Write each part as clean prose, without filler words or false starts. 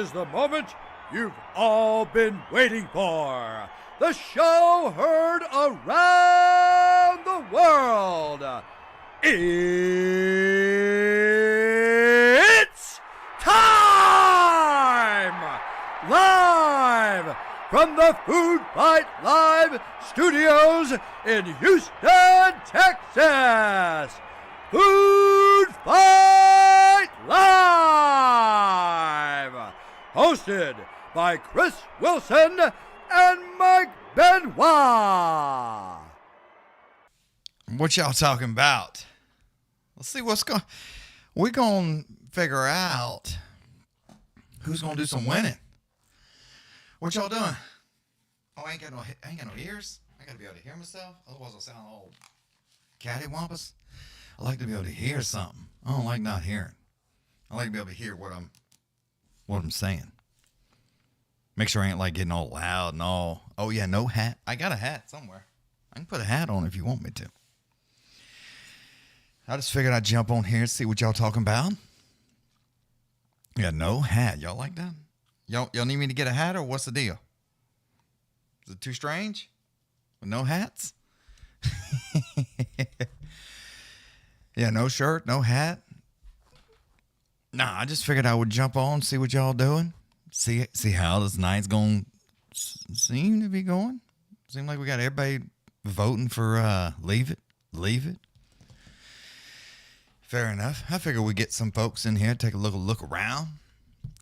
is the moment you've all been waiting for. The show heard around the world. It's time! Live from the Food Fight Live studios in Houston, Texas. Food Fight Live! Hosted by Chris Wilson and Mike Benoit. What y'all talking about? Let's see what's going. We're gonna figure out who's gonna do some winning. What y'all doing? Oh, I ain't got no ears. I gotta be able to hear myself. Otherwise, I'll sound all cattywampus. I like to be able to hear something. I don't like not hearing. I like to be able to hear what I'm saying. Make sure I ain't like getting all loud and all. Oh yeah, no hat. I got a hat somewhere. I can put a hat on if you want me to. I just figured I'd jump on here and see what y'all talking about. Yeah, no hat. Y'all like that? Y'all need me to get a hat or what's the deal? Is it too strange? With no hats? Yeah, no shirt, no hat. Nah, I just figured I would jump on, see what y'all doing. See how this night's going to seem to be going. Seem like we got everybody voting for leave it. Fair enough. I figure we get some folks in here, take a look around.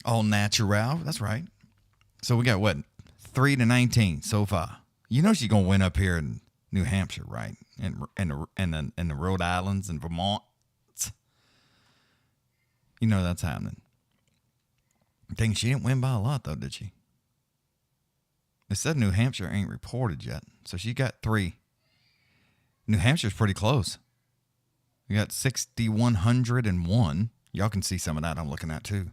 All natural. That's right. So we got what? 3-19 so far. You know she's gonna win up here in New Hampshire, right? And the Rhode Islands and Vermont. You know that's happening. I think she didn't win by a lot though, did she? They said New Hampshire ain't reported yet, so she got 3. New Hampshire's pretty close. We got 6,101. Y'all can see some of that I'm looking at too.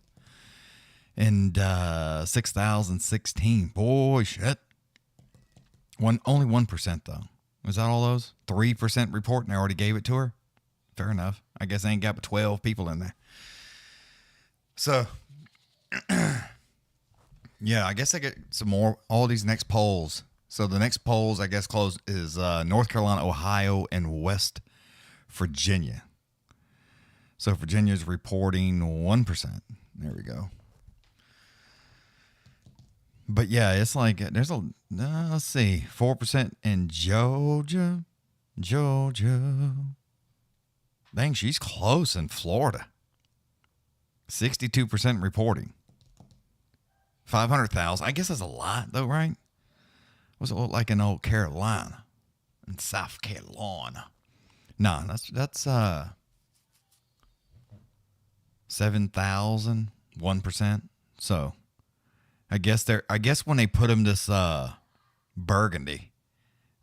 And 6,016. Boy, shit. Only 1% though. Was that all those? 3% report and I already gave it to her? Fair enough. I guess I ain't got but 12 people in there. So, yeah, I guess I get some more, all these next polls. So the next polls, I guess, close is North Carolina, Ohio, and West Virginia. So Virginia's reporting 1%. There we go. But yeah, it's like there's a let's see, 4% in Georgia. Dang, she's close in Florida. 62% reporting. 500,000. I guess that's a lot though, right? What's it look like in old Carolina? In South Carolina. No, that's 7,000, 1%. So I guess when they put him this Burgundy,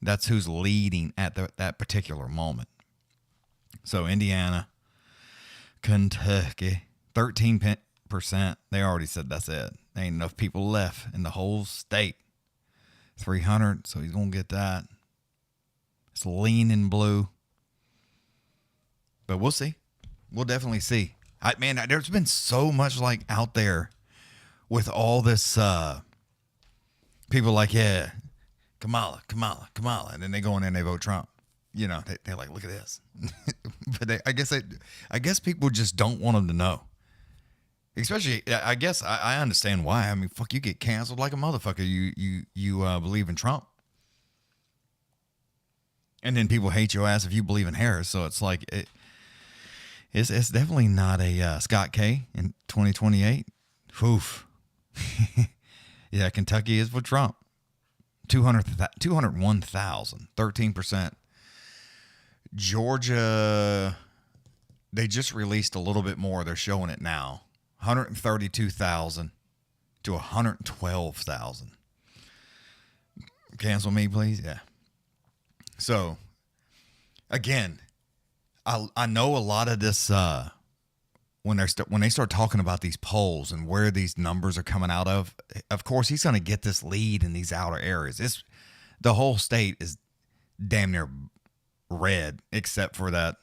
that's who's leading at that particular moment. So Indiana, Kentucky, 13%. They already said that's it. There ain't enough people left in the whole state. 300, so he's gonna get that. It's leaning blue, but we'll see. We'll definitely see. Man, there's been so much like out there with all this people like, yeah, Kamala, and then they go in there and they vote Trump. You know, they're like, look at this. But I guess people just don't want them to know. Especially, I guess I understand why. I mean, fuck, you get canceled like a motherfucker. You believe in Trump, and then people hate your ass if you believe in Harris. So it's like it's definitely not a Scott K in 2028. Oof. Yeah, Kentucky is for Trump. 201,000, 13%. Georgia, they just released a little bit more. They're showing it now. 132,000 to 112,000. Cancel me, please. Yeah. So, again, I know a lot of this when they start talking about these polls and where these numbers are coming out of course he's going to get this lead in these outer areas. The whole state is damn near red except for that,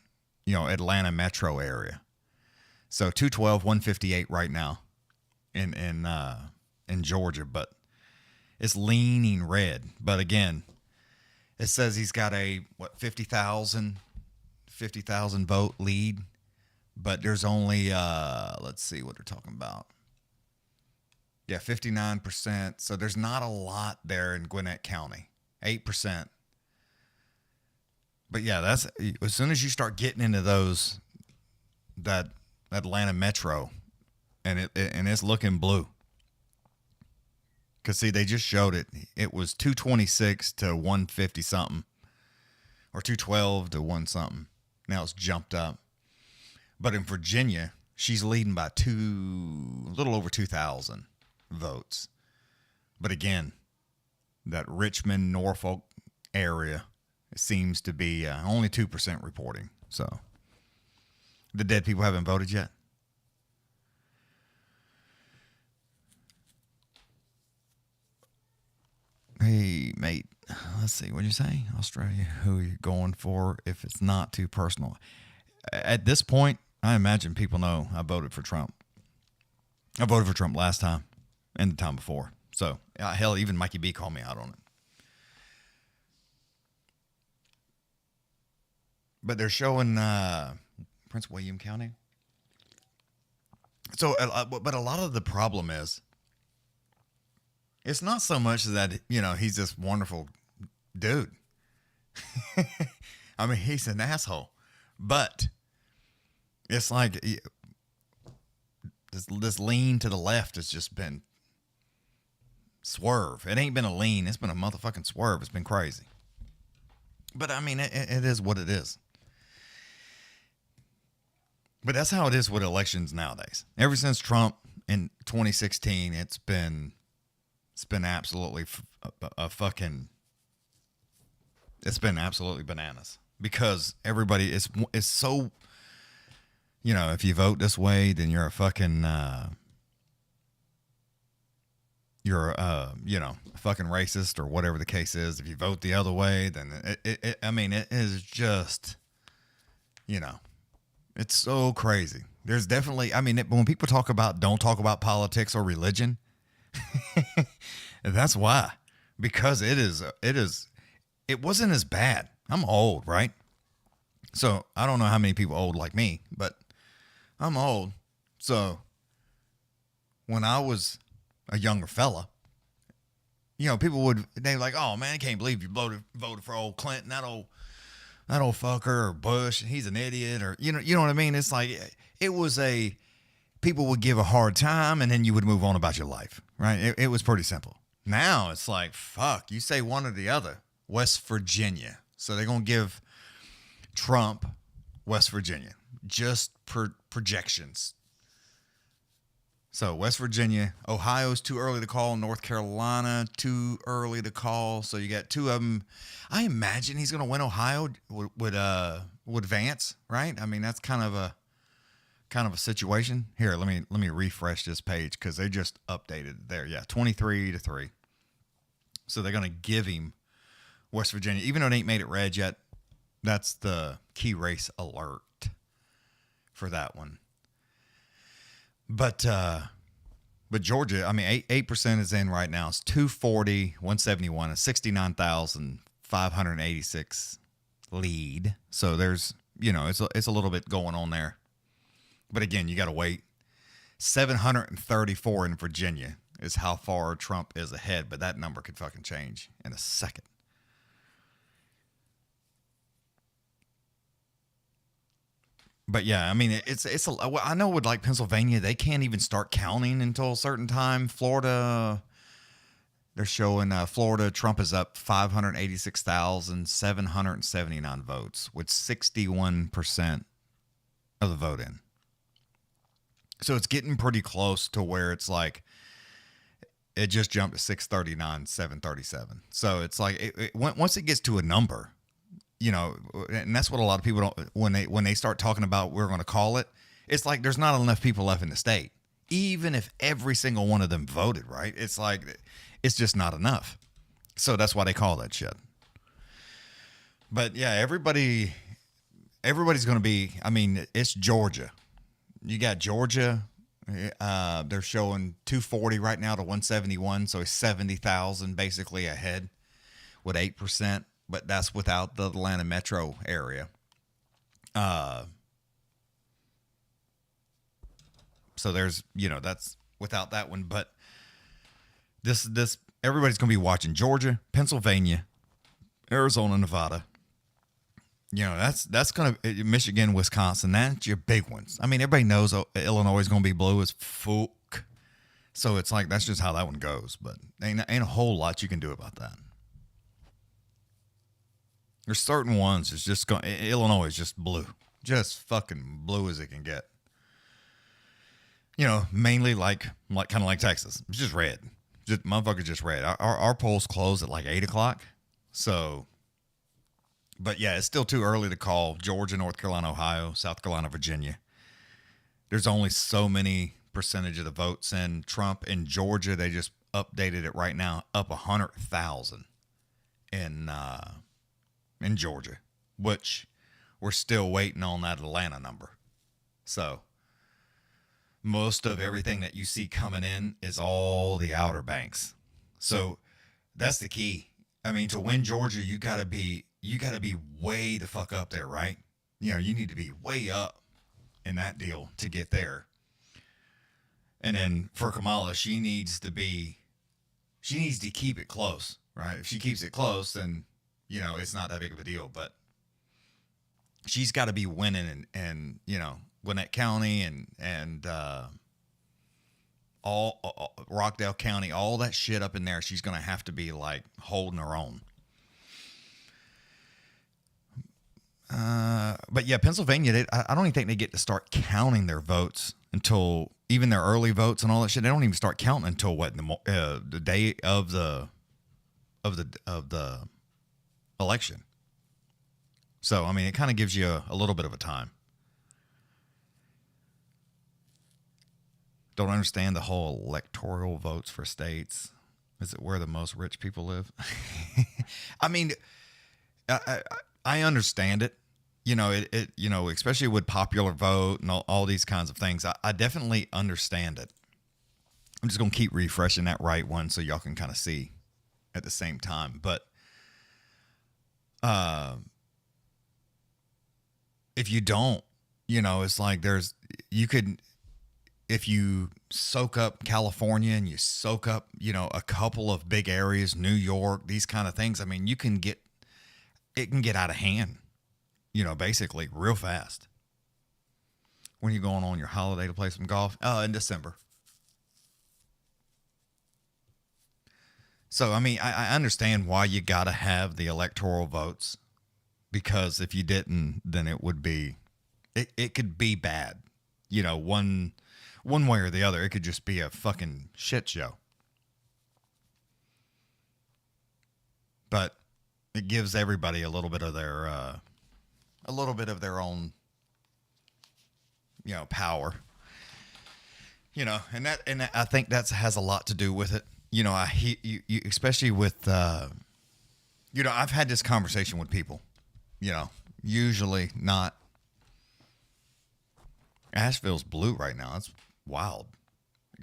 Atlanta metro area. So 212, 158 right now in Georgia, but it's leaning red. But again, it says he's got a 50,000 vote lead, but there's only let's see what they're talking about. Yeah, 59%. So there's not a lot there in Gwinnett County. 8%. But yeah, that's as soon as you start getting into that Atlanta metro, and it's looking blue. Cause see, they just showed it. It was 226 to 150 something, or 212 to 1 something. Now it's jumped up. But in Virginia, she's leading by a little over 2,000 votes. But again, that Richmond, Norfolk area seems to be only 2% reporting. So the dead people haven't voted yet. Hey, mate, let's see. What'd you say? Australia, who are you going for if it's not too personal? At this point, I imagine people know I voted for Trump. I voted for Trump last time and the time before. So, hell, even Mikey B called me out on it. But they're showing Prince William County. So, but a lot of the problem is, it's not so much that, he's this wonderful dude. I mean, he's an asshole. But it's like this lean to the left has just been swerve. It ain't been a lean. It's been a motherfucking swerve. It's been crazy. But, I mean, it is what it is. But that's how it is with elections nowadays. Ever since Trump in 2016, it's been absolutely it's been absolutely bananas because everybody is so, if you vote this way, then you're a fucking, fucking racist or whatever the case is. If you vote the other way, then it is just, it's so crazy. There's definitely, when people don't talk about politics or religion, that's why, because it wasn't as bad. I'm old, right? So I don't know how many people old like me, but I'm old. So when I was a younger fella people they're like, oh man, I can't believe you voted for old Clinton, that old fucker, or Bush, he's an idiot, or you know what I mean? It's like people would give a hard time, and then you would move on about your life, right? It was pretty simple. Now it's like, fuck, you say one or the other. West Virginia. So they're going to give Trump West Virginia. Just projections. So West Virginia, Ohio's too early to call. North Carolina, too early to call. So you got two of them. I imagine he's going to win. Ohio would Vance, right? I mean, that's kind of a situation. Here, let me refresh this page because they just updated it there. Yeah, 23-3. So they're going to give him West Virginia, even though it ain't made it red yet. That's the key race alert for that one. But Georgia, I mean, 8% is in right now. It's 240, 171, a 69,586 lead. So there's, it's a little bit going on there. But again, you got to wait. 734 in Virginia is how far Trump is ahead, but that number could fucking change in a second. But yeah, I mean, I know with like Pennsylvania, they can't even start counting until a certain time. Florida, they're showing Florida, Trump is up 586,779 votes with 61% of the vote in. So it's getting pretty close to where it's like it just jumped to 639, 737. So it's like once it gets to a number, and that's what a lot of people don't, when they start talking about we're going to call it, it's like there's not enough people left in the state. Even if every single one of them voted, right? It's like it's just not enough. So that's why they call that shit. But yeah, everybody's going to be, I mean, it's Georgia. You got Georgia. They're showing 240 right now to 171. So it's 70,000 basically ahead with 8%. But that's without the Atlanta metro area. So there's, that's without that one. But this everybody's going to be watching Georgia, Pennsylvania, Arizona, Nevada. That's going to Michigan, Wisconsin. That's your big ones. I mean, everybody knows Illinois is going to be blue as fuck. So it's like that's just how that one goes. But ain't a whole lot you can do about that. There's certain ones. It's just Illinois is just blue, just fucking blue as it can get. Mainly like kind of like Texas. It's just red. Motherfucker, just red. Our polls close at like 8:00. So, but yeah, it's still too early to call Georgia, North Carolina, Ohio, South Carolina, Virginia. There's only so many percentage of the votes in Trump. In Georgia, they just updated it right now, up 100,000 in Georgia, which we're still waiting on that Atlanta number. So most of everything that you see coming in is all the Outer Banks. So that's the key. I mean, to win Georgia, you gotta be way the fuck up there, right? You need to be way up in that deal to get there. And then for Kamala, she needs to keep it close, right? If she keeps it close, then it's not that big of a deal, but she's got to be winning and Gwinnett County and all Rockdale County, all that shit up in there. She's going to have to be like holding her own. But yeah, Pennsylvania, I don't even think they get to start counting their votes until even their early votes and all that shit. They don't even start counting until the day of the election. So, I mean, it kind of gives you a little bit of a time. Don't understand the whole electoral votes for states. Is it where the most rich people live? I mean, I understand it. Especially with popular vote and all these kinds of things. I definitely understand it. I'm just going to keep refreshing that right one so y'all can kind of see at the same time. But if you don't, it's like you could, if you soak up California and you soak up, a couple of big areas, New York, these kind of things, I mean, it can get out of hand, basically real fast. When you're going on your holiday to play some golf? In December. So, I mean, I understand why you got to have the electoral votes, because if you didn't, then it would be, it could be bad. One way or the other, it could just be a fucking shit show. But it gives everybody a little bit of their own, power. And I think that has a lot to do with it. You especially with, I've had this conversation with people, usually not. Asheville's blue right now. It's wild,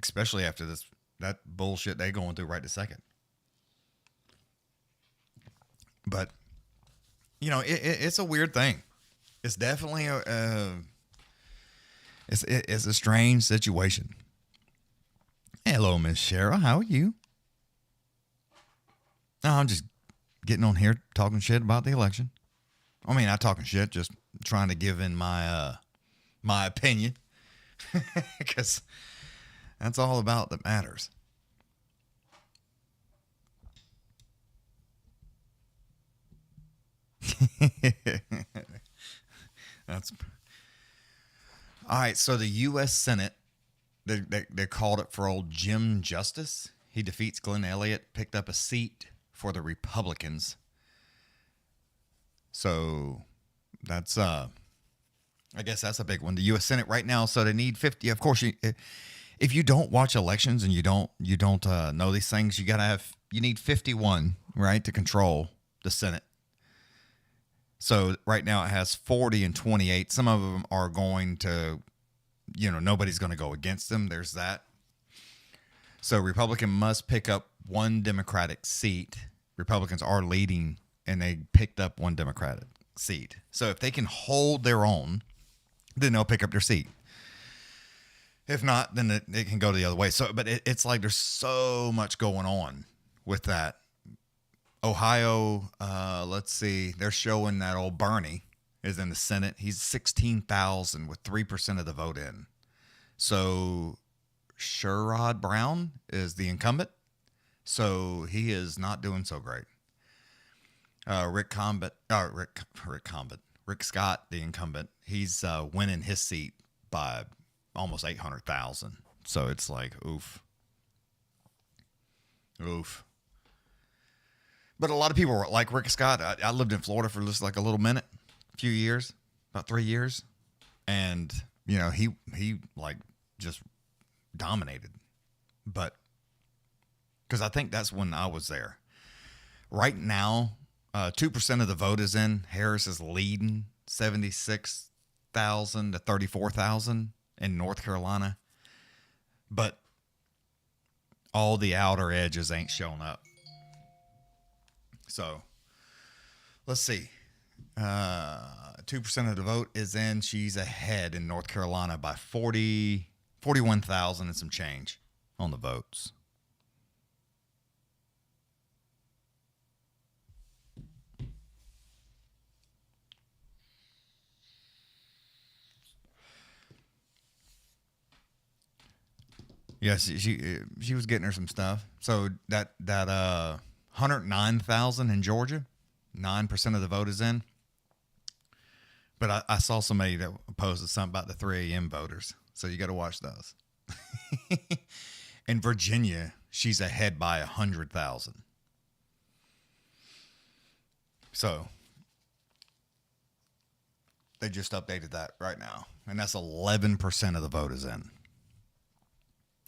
especially after that bullshit they going through right this second. But, it's a weird thing. It's definitely it's a strange situation. Hello, Miss Cheryl. How are you? Oh, I'm just getting on here talking shit about the election. I mean, not talking shit, just trying to give in my opinion, because that's all about that matters. That's all right. So the U.S. Senate, they called it for old Jim Justice. He defeats Glenn Elliott, picked up a seat for the Republicans. So that's I guess that's a big one. The U.S. Senate right now, so they need 50. Of course, if you don't watch elections and you don't know these things, you need 51, right, to control the Senate. So right now it has 40 and 28. Some of them are going to, nobody's going to go against them. There's that. So Republican must pick up one Democratic seat. Republicans are leading, and they picked up one Democratic seat. So if they can hold their own, then they'll pick up their seat. If not, then it can go the other way. So, but it's like there's so much going on with that. Ohio, let's see, they're showing that old Bernie is in the Senate. He's 16,000 with 3% of the vote in. So Sherrod Brown is the incumbent. So he is not doing so great. Rick Scott, the incumbent, he's winning his seat by almost 800,000. So it's like, oof. But a lot of people were like Rick Scott. I lived in Florida for just like a little minute, a few years, about 3 years. And, he like just dominated. But because I think that's when I was there. Right now, 2% of the vote is in. Harris is leading 76,000 to 34,000 in North Carolina. But all the outer edges ain't showing up. So let's see. 2% of the vote is in. She's ahead in North Carolina by 41,000 and some change on the votes. Yes, she was getting her some stuff. So that 109,000 in Georgia, 9% of the vote is in. But I saw somebody that posted something about the 3 a.m. voters. So you got to watch those. In Virginia, she's ahead by 100,000. So they just updated that right now. And that's 11% of the vote is in.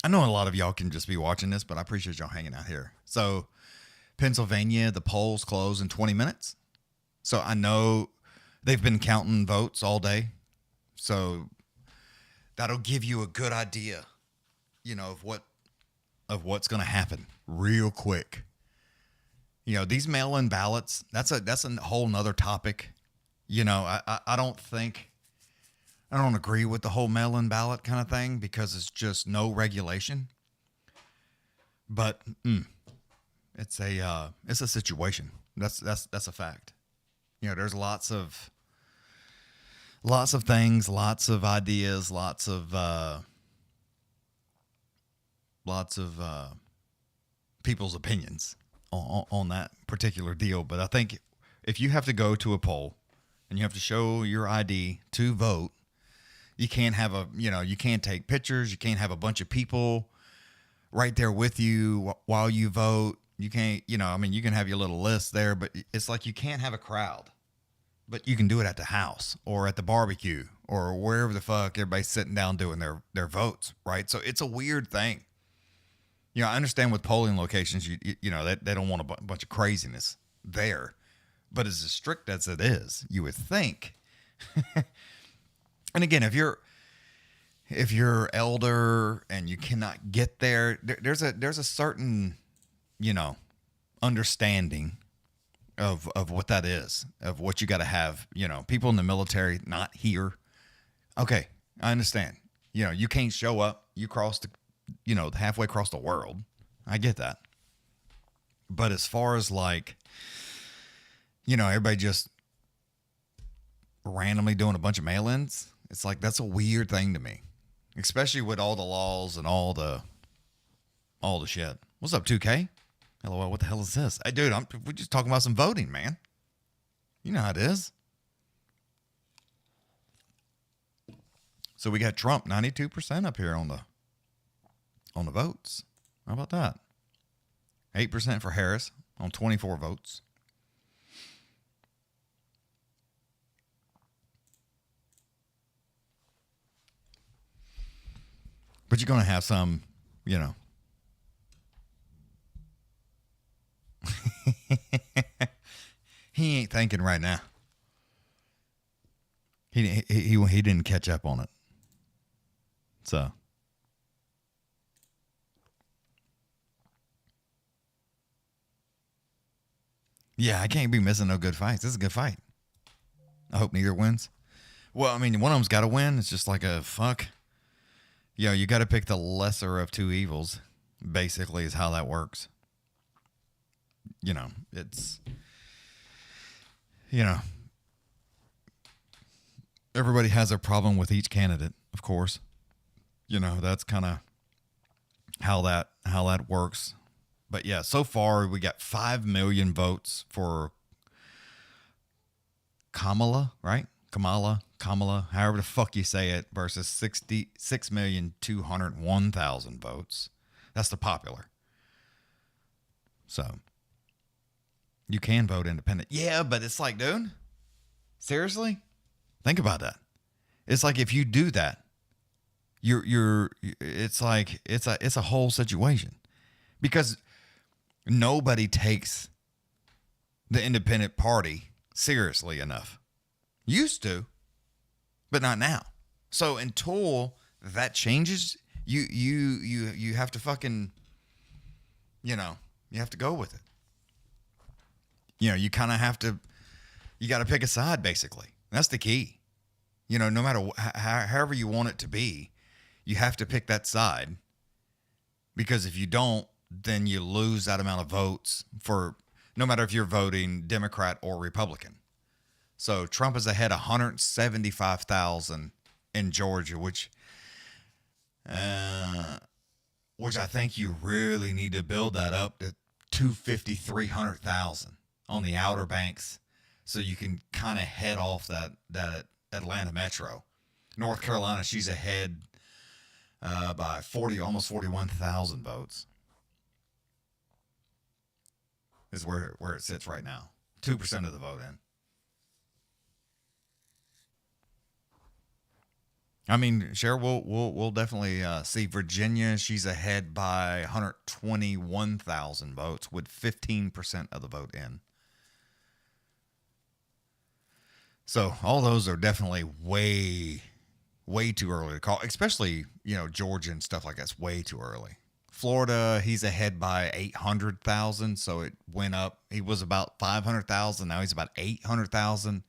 I know a lot of y'all can just be watching this, but I appreciate y'all hanging out here. So Pennsylvania, the polls close in 20 minutes. So I know they've been counting votes all day. So that'll give you a good idea, of what's going to happen real quick. These mail-in ballots, that's a whole nother topic. I don't think I don't agree with the whole mail-in ballot kind of thing because it's just no regulation. But it's a situation. That's a fact. You know, there's lots of things, lots of ideas, lots of people's opinions on that particular deal. But I think if you have to go to a poll and you have to show your ID to vote, you can't have you can't take pictures. You can't have a bunch of people right there with you while you vote. You can't, you can have your little list there, but it's like you can't have a crowd. But you can do it at the house or at the barbecue or wherever the fuck everybody's sitting down doing their votes, right? So it's a weird thing. You know, I understand with polling locations, they don't want a bunch of craziness there. But as strict as it is, you would think. And again, if you're elder and you cannot get there, there's a certain, understanding of what that is, of what you got to have, people in the military not here. Okay, I understand. You can't show up. You cross halfway across the world. I get that. But as far as everybody just randomly doing a bunch of mail-ins, it's like, that's a weird thing to me, especially with all the laws and all the shit. What's up, 2K? LOL, what the hell is this? Hey, dude, we're just talking about some voting, man. You know how it is. So we got Trump 92% up here on the votes. How about that? 8% for Harris on 24 votes. But you're going to have some, he ain't thinking right now. He didn't catch up on it. So. Yeah, I can't be missing no good fights. This is a good fight. I hope neither wins. Well, one of them's got to win. It's just like a fuck. You got to pick the lesser of two evils, basically, is how that works. It's, everybody has a problem with each candidate, of course. That's kind of how that works. But yeah, so far we got 5 million votes for Kamala, right? Kamala, however the fuck you say it, versus 66,201,000 votes. That's the popular. So you can vote independent. Yeah, but it's like, dude, seriously? Think about that. It's like if you do that, it's like it's a whole situation. Because nobody takes the independent party seriously enough. Used to, but not now. So until that changes, you have to fucking, you have to go with it. You kind of have to, you got to pick a side, basically. That's the key. No matter however you want it to be, you have to pick that side. Because if you don't, then you lose that amount of votes for, no matter if you're voting Democrat or Republican. So Trump is ahead 175,000 in Georgia, which I think you really need to build that up to 250, 300,000 on the Outer Banks, so you can kind of head off that Atlanta metro. North Carolina, she's ahead by almost 41,000 votes. Is where it sits right now. 2% of the vote in. Sure, we'll definitely see Virginia. She's ahead by 121,000 votes with 15% of the vote in. So all those are definitely way too early to call, especially, Georgia and stuff like that's way too early. Florida, he's ahead by 800,000, so it went up. He was about 500,000, now he's about 800,000.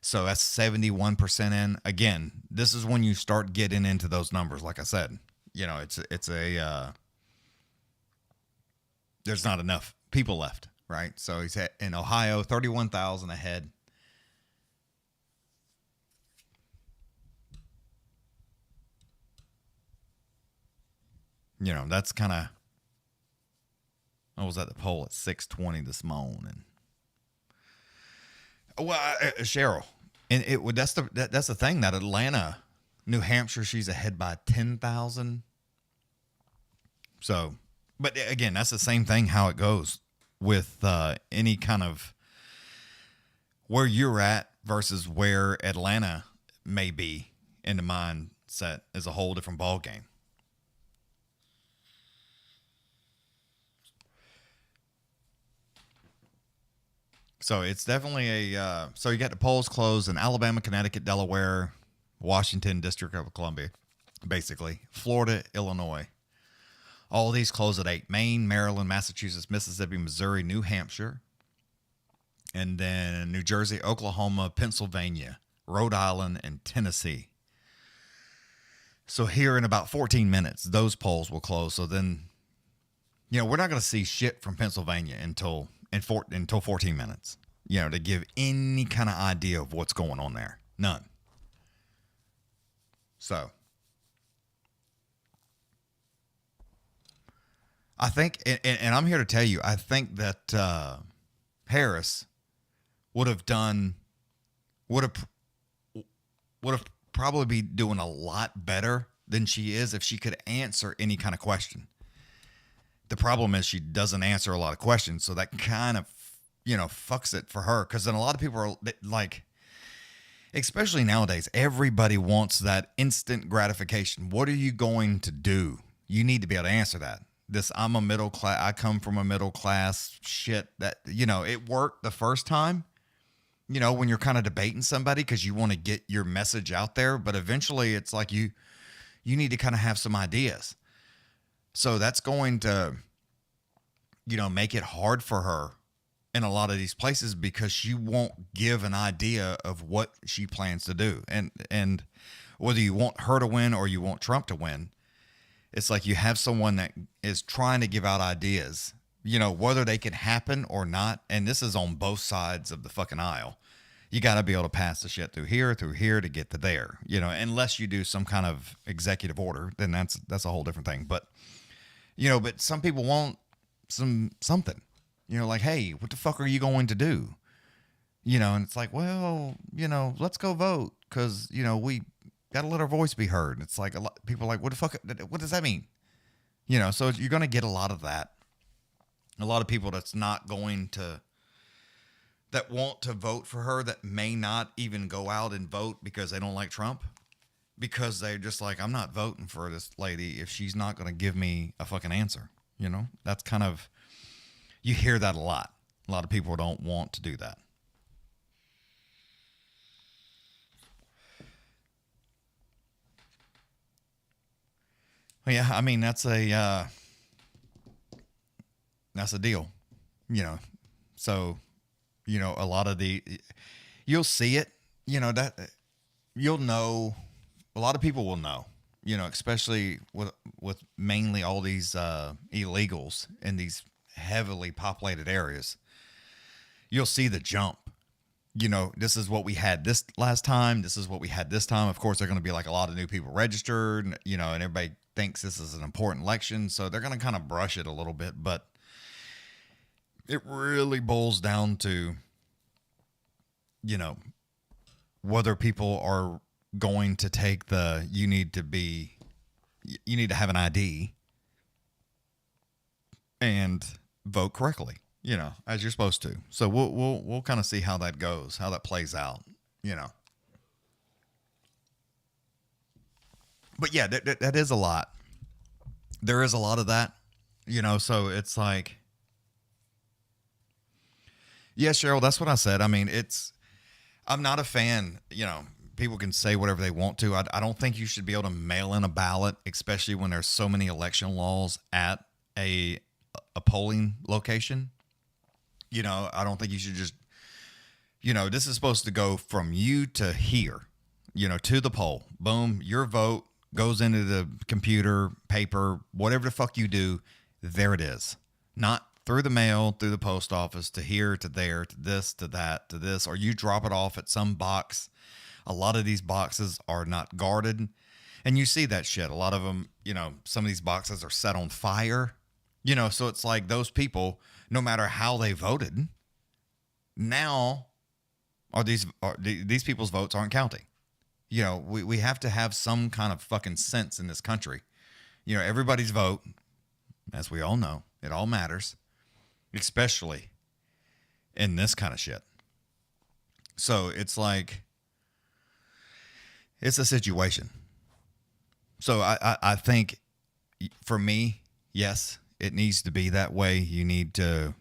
So that's 71% in. Again, this is when you start getting into those numbers. Like I said, you know, there's not enough people left, right? So he's in Ohio, 31,000 ahead. You know, that's kind of, I was at the poll at 6:20 this morning. Well, Cheryl, and that's the thing, that Atlanta, New Hampshire, she's ahead by 10,000. So, but again, that's the same thing how it goes with any kind of where you're at versus where Atlanta may be in the mindset is a whole different ball game. So it's definitely so you got the polls closed in Alabama, Connecticut, Delaware, Washington, District of Columbia, basically, Florida, Illinois. All these close at 8. Maine, Maryland, Massachusetts, Mississippi, Missouri, New Hampshire, and then New Jersey, Oklahoma, Pennsylvania, Rhode Island, and Tennessee. So here in about 14 minutes, those polls will close. So then, you know, we're not going to see shit from Pennsylvania until 14 minutes, you know, to give any kind of idea of what's going on there. None. So I think, and I'm here to tell you, I think that Harris would have probably be doing a lot better than she is if she could answer any kind of question. The problem is she doesn't answer a lot of questions, so that kind of, you know, fucks it for her. Because then a lot of people are like, especially nowadays, everybody wants that instant gratification. What are you going to do? You need to be able to answer that. I'm a middle class. I come from a middle class shit that, you know, it worked the first time, you know, when you're kind of debating somebody because you want to get your message out there. But eventually it's like you need to kind of have some ideas. So that's going to, you know, make it hard for her in a lot of these places because she won't give an idea of what she plans to do. And whether you want her to win or you want Trump to win, it's like you have someone that is trying to give out ideas, you know, whether they can happen or not. And this is on both sides of the fucking aisle. You got to be able to pass the shit through here to get to there, you know, unless you do some kind of executive order, then that's a whole different thing. But, you know, but some people want something, you know, like, hey, what the fuck are you going to do? You know, and it's like, well, you know, let's go vote because, you know, we got to let our voice be heard. It's like a lot people are like, what the fuck? What does that mean? You know, so you're going to get a lot of that. A lot of people that want to vote for her that may not even go out and vote because they don't like Trump. Because they're just like, I'm not voting for this lady if she's not going to give me a fucking answer. You know, that's kind of, you hear that a lot. A lot of people don't want to do that. Yeah, I mean, that's a deal, you know. So, you know, a lot of you'll see it, you know, that you'll know. A lot of people will know, you know, especially with mainly all these illegals in these heavily populated areas. You'll see the jump. You know, this is what we had this last time. This is what we had this time. Of course, they're going to be like a lot of new people registered, you know, and everybody thinks this is an important election. So they're going to kind of brush it a little bit. But it really boils down to, you know, whether people are going to take you need to have an ID and vote correctly, you know, as you're supposed to. So we'll kind of see how that goes, how that plays out, you know. But yeah, that is a lot. There is a lot of that, you know, so it's like, yeah, Cheryl, that's what I said. I mean, I'm not a fan, you know. People can say whatever they want to. I don't think you should be able to mail in a ballot, especially when there's so many election laws at a polling location. You know, I don't think you should just This is supposed to go from you to here, to the poll. Boom, your vote goes into the computer, paper, whatever the fuck you do. There it is. Not through the mail, through the post office, to here, to there, to this, to that, to this, or you drop it off at some box. A lot of these boxes are not guarded. And you see that shit. A lot of them, some of these boxes are set on fire. So it's like those people, no matter how they voted, now these people's votes aren't counting. We have to have some kind of fucking sense in this country. Everybody's vote, as we all know, it all matters, especially in this kind of shit. So it's like, it's a situation. So I think for me, yes, it needs to be that way. You need to,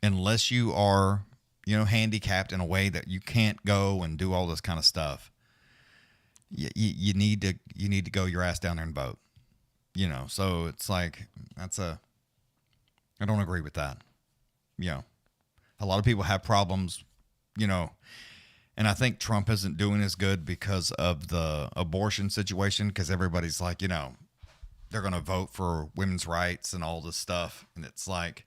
unless you are, handicapped in a way that you can't go and do all this kind of stuff. You need to go your ass down there and vote. So it's like, I don't agree with that. A lot of people have problems, and I think Trump isn't doing as good because of the abortion situation, because everybody's like, they're going to vote for women's rights and all this stuff. And it's like,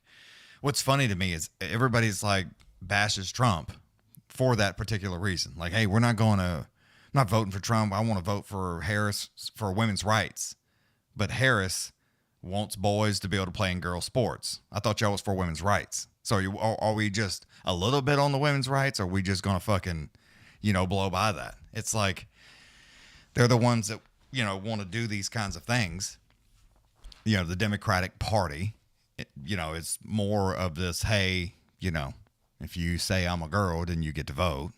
what's funny to me is everybody's like bashes Trump for that particular reason. Like, hey, I'm not voting for Trump. I want to vote for Harris for women's rights. But Harris wants boys to be able to play in girl sports. I thought y'all was for women's rights. So are we just a little bit on the women's rights? Or are we just going to fucking, blow by that? It's like, they're the ones that, want to do these kinds of things. The Democratic Party, it's more of this, hey, if you say I'm a girl, then you get to vote.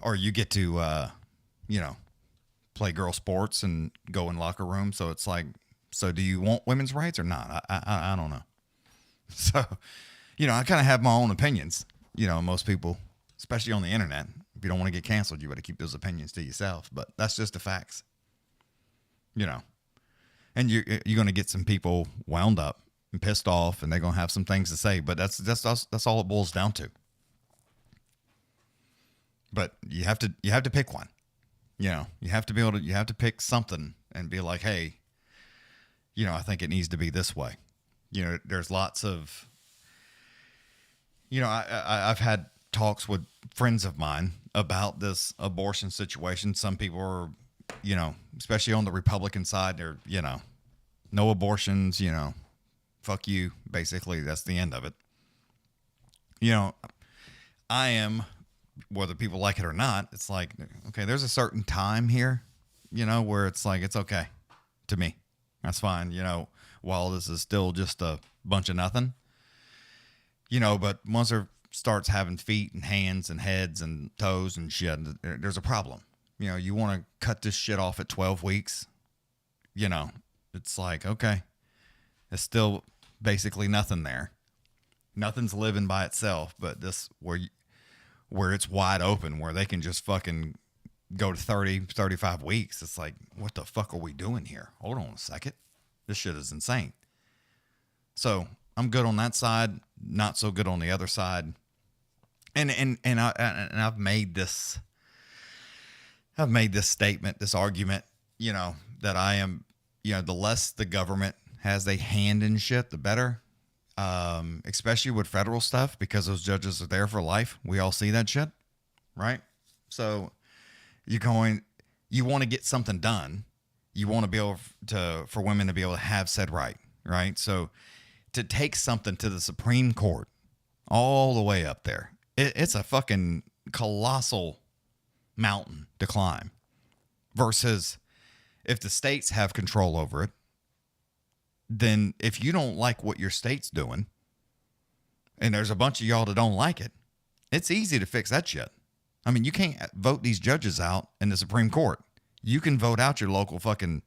Or you get to, play girl sports and go in locker rooms. So it's like, so do you want women's rights or not? I don't know. So, I kind of have my own opinions. Most people, especially on the internet, if you don't want to get canceled, you better keep those opinions to yourself. But that's just the facts. And you're going to get some people wound up and pissed off, and they're going to have some things to say. But that's all it boils down to. But you have to pick one. You have to pick something and be like, hey, I think it needs to be this way. There's lots of, I've had talks with friends of mine about this abortion situation. Some people are, especially on the Republican side, they're, no abortions, fuck you. Basically, that's the end of it. I am, whether people like it or not, it's like, okay, there's a certain time here, where it's like, it's okay to me. That's fine. While this is still just a bunch of nothing, but once it starts having feet and hands and heads and toes and shit, there's a problem. You want to cut this shit off at 12 weeks, it's like, okay, it's still basically nothing there. Nothing's living by itself, but this where it's wide open, where they can just fucking go to 30, 35 weeks. It's like, what the fuck are we doing here? Hold on a second. This shit is insane. So I'm good on that side, not so good on the other side. And I've made this statement, this argument, that I am, the less the government has a hand in shit, the better. Especially with federal stuff, because those judges are there for life. We all see that shit, right? So you want to get something done. You want to be able for women to be able to have said right? So to take something to the Supreme Court all the way up there, it's a fucking colossal mountain to climb. Versus if the states have control over it, then if you don't like what your state's doing, and there's a bunch of y'all that don't like it, it's easy to fix that shit. I mean, you can't vote these judges out in the Supreme Court. You can vote out your local fucking,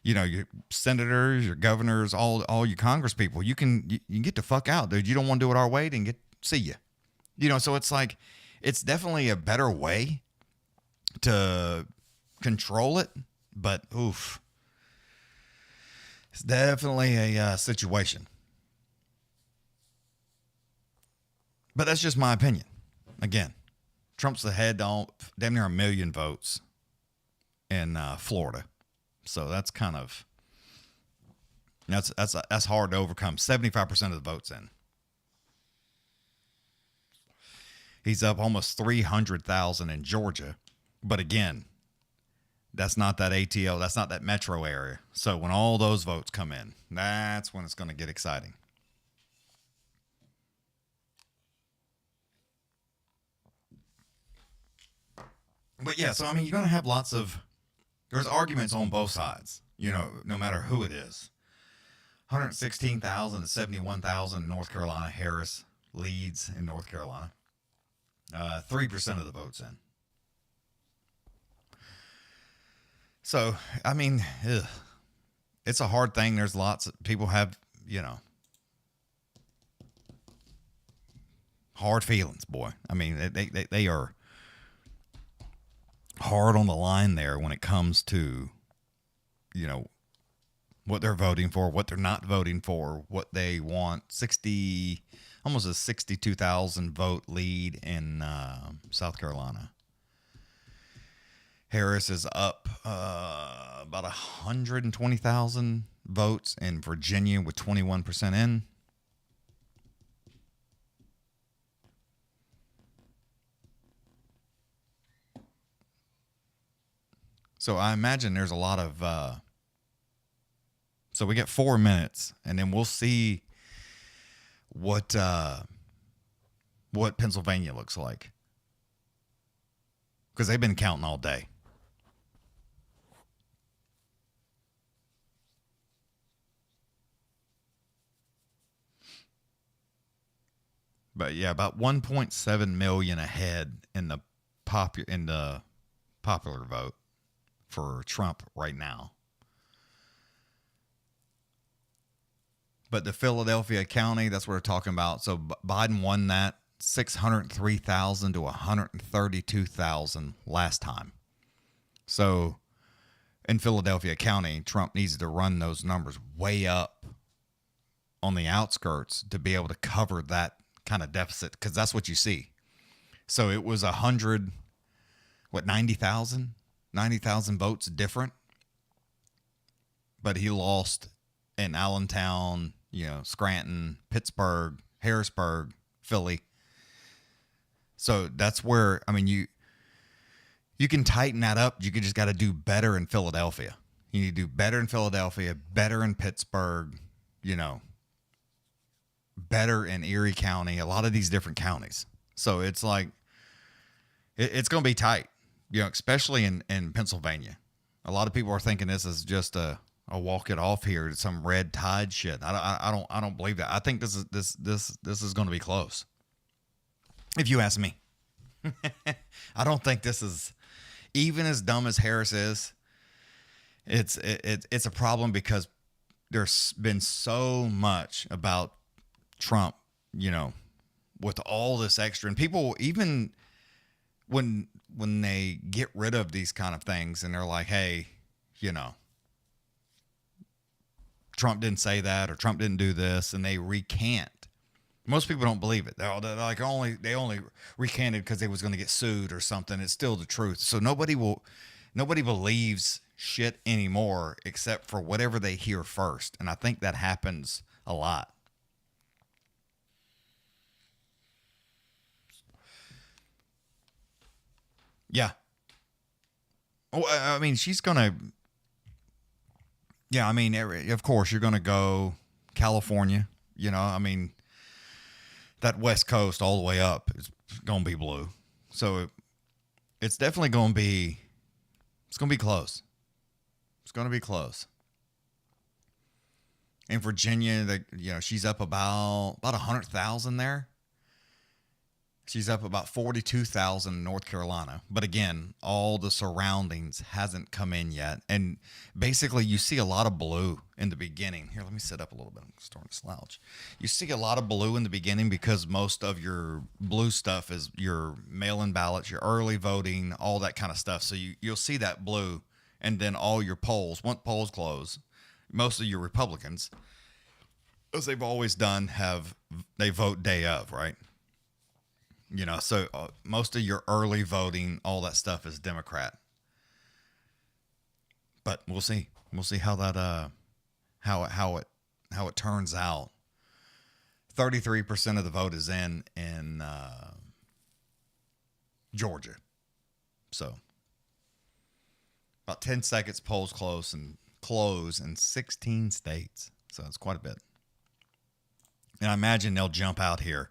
your senators, your governors, all your Congress people. You can get the fuck out, dude. You don't want to do it our way, then see ya. So it's like, it's definitely a better way to control it, but oof. It's definitely a situation. But that's just my opinion. Again, Trump's ahead on damn near 1 million votes in Florida. So that's kind of that's hard to overcome. 75% of the votes in. He's up almost 300,000 in Georgia, but again, that's not that ATL, that's not that metro area. So when all those votes come in, that's when it's going to get exciting. But yeah, so I mean, you're going to have there's arguments on both sides, no matter who it is. 116,000 to 71,000 in North Carolina. Harris leads in North Carolina. 3% of the votes in. So, I mean, it's a hard thing. There's lots of people have, hard feelings, boy. I mean, they are hard on the line there when it comes to, what they're voting for, what they're not voting for, what they want. Almost a 62,000 vote lead in South Carolina. Harris is up about 120,000 votes in Virginia with 21% in. So I imagine there's a lot of... so we get 4 minutes, and then we'll see what Pennsylvania looks like. Because they've been counting all day. But yeah, about 1.7 million ahead in the popular vote for Trump right now. But the Philadelphia County, that's what we're talking about. So Biden won that 603,000 to 132,000 last time. So in Philadelphia County, Trump needs to run those numbers way up on the outskirts to be able to cover that kind of deficit, because that's what you see. So it was 90,000 votes different. But he lost in Allentown, Scranton, Pittsburgh, Harrisburg, Philly. So that's where, I mean, you can tighten that up. You just got to do better in Philadelphia. You need to do better in Philadelphia, better in Pittsburgh, better in Erie County, a lot of these different counties. So it's like, it's going to be tight, especially in Pennsylvania. A lot of people are thinking this is just a walk it off here, some red tide shit. I don't believe that. I think this is going to be close. If you ask me, I don't think this is, even as dumb as Harris is. It's a problem because there's been so much about Trump, with all this extra, and people, even when they get rid of these kind of things and they're like, hey, Trump didn't say that, or Trump didn't do this, and they recant. Most people don't believe it. They're like, they only recanted because they was going to get sued or something. It's still the truth. So nobody believes shit anymore except for whatever they hear first. And I think that happens a lot. Yeah. Oh, I mean, she's going to... Yeah, I mean, of course, you're going to go California. I mean, that West Coast all the way up is going to be blue. So it's definitely going to be... It's going to be close. It's going to be close. In Virginia, she's up about 100,000 there. She's up about 42,000 in North Carolina. But again, all the surroundings hasn't come in yet. And basically, you see a lot of blue in the beginning. Here, let me sit up a little bit. I'm starting to slouch. You see a lot of blue in the beginning because most of your blue stuff is your mail-in ballots, your early voting, all that kind of stuff. So you'll see that blue. And then all your polls, once polls close, most of your Republicans, as they've always done, they vote day of, right? So most of your early voting, all that stuff is Democrat. But we'll see. We'll see how that how it turns out. 33% of the vote is in Georgia. So about 10 seconds, polls close in 16 states. So it's quite a bit. And I imagine they'll jump out here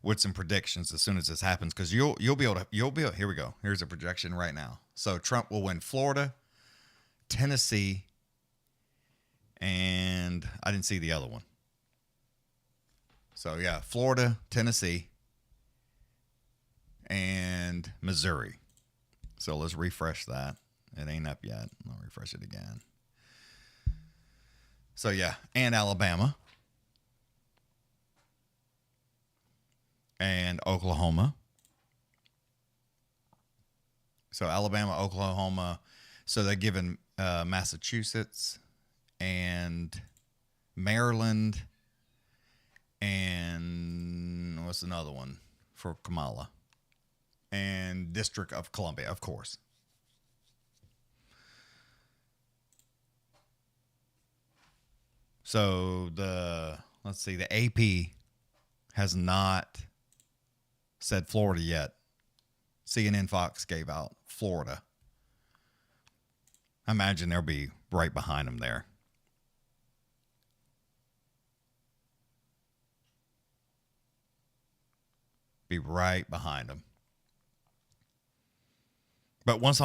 with some predictions as soon as this happens, because you'll be able to, here we go. Here's a projection right now. So Trump will win Florida, Tennessee, and I didn't see the other one. So yeah, Florida, Tennessee, and Missouri. So let's refresh that. It ain't up yet. I'll refresh it again. So yeah, and Alabama. And Oklahoma. So Alabama, Oklahoma. So they're giving Massachusetts and Maryland, and what's another one for Kamala? And District of Columbia, of course. So the AP has not said Florida yet. CNN Fox gave out Florida. I imagine they'll be right behind them there. Be right behind them. But once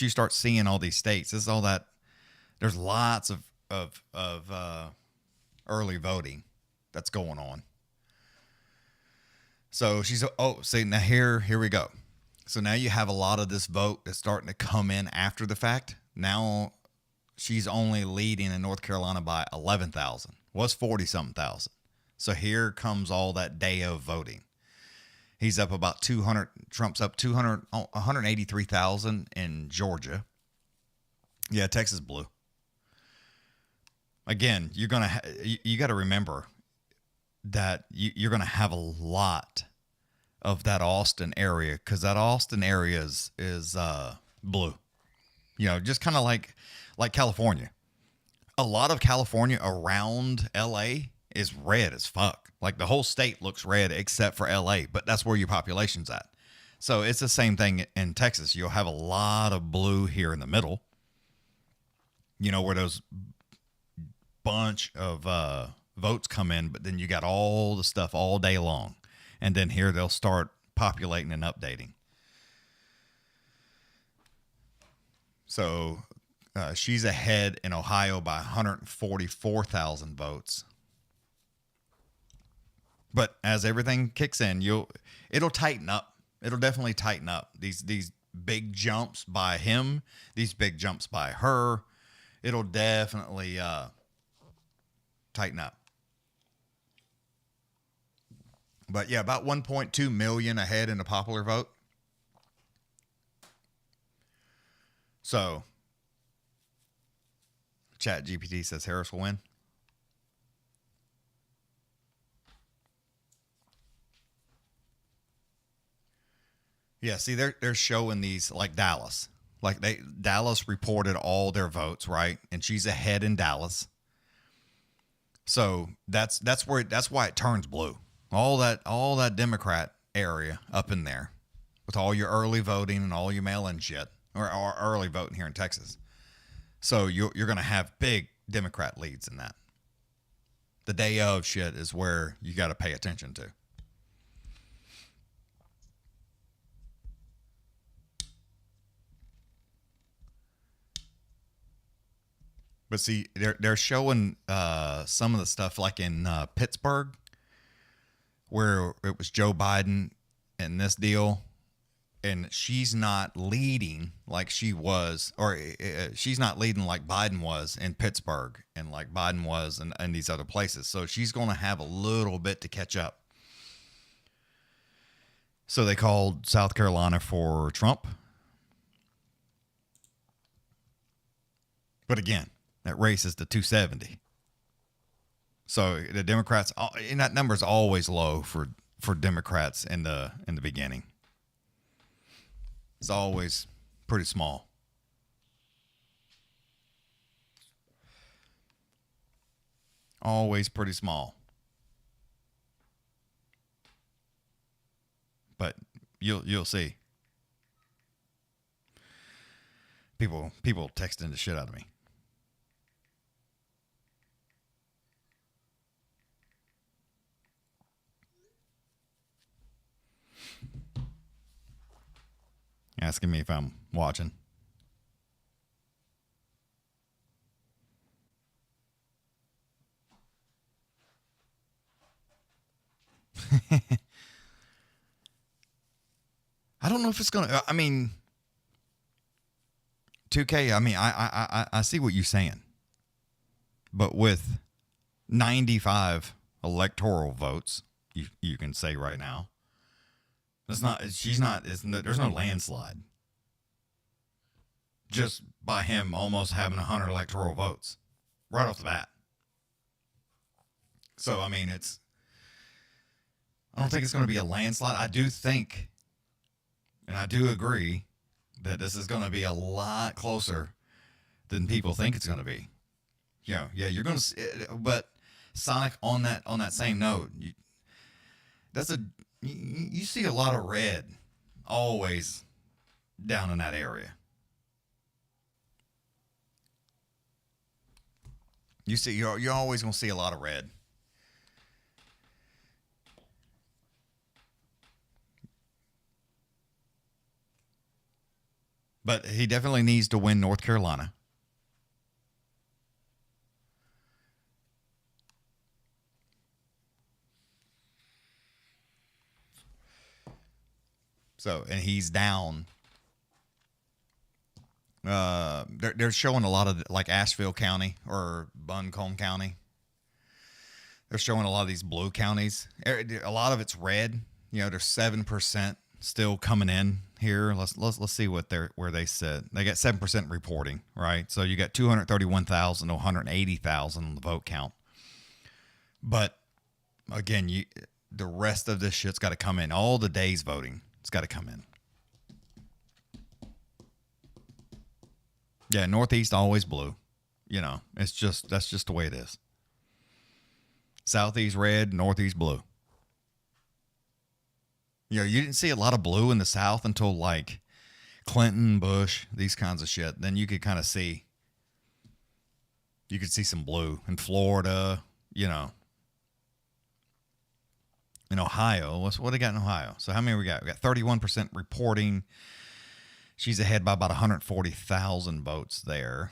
you start seeing all these states, this is all that. There's lots of early voting that's going on. So now here we go. So now you have a lot of this vote that's starting to come in after the fact. Now she's only leading in North Carolina by 11,000. Was 40-something thousand. So here comes all that day of voting. He's up about 200. Trump's up 183,000 in Georgia. Yeah, Texas blue. Again, you got to remember that you're going to have a lot of that Austin area, because that Austin area is blue. Just kind of like California. A lot of California around LA is red as fuck. Like the whole state looks red except for LA, but that's where your population's at. So it's the same thing in Texas. You'll have a lot of blue here in the middle, where those bunch of votes come in, but then you got all the stuff all day long. And then here they'll start populating and updating. So she's ahead in Ohio by 144,000 votes. But as everything kicks in, it'll tighten up. It'll definitely tighten up. These big jumps by him, these big jumps by her, it'll definitely tighten up. But yeah, about 1.2 million ahead in the popular vote. So, ChatGPT says Harris will win. Yeah, see, they're showing these like Dallas. Dallas reported all their votes, right? And she's ahead in Dallas. So that's why it turns blue. All that Democrat area up in there with all your early voting and all your mail-in shit, or early voting here in Texas. So you're going to have big Democrat leads in that. The day of shit is where you got to pay attention to. But see, they're showing some of the stuff like in Pittsburgh, where it was Joe Biden in this deal, and she's not leading like she was, or she's not leading like Biden was in Pittsburgh and like Biden was in these other places. So she's going to have a little bit to catch up. So they called South Carolina for Trump. But again, that race is to 270. So the Democrats, and that number is always low for for Democrats in the beginning. It's always pretty small. Always pretty small. But you'll see. People texting the shit out of me. Asking me if I'm watching. I don't know if it's gonna. I mean, 2K. I mean, I see what you're saying, but with 95 electoral votes, you can say right now, it's not. She's not. There's no landslide. Just by him almost having 100 electoral votes, right off the bat. So I mean, I don't think it's going to be a landslide. I do think, and I do agree, that this is going to be a lot closer than people think it's going to be. Yeah, you're going to. But Sonic, on that same note, you see a lot of red always down in that area. You're always going to see a lot of red. But he definitely needs to win North Carolina. So, and he's down. They're showing a lot of, like, Asheville County or Buncombe County. They're showing a lot of these blue counties. A lot of it's red. You know, there's 7% still coming in here. Let's see where they said they got 7% reporting, right? So you got 231,000 to 180,000 on the vote count. But again, the rest of this shit's got to come in. All the days voting, it's got to come in. Yeah, Northeast always blue. You know, that's just the way it is. Southeast red, Northeast blue. You know, you didn't see a lot of blue in the South until like Clinton, Bush, these kinds of shit. Then you could kind of see. You could see some blue in Florida, you know. In Ohio, what do we got in Ohio? So how many we got? We got 31% reporting. She's ahead by about 140,000 votes there.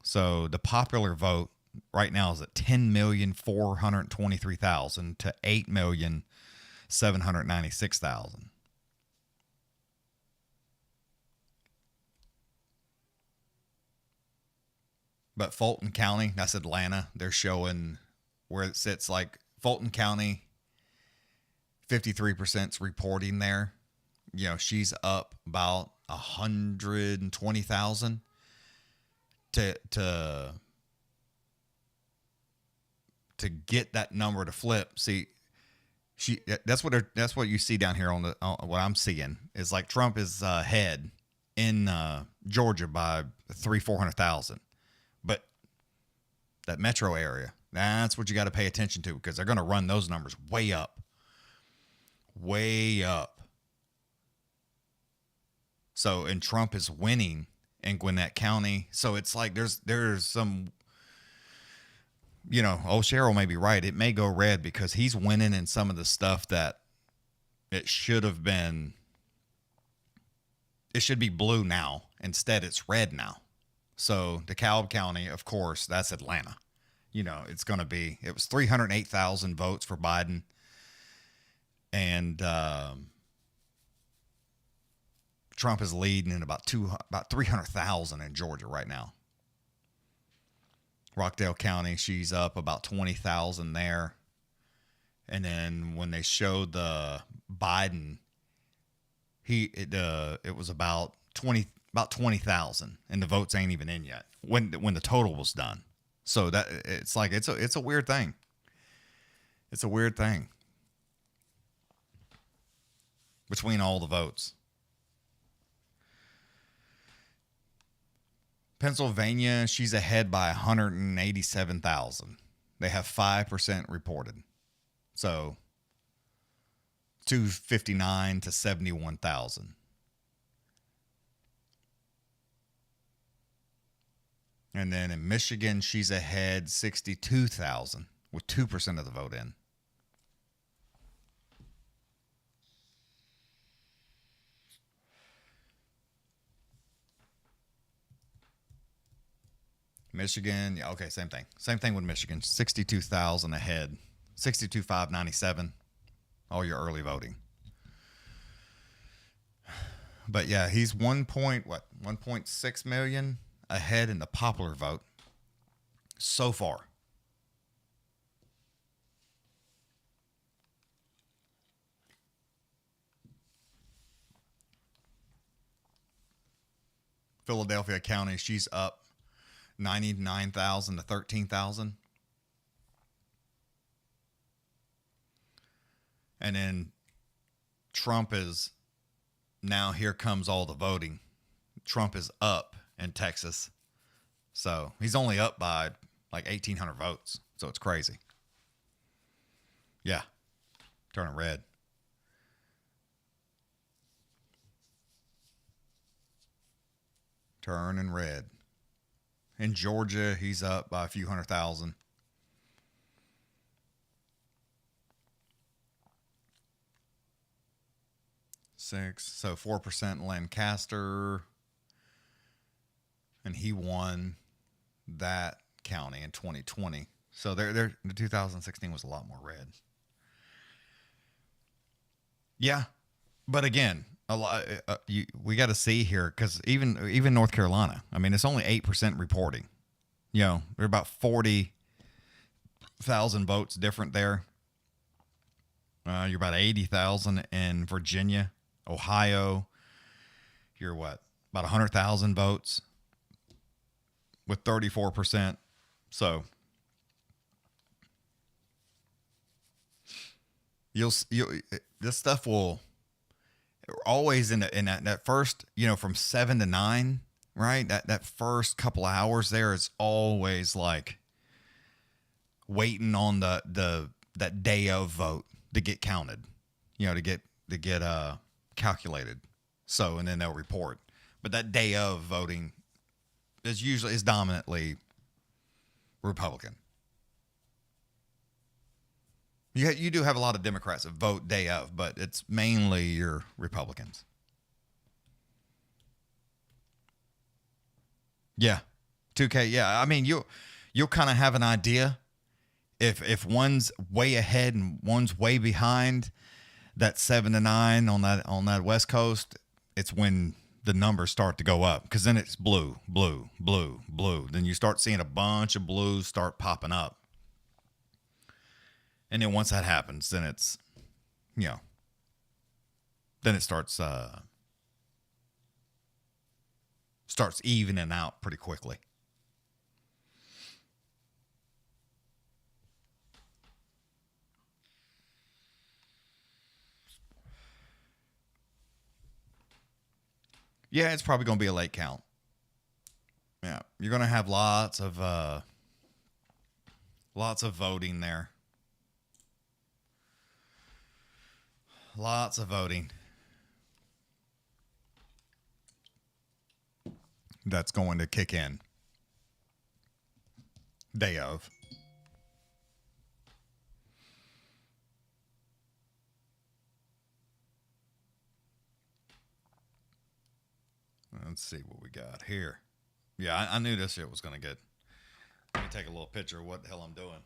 So the popular vote right now is at 10,423,000 to 8,796,000. But Fulton County, that's Atlanta. They're showing where it sits, like Fulton County, 53% reporting there. You know, she's up about 120,000 to get that number to flip. See, that's what you see down here on what I'm seeing is like Trump is ahead in Georgia by 400,000, but that metro area, that's what you got to pay attention to because they're going to run those numbers way up. So, and Trump is winning in Gwinnett County. So it's like there's some, you know, old Cheryl may be right. It may go red because he's winning in some of the stuff that it should have been. It should be blue now. Instead, it's red now. So DeKalb County, of course, that's Atlanta. You know, it was 308,000 votes for Biden. And Trump is leading in about 300,000 in Georgia right now. Rockdale County, she's up about 20,000 there. And then when they showed the Biden, it was about 20,000, and the votes ain't even in yet when the total was done. So that it's like it's a weird thing. It's a weird thing. between all the votes. Pennsylvania, she's ahead by 187,000. They have 5% reported. So 259 to 71,000. And then in Michigan, she's ahead 62,000 with 2% of the vote in. Michigan, yeah, okay, same thing. Same thing with Michigan. 62,000 ahead. 62,597. All your early voting. But yeah, he's 1.6 million ahead in the popular vote so far. Philadelphia County, she's up 99,000 to 13,000. And then Trump is, now here comes all the voting. Trump is up in Texas. So he's only up by like 1,800 votes. So it's crazy. Yeah. Turning red. Turning red. In Georgia, he's up by a few 100,000. So 4% Lancaster. And he won that county in 2020. So the 2016 was a lot more red. Yeah. But again, a lot. We got to see here, because even North Carolina, I mean, it's only 8% reporting. You know, they're about 40,000 votes different there. You're about 80,000 in Virginia, Ohio. You're what? About 100,000 votes with 34%. So you'll this stuff will always in that first, from 7 to 9, right? That first couple of hours there is always like waiting on that day of vote to get counted, to get calculated. So, and then they'll report. But that day of voting is dominantly Republican. You do have a lot of Democrats that vote day of, but it's mainly your Republicans. Yeah. 2K. Yeah. I mean, you'll kind of have an idea if one's way ahead and one's way behind. That 7 to 9 on that West Coast, it's when the numbers start to go up, because then it's blue, blue, blue, blue. Then you start seeing a bunch of blues start popping up. And then once that happens, then it's, then it starts evening out pretty quickly. Yeah, it's probably going to be a late count. Yeah, you're going to have lots of voting there. Lots of voting. That's going to kick in. Day of. Let's see what we got here. Yeah, I knew this shit was going to get. Let me take a little picture of what the hell I'm doing.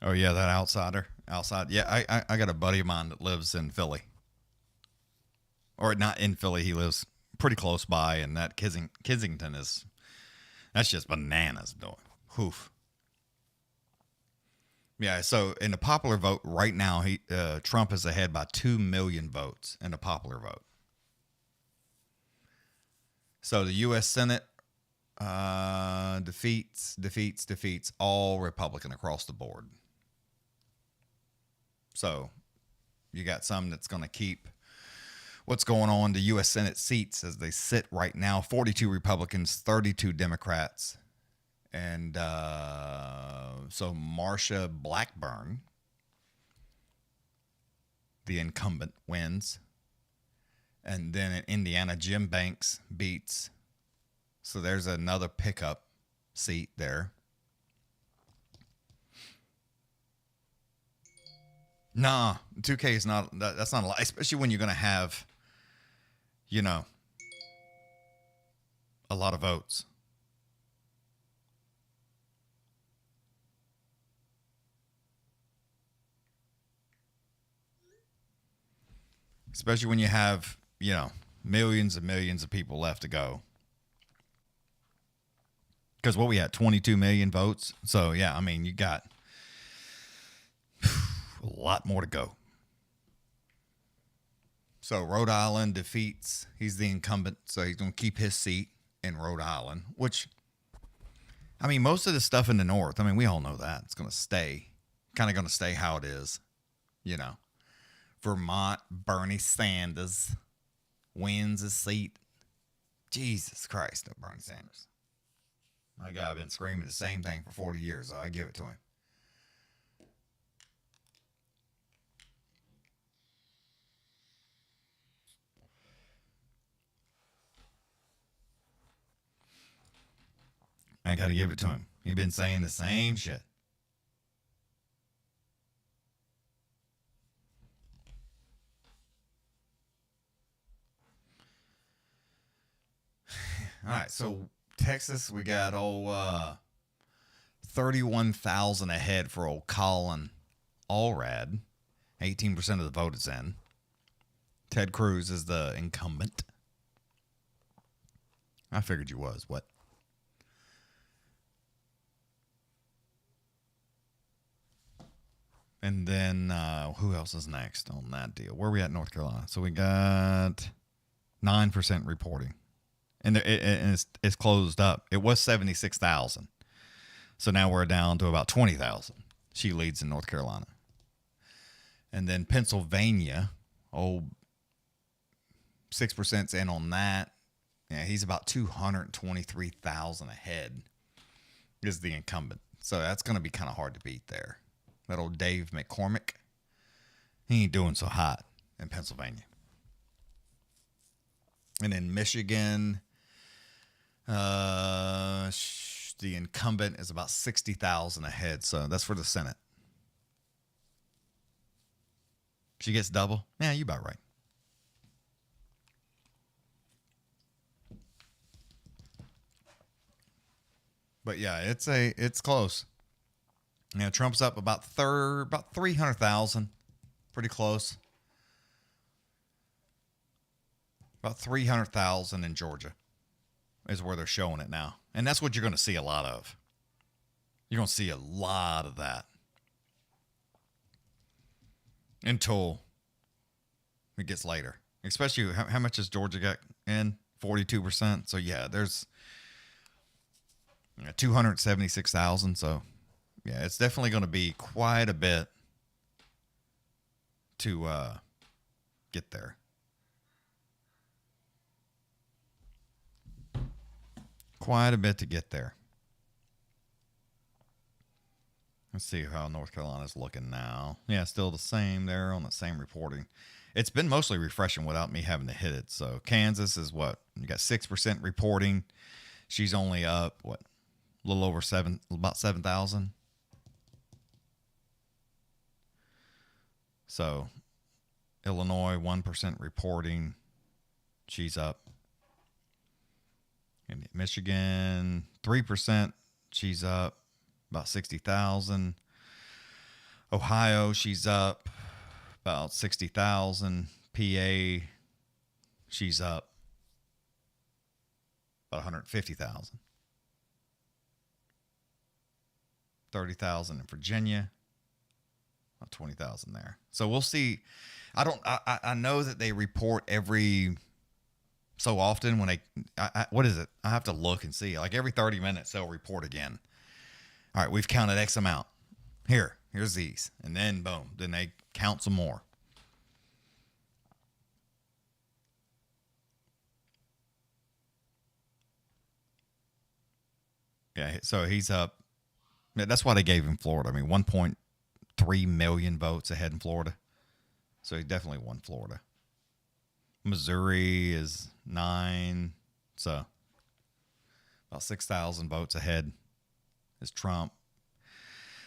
Oh, yeah, that outside. Yeah, I got a buddy of mine that lives in Philly. Or not in Philly, he lives pretty close by, and that Kensington that's just bananas doing. Hoof. Yeah, so in the popular vote right now, Trump is ahead by 2 million votes in the popular vote. So the U.S. Senate defeats all Republican across the board. So you got some that's going to keep what's going on. The U.S. Senate seats as they sit right now, 42 Republicans, 32 Democrats. And so Marsha Blackburn, the incumbent, wins. And then in Indiana, Jim Banks beats. So there's another pickup seat there. Nah, 2K is not, that's not a lot, especially when you're going to have, you know, a lot of votes. Especially when you have, you know, millions and millions of people left to go. Because what we had, 22 million votes. So, yeah, I mean, you got a lot more to go. So, Rhode Island defeats, he's the incumbent, so he's going to keep his seat in Rhode Island, which, I mean, most of the stuff in the North, I mean, we all know that. It's going to stay, kind of going to stay how it is, you know. Vermont, Bernie Sanders wins a seat. Jesus Christ, no Bernie Sanders. My God, I've been screaming the same thing for 40 years, so I give it to him. I got to give it to him. He's been saying the same shit. All right, so Texas, we got 31,000 ahead for old Colin Allred. 18% of the vote is in. Ted Cruz is the incumbent. I figured you was. What? And then who else is next on that deal? Where are we at in North Carolina? So we got 9% reporting. And it's closed up. It was 76,000. So now we're down to about 20,000. She leads in North Carolina. And then Pennsylvania, 6%'s in on that. Yeah, he's about 223,000 ahead is the incumbent. So that's going to be kind of hard to beat there. That old Dave McCormick, he ain't doing so hot in Pennsylvania. And in Michigan, the incumbent is about 60,000 ahead. So that's for the Senate. She gets double? Yeah, you about right. But yeah, it's close. Yeah, Trump's up about 300,000. Pretty close. About 300,000 in Georgia is where they're showing it now. And that's what you're going to see a lot of. You're going to see a lot of that. Until it gets later. Especially, how much has Georgia got in? 42%. So, yeah, there's 276,000. So, yeah, it's definitely going to be quite a bit to get there. Quite a bit to get there. Let's see how North Carolina's looking now. Yeah, still the same there on the same reporting. It's been mostly refreshing without me having to hit it. So Kansas is what? You got 6% reporting. She's only up, what? A little over about 7,000. So Illinois, 1% reporting. She's up. And Michigan, 3%. She's up about 60,000. Ohio, she's up about 60,000. PA, she's up about 150,000. 30,000 in Virginia. about 20,000 there. So we'll see. I know that they report every so often when what is it? I have to look and see. Like every 30 minutes, they'll report again. All right, we've counted X amount. Here's these. And then boom, then they count some more. Yeah, so he's up. Yeah, that's why they gave him Florida. I mean, 1.3 million votes ahead in Florida. So he definitely won Florida. Missouri is 9. So about 6,000 votes ahead is Trump.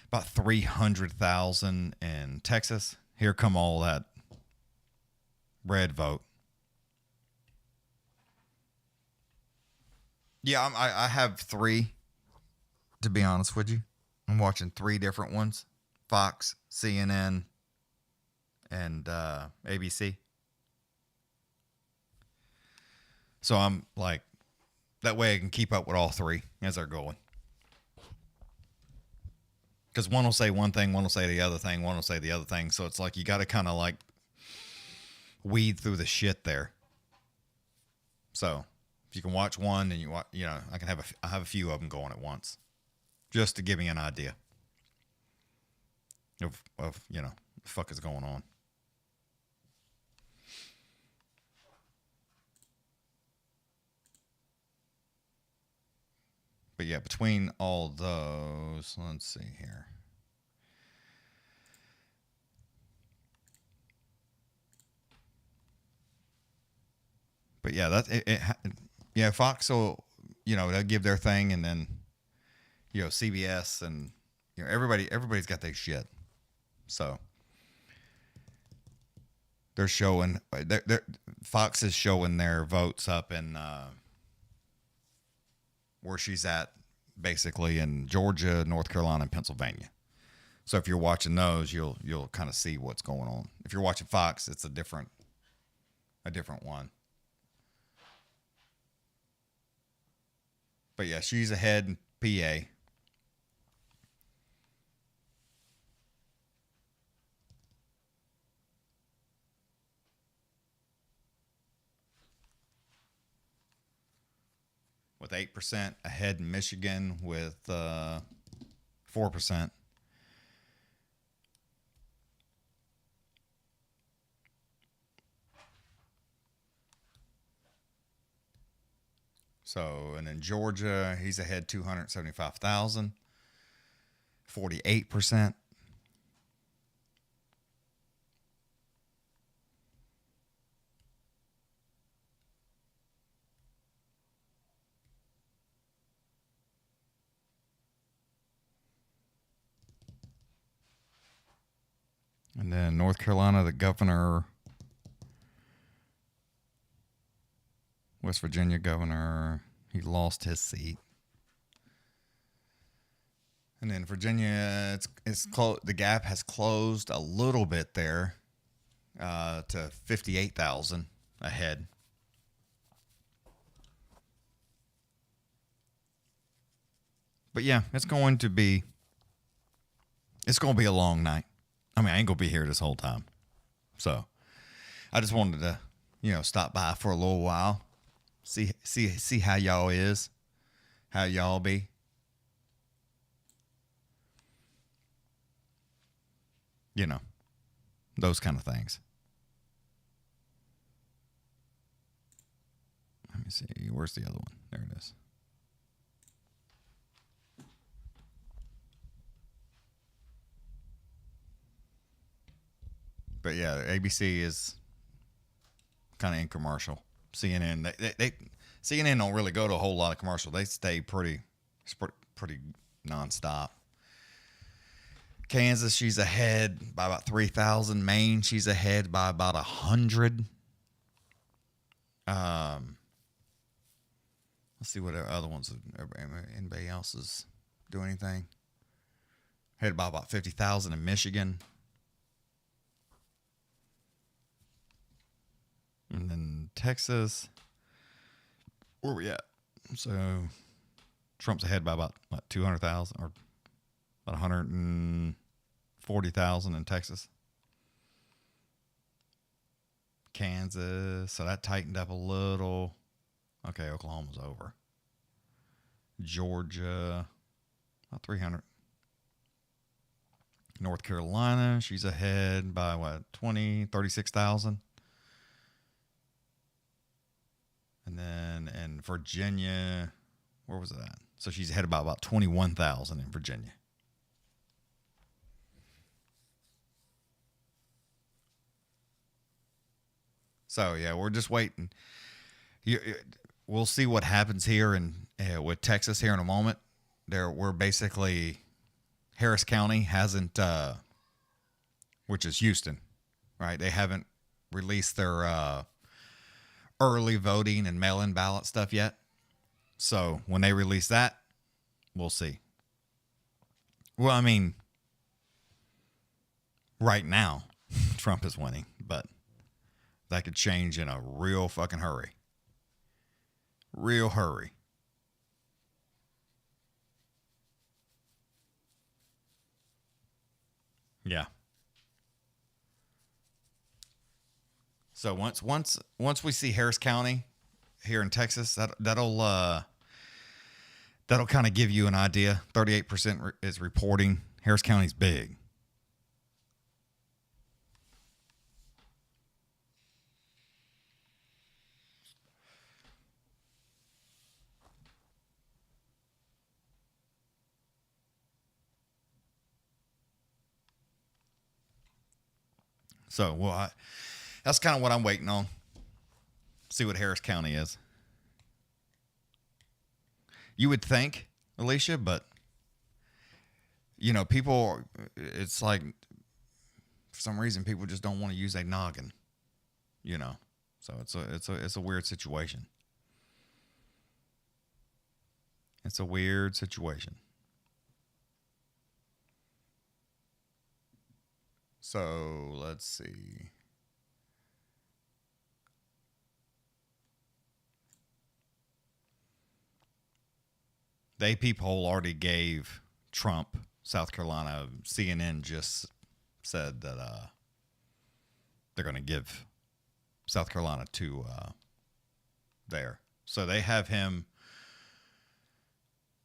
About 300,000 in Texas. Here come all that red vote. Yeah, I have 3, to be honest with you. I'm watching 3 different ones. Fox, CNN, and ABC. So I'm like, that way I can keep up with all 3 as they're going. Because one will say one thing, one will say the other thing, one will say the other thing. So it's like you got to kind of like weed through the shit there. So if you can watch one and I have a few of them going at once, just to give me an idea of what the fuck is going on. But yeah, between all those, let's see here. But yeah, Fox will, they'll give their thing, and then, CBS and, everybody's got their shit. So they're showing, Fox is showing their votes up in, where she's at, basically in Georgia, North Carolina, and Pennsylvania. So if you're watching those, you'll kind of see what's going on. If you're watching Fox, it's a different one. But yeah, she's ahead in PA. With 8%, ahead in Michigan with 4%. So, and in Georgia, he's ahead 275,000, 48%. And then North Carolina, the governor, West Virginia governor, he lost his seat. And then Virginia, it's the gap has closed a little bit there to 58,000 ahead. But yeah, it's going to be a long night. I mean, I ain't going to be here this whole time. So I just wanted to, stop by for a little while. See how y'all is. How y'all be. Those kind of things. Let me see. Where's the other one? There it is. But yeah, ABC is kind of in commercial. CNN, CNN don't really go to a whole lot of commercial. They stay pretty nonstop. Kansas, she's ahead by about 3,000. Maine, she's ahead by about 100. Let's see what other ones. Anybody else is doing anything? Ahead by about 50,000 in Michigan. And then Texas, where we at? So Trump's ahead by about 200,000 or about 140,000. 40,000 in Texas. Kansas, so that tightened up a little. Okay, Oklahoma's over. Georgia, about 300. North Carolina, she's ahead by what, 36,000. And then in Virginia, where was it at? So she's ahead by about 21,000 in Virginia. So yeah, we're just waiting. We'll see what happens here with Texas here in a moment. We're basically Harris County hasn't, which is Houston, right? They haven't released their early voting and mail-in ballot stuff yet. So when they release that, we'll see. Well, I mean, right now, Trump is winning, but that could change in a real fucking hurry. Real hurry. Yeah. So once we see Harris County here in Texas, that'll kind of give you an idea. 38% is reporting. Harris County's big. So, that's kind of what I'm waiting on. See what Harris County is. You would think, Alicia, but people. It's like for some reason people just don't want to use a noggin. So it's a weird situation. It's a weird situation. So let's see. The AP poll already gave Trump South Carolina. CNN just said that they're going to give South Carolina to there. So they have him.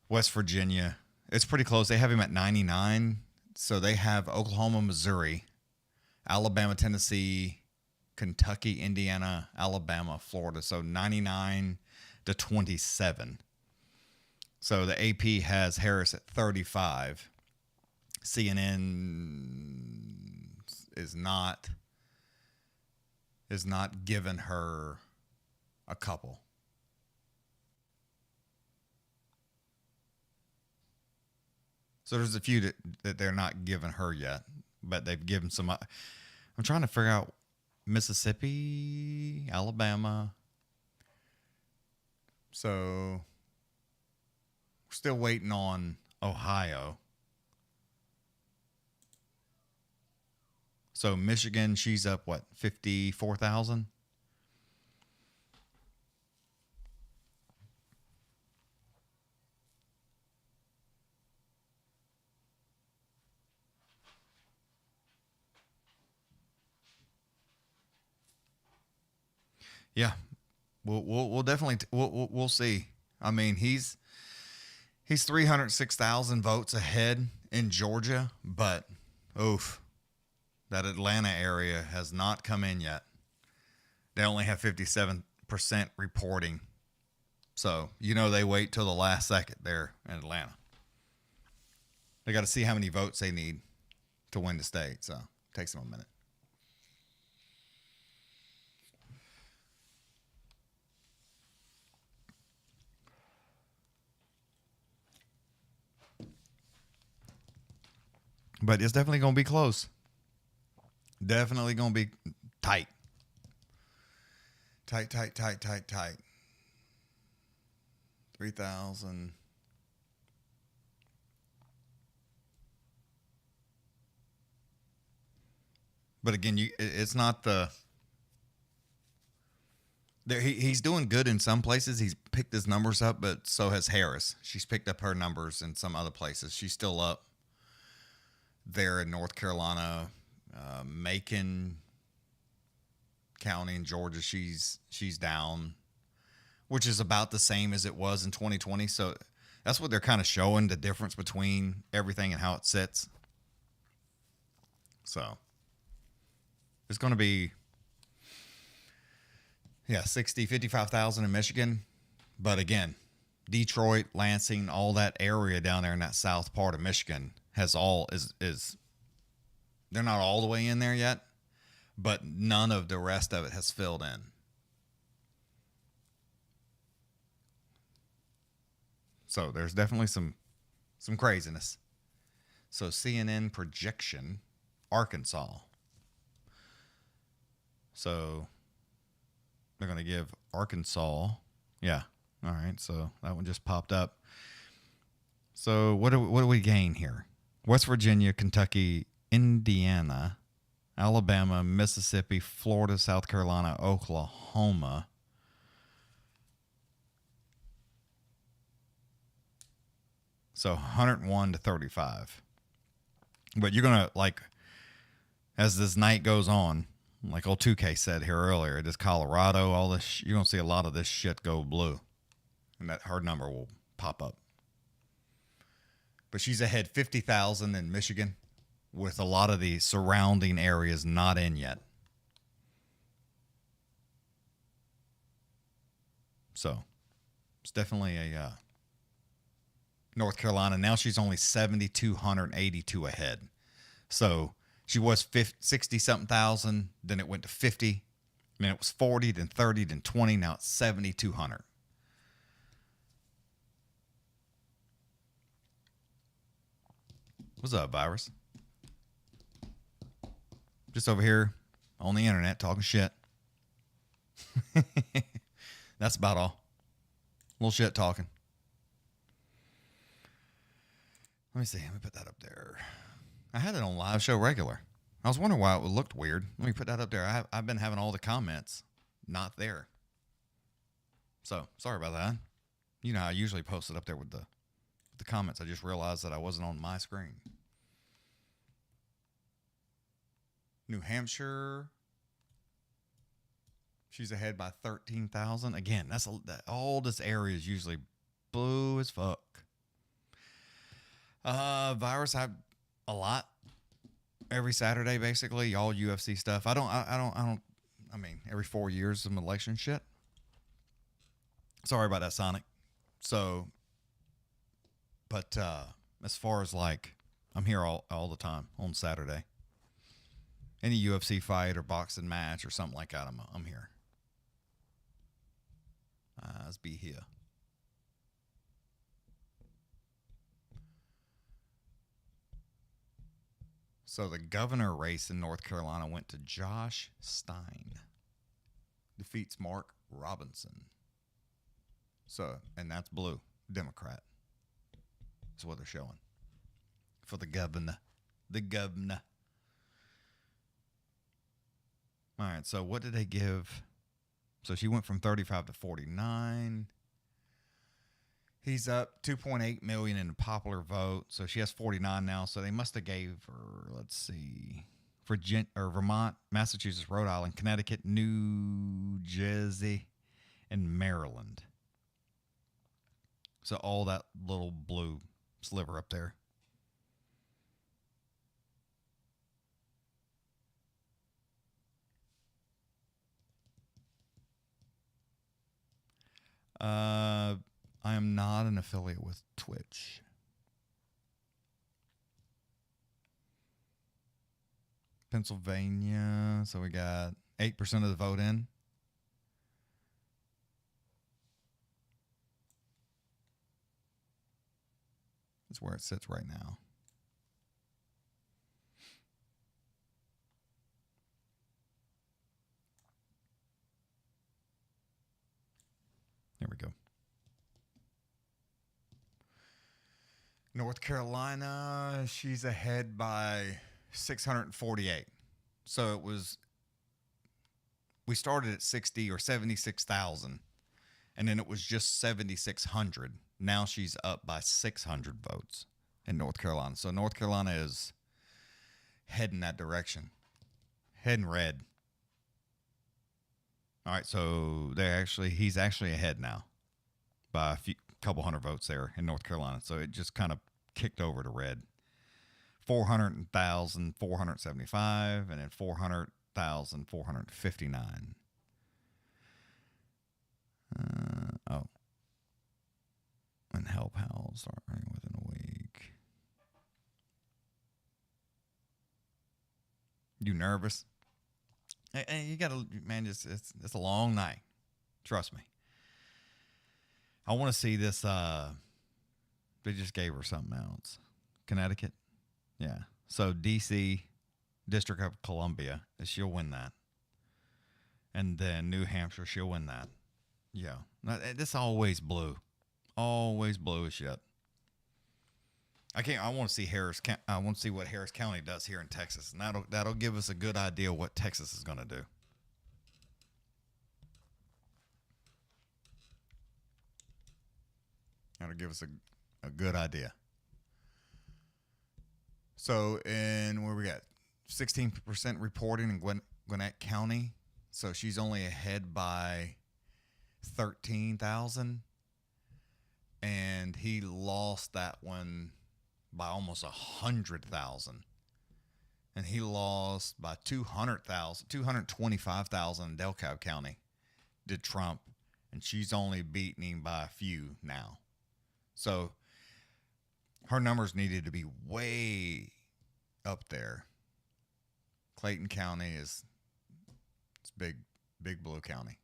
West Virginia. It's pretty close. They have him at 99. So they have Oklahoma, Missouri, Alabama, Tennessee, Kentucky, Indiana, Alabama, Florida. So 99 to 27. So the AP has Harris at 35. CNN is not giving her a couple. So there's a few that they're not giving her yet, but they've given some. I'm trying to figure out Mississippi, Alabama. So we're still waiting on Ohio. So Michigan, she's up, 54,000? Yeah, we'll definitely we'll see. I mean, he's 306,000 votes ahead in Georgia, but that Atlanta area has not come in yet. They only have 57% reporting, so they wait till the last second there in Atlanta. They got to see how many votes they need to win the state, so it takes them a minute. But it's definitely going to be close. Definitely going to be tight. Tight. 3,000. But again, it's not the... He's doing good in some places. He's picked his numbers up, but so has Harris. She's picked up her numbers in some other places. She's still up. there in North Carolina, Macon County in Georgia, she's down, which is about the same as it was in 2020. So that's what they're kind of showing, the difference between everything and how it sits. So it's going to be, 55,000 in Michigan. But again, Detroit, Lansing, all that area down there in that south part of Michigan has they're not all the way in there yet, but none of the rest of it has filled in. So there's definitely some craziness. So CNN projection, Arkansas. So they're going to give Arkansas, yeah. All right, so that one just popped up. So what do we gain here? West Virginia, Kentucky, Indiana, Alabama, Mississippi, Florida, South Carolina, Oklahoma. So 101 to 35. But you're going to, like, as this night goes on, like old 2K said here earlier, this Colorado, all this, you're going to see a lot of this shit go blue. And that her number will pop up. But she's ahead 50,000 in Michigan, with a lot of the surrounding areas not in yet. So it's definitely a North Carolina. Now she's only 7,282 ahead. So she was 60-something thousand. Then it went to 50. Then it was 40, then 30, then 20. Now it's 7,200. What's up, Virus? Just over here on the internet talking shit. That's about all. Little shit talking. Let me see. Let me put that up there. I had it on live show regular. I was wondering why it looked weird. Let me put that up there. I've been having all the comments not there. So sorry about that. You know, I usually post it up there with the comments. I just realized that I wasn't on my screen. New Hampshire, she's ahead by 13,000. Again, all this area is usually blue as fuck. Virus, I lot every Saturday basically, all UFC stuff. I mean, every 4 years some election shit. Sorry about that, Sonic. So, but as far as like, I'm here all the time on Saturday. Any UFC fight or boxing match or something like that, I'm here. Let's be here. So the governor race in North Carolina went to Josh Stein. Defeats Mark Robinson. So, and that's blue. Democrat. That's what they're showing. For the governor. The governor. All right, so what did they give? So she went from 35 to 49. He's up 2.8 million in the popular vote. So she has 49 now. So they must have gave her, let's see, for Vermont, Massachusetts, Rhode Island, Connecticut, New Jersey, and Maryland. So all that little blue sliver up there. I am not an affiliate with Twitch. Pennsylvania. So we got 8% of the vote in. That's where it sits right now. There we go. North Carolina, she's ahead by 648. So it was, we started at 60 or 76,000, and then it was just 7,600. Now she's up by 600 votes in North Carolina. So North Carolina is heading that direction, heading red. All right, so he's actually ahead now by a couple hundred votes there in North Carolina. So it just kind of kicked over to red. 400,475 and then 400,459. And help howls starting within a week. You nervous? Hey, you gotta, man. It's a long night. Trust me. I want to see this. They just gave her something else. Connecticut, yeah. So DC, District of Columbia, she'll win that. And then New Hampshire, she'll win that. Yeah, this always blue. Always blue as shit. I want to see I want to see what Harris County does here in Texas, and that'll give us a good idea what Texas is going to do. That'll give us a good idea. So, where we got 16% reporting in Gwinnett County, so she's only ahead by 13,000. And he lost that one by almost 100,000. And he lost by 225,000 in DeKalb County to Trump. And she's only beating him by a few now. So her numbers needed to be way up there. Clayton County it's big blue county.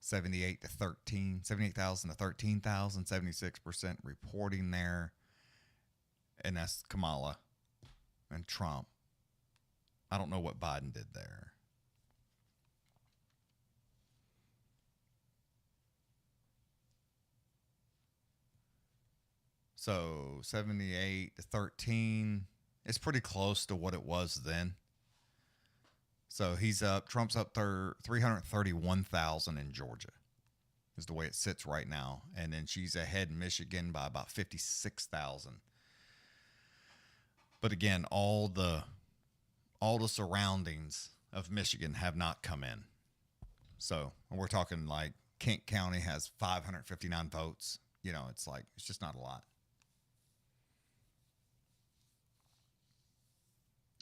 78,000 to 13,000, 76% reporting there. And that's Kamala and Trump. I don't know what Biden did there. So 78 to 13. It's pretty close to what it was then. So Trump's up 331,000 in Georgia is the way it sits right now. And then she's ahead in Michigan by about 56,000. But again, all the surroundings of Michigan have not come in. So we're talking like Kent County has 559 votes. It's just not a lot.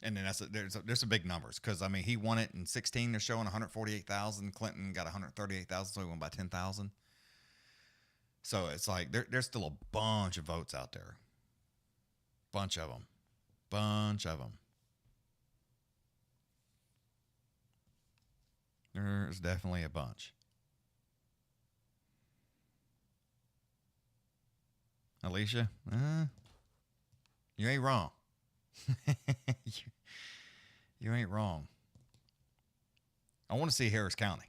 And then there's a big numbers because he won it in 2016. They're showing 148,000. Clinton got 138,000, so he won by 10,000. So it's like there's still a bunch of votes out there. Bunch of them. There's definitely a bunch. Alicia, you ain't wrong. You ain't wrong. I want to see Harris County.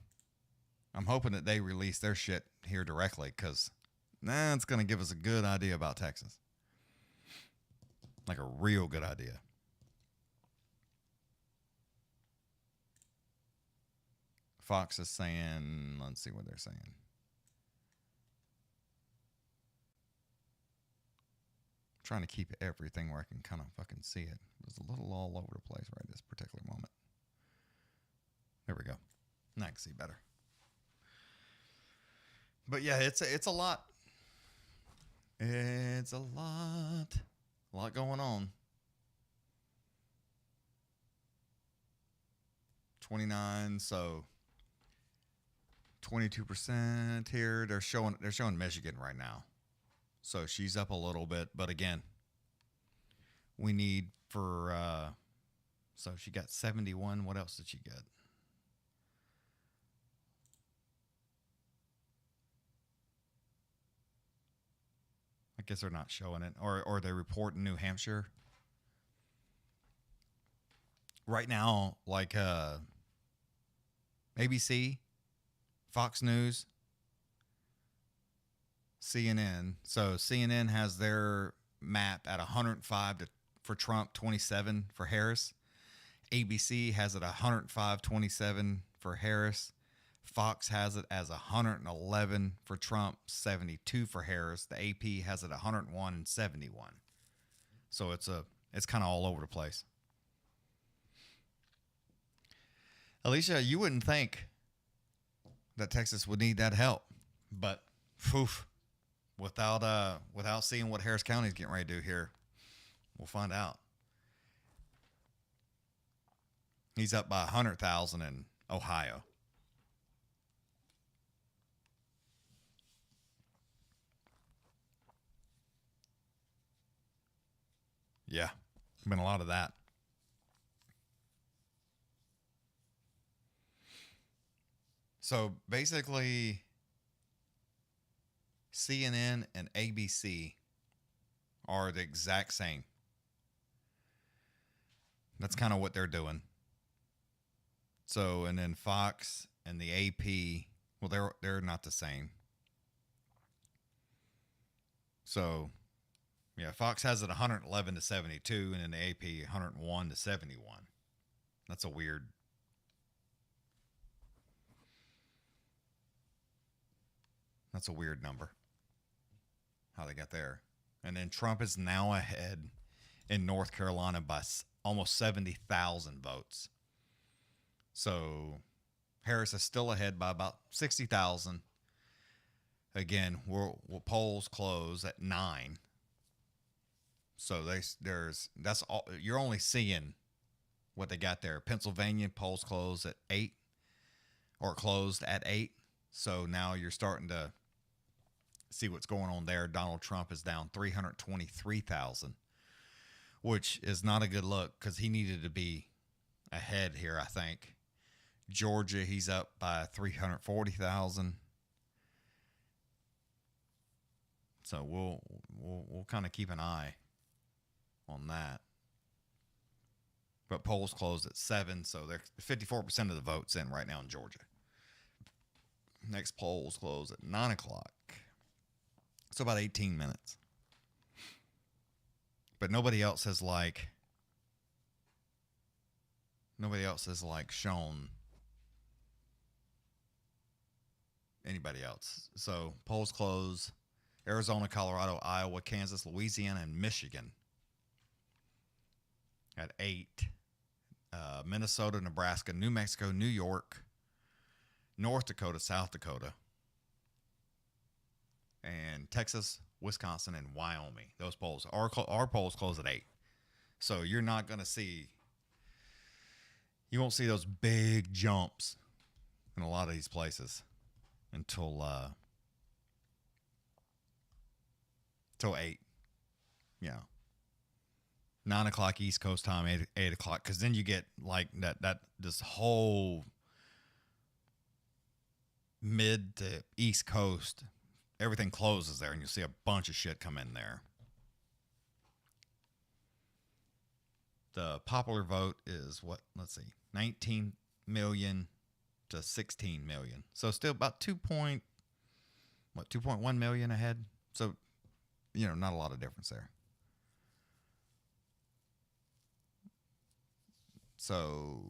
I'm hoping that they release their shit here directly because it's going to give us a good idea about Texas. Like a real good idea. Fox is saying, let's see what they're saying. Trying to keep everything where I can kind of fucking see it. It's a little all over the place right this particular moment. There we go. Now I can see better. But yeah, it's a lot. It's a lot. A lot going on. 29, so 22% here. They're showing Michigan right now. So she's up a little bit, but again, we need for so she got 71. What else did she get? I guess they're not showing it, or they report in New Hampshire right now, like ABC, Fox News, CNN. So CNN has their map at 105 for Trump, 27 for Harris. ABC has it 105-27 for Harris. Fox has it as 111 for Trump, 72 for Harris. The AP has it 101 and 71. So it's a It's kind of all over the place. Alicia, you wouldn't think that Texas would need that help, but without seeing what Harris County is getting ready to do here, we'll find out. He's up by 100,000 in Ohio. Yeah, been a lot of that. So basically, CNN and ABC are the exact same. That's kind of what they're doing. So, and then Fox and the AP, well, they're not the same. So, yeah, Fox has it 111 to 72, and then the AP 101 to 71. That's a weird. That's a weird number. How they got there. And then Trump is now ahead in North Carolina by almost 70,000 votes. So Harris is still ahead by about 60,000. Again, polls close at 9. So that's all. You're only seeing what they got there. Pennsylvania polls closed at 8, or closed at 8. So now you're starting to see what's going on there. Donald Trump is down 323,000, which is not a good look because he needed to be ahead here, I think. Georgia, he's up by 340,000. So we'll kind of keep an eye on that. But polls closed at 7, so they're 54% of the votes in right now in Georgia. Next polls close at 9 o'clock. So about 18 minutes. But nobody else has shown anybody else. So polls close Arizona, Colorado, Iowa, Kansas, Louisiana, and Michigan at 8. Minnesota, Nebraska, New Mexico, New York, North Dakota, South Dakota, and Texas, Wisconsin, and Wyoming. Those polls, our polls close at 8. So you're not going to see, you won't see those big jumps in a lot of these places until 8. Yeah. 9 o'clock East Coast time, 8 o'clock. Because then you get like this whole mid to East Coast, everything closes there, and you'll see a bunch of shit come in there. The popular vote is what? Let's see, 19 million to 16 million. So still about 2.1 million ahead. So, not a lot of difference there. So,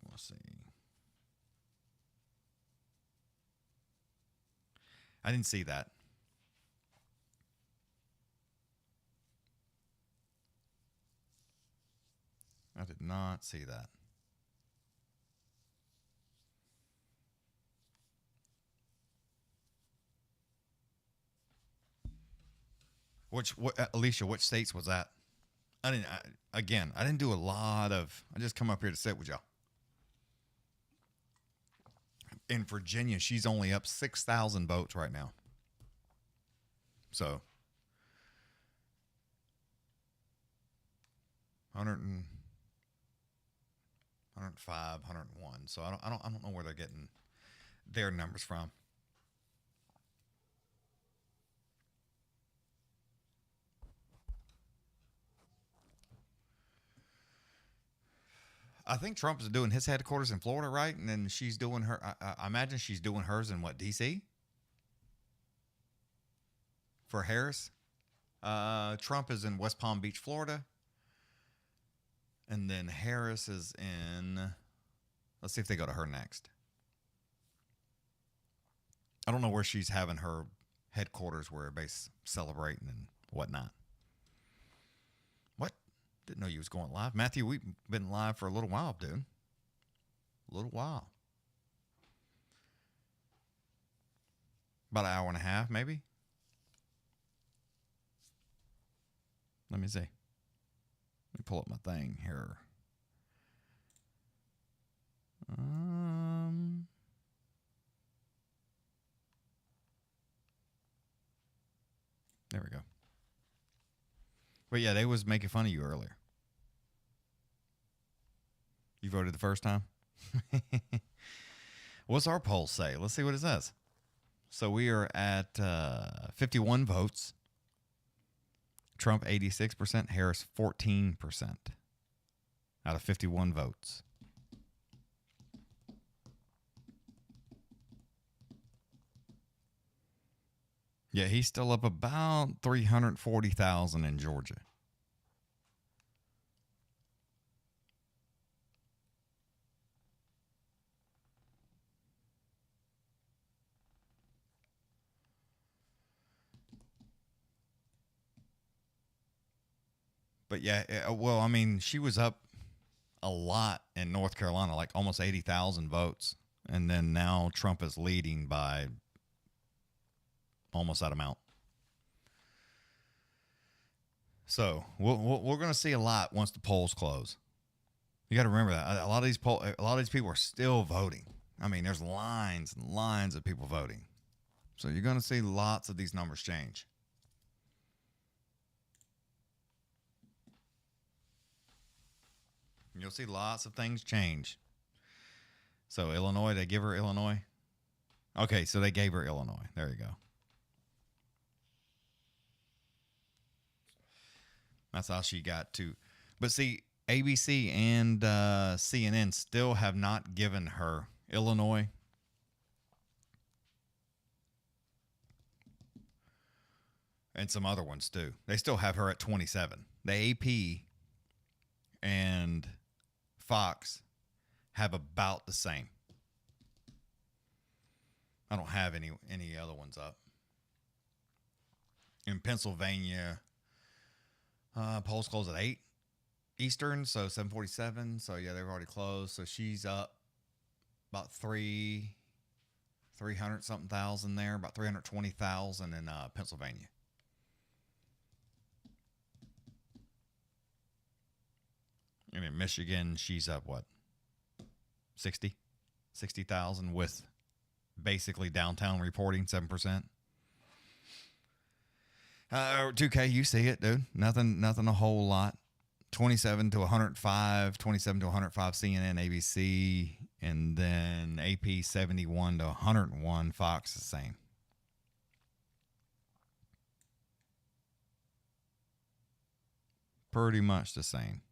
let's see. I didn't see that. I did not see that. Alicia, which states was that? I didn't do a lot of, I just come up here to sit with y'all. In Virginia, she's only up 6,000 votes right now. So 105, 101. So I don't know where they're getting their numbers from. I think Trump is doing his headquarters in Florida, right? And then she's doing her, I imagine she's doing hers in what, D.C.? For Harris? Trump is in West Palm Beach, Florida. And then Harris is in, let's see if they go to her next. I don't know where she's having her headquarters where everybody's celebrating and whatnot. What? Didn't know you was going live. Matthew, we've been live for a little while, dude. A little while. About an hour and a half, maybe. Let me see. Let me pull up my thing here. There we go. But yeah, they was making fun of you earlier. You voted the first time? What's our poll say? Let's see what it says. So we are at 51 votes. Trump 86%, Harris 14% out of 51 votes. Yeah, he's still up about 340,000 in Georgia. But yeah, well, I mean, she was up a lot in North Carolina, like almost 80,000 votes. And then now Trump is leading by almost that amount. So we're going to see a lot once the polls close. You got to remember that a lot of these people are still voting. I mean, there's lines and lines of people voting. So you're going to see lots of these numbers change. You'll see lots of things change. So Illinois, they give her Illinois. Okay, so they gave her Illinois. There you go. That's how she got to. But see, ABC and CNN still have not given her Illinois. And some other ones too. They still have her at 27. The AP and Fox have about the same. I don't have any other ones up. In Pennsylvania, polls close at 8 Eastern, so 7:47. So yeah, they've already closed. So she's up about 300 something thousand there, about 320,000 in Pennsylvania. And in Michigan, she's up what? 60,000 with basically downtown reporting 7%. 2K, you see it, dude. Nothing a whole lot. 27 to 105, 27 to 105 CNN, ABC, and then AP 71 to 101, Fox the same. Pretty much the same.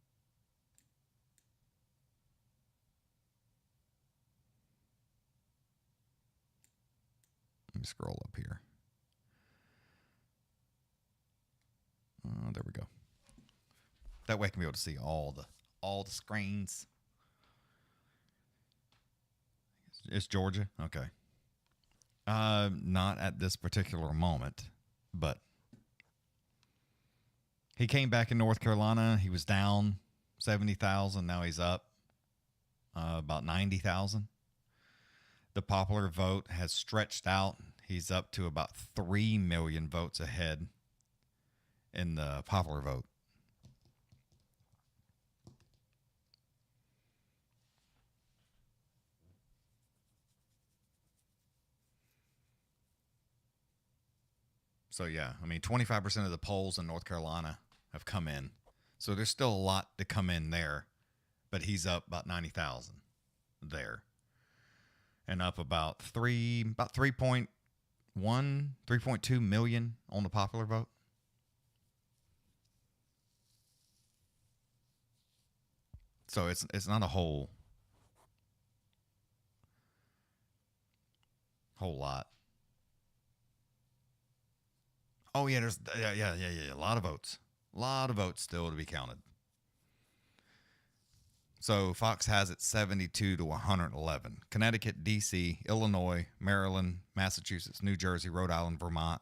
Let me scroll up here. There we go. That way I can be able to see all the screens. It's Georgia? Okay. Not at this particular moment, but he came back in North Carolina. He was down 70,000. Now he's up about 90,000. The popular vote has stretched out. He's up to about 3 million votes ahead in the popular vote. So, yeah, I mean, 25% of the polls in North Carolina have come in. So there's still a lot to come in there. But he's up about 90,000 there. And up about 3.1, 3.2 million on the popular vote. So it's not a whole lot. Oh yeah, there's yeah. A lot of votes. A lot of votes still to be counted. So Fox has it 72 to 111. Connecticut, D.C., Illinois, Maryland, Massachusetts, New Jersey, Rhode Island, Vermont.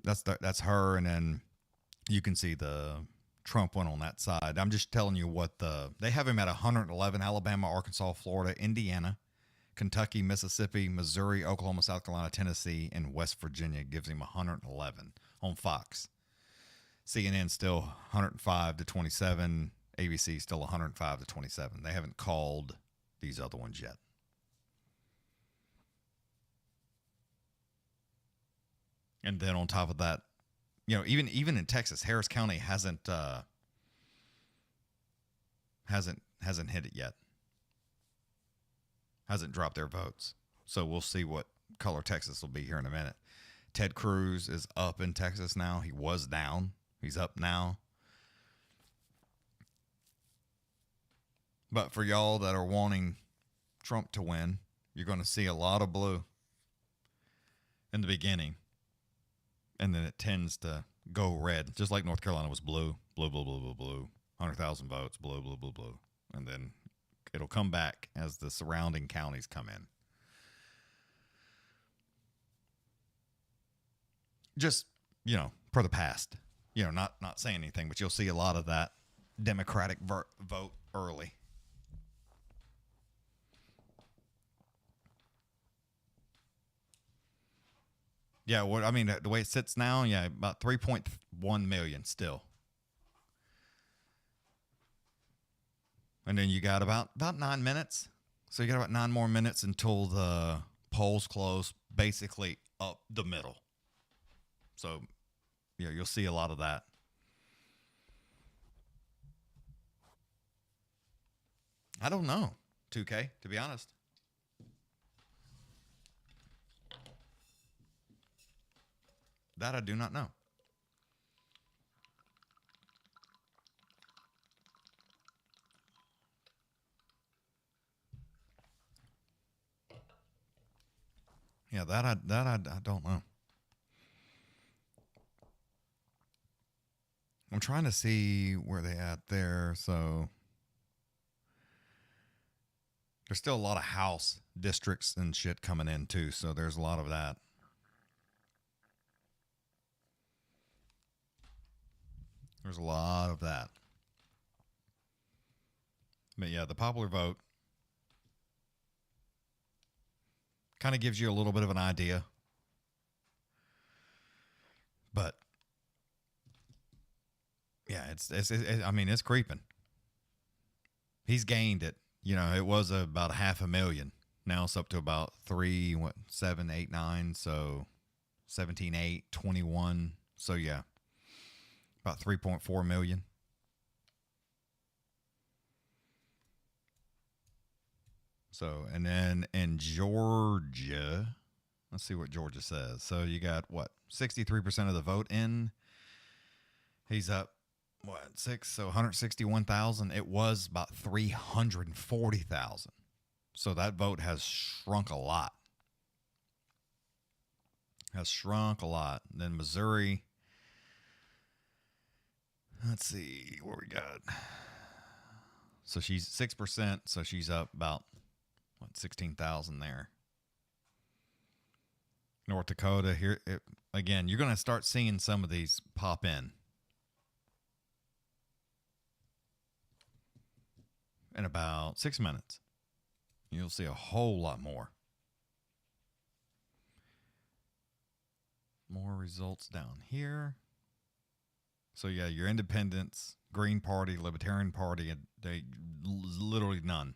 That's her, and then You can see the Trump one on that side. I'm just telling you what they have him at 111. Alabama, Arkansas, Florida, Indiana, Kentucky, Mississippi, Missouri, Oklahoma, South Carolina, Tennessee, and West Virginia gives him 111 on Fox. CNN still 105 to 27. ABC still 105 to 27. They haven't called these other ones yet. And then on top of that, you know, even in Texas, Harris County hasn't hit it yet. Hasn't dropped their votes. So we'll see what color Texas will be here in a minute. Ted Cruz is up in Texas now. He was down. He's up now. But for y'all that are wanting Trump to win, you're going to see a lot of blue in the beginning. And then it tends to go red, just like North Carolina was blue, blue, blue, blue, blue, blue, 100,000 votes, blue, blue, blue, blue. And then it'll come back as the surrounding counties come in. Just, you know, for the past, you know, not saying anything, but you'll see a lot of that Democratic vote early. Yeah, what I mean, the way it sits now, yeah, about 3.1 million still. And then you got about 9 minutes. So you got about 9 more minutes until the polls close, basically up the middle. So, yeah, you'll see a lot of that. I don't know, 2K, to be honest. That I do not know. Yeah, that I don't know. I'm trying to see where they at there. So there's still a lot of House districts and shit coming in too. So there's a lot of that. There's a lot of that. But yeah, the popular vote kind of gives you a little bit of an idea. But yeah, it's I mean, it's creeping. He's gained it. You know, it was about 500,000. Now it's up to about 7, 8, 9. So 17, 8, 21. So yeah, about 3.4 million. So, and then in Georgia, let's see what Georgia says. So you got what? 63% of the vote in. He's up, what, 6? So 161,000. It was about 340,000. So that vote has shrunk a lot. Then Missouri. Let's see what we got. So she's 6%. So she's up about, 16,000 there. North Dakota here again. You're going to start seeing some of these pop in about 6 minutes. You'll see a whole lot more. More results down here. So yeah, your independents, Green Party, Libertarian Party, they literally none.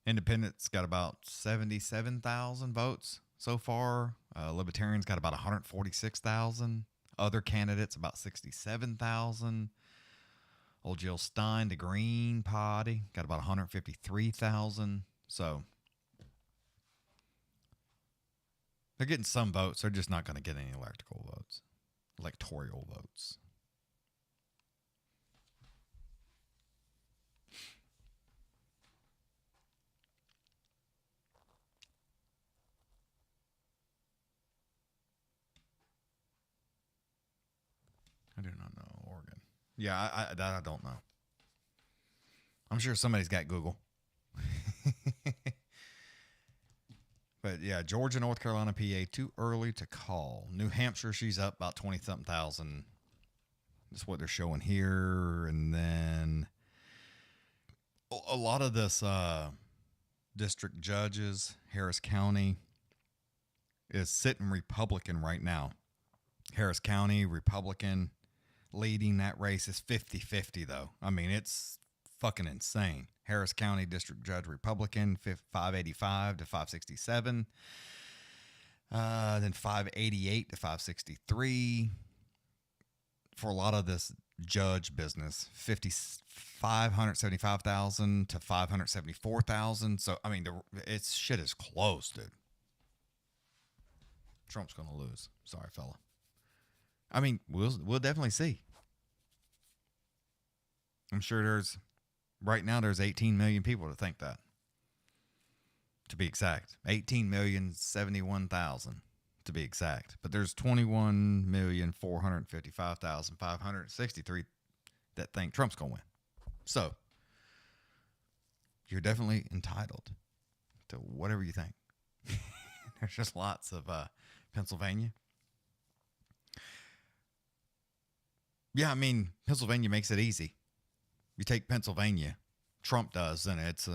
Independents got about 77,000 votes so far. Libertarians got about 146,000. Other candidates about 67,000. Old Jill Stein, the Green Party, got about 153,000. So they're getting some votes. They're just not going to get any electoral votes. I do not know Oregon. Yeah, I don't know. I'm sure somebody's got Google. But yeah, Georgia, North Carolina, PA, too early to call. New Hampshire, she's up about 20-something thousand. That's what they're showing here. And then a lot of this district judges, Harris County, is sitting Republican right now. Harris County, Republican, leading that race is 50-50, though. I mean, it's fucking insane. Harris County District Judge Republican, 585 to 567. Then 588 to 563. For a lot of this judge business, 575,000 to 574,000. So, I mean, it's shit is close, dude. Trump's going to lose. Sorry, fella. I mean, we'll definitely see. I'm sure right now there's 18 million people that think that. To be exact, 18,071,000 to be exact. But there's 21,455,563 that think Trump's going to win. So, you're definitely entitled to whatever you think. There's just lots of Pennsylvania. Yeah, I mean, Pennsylvania makes it easy. You take Pennsylvania, Trump does, and it's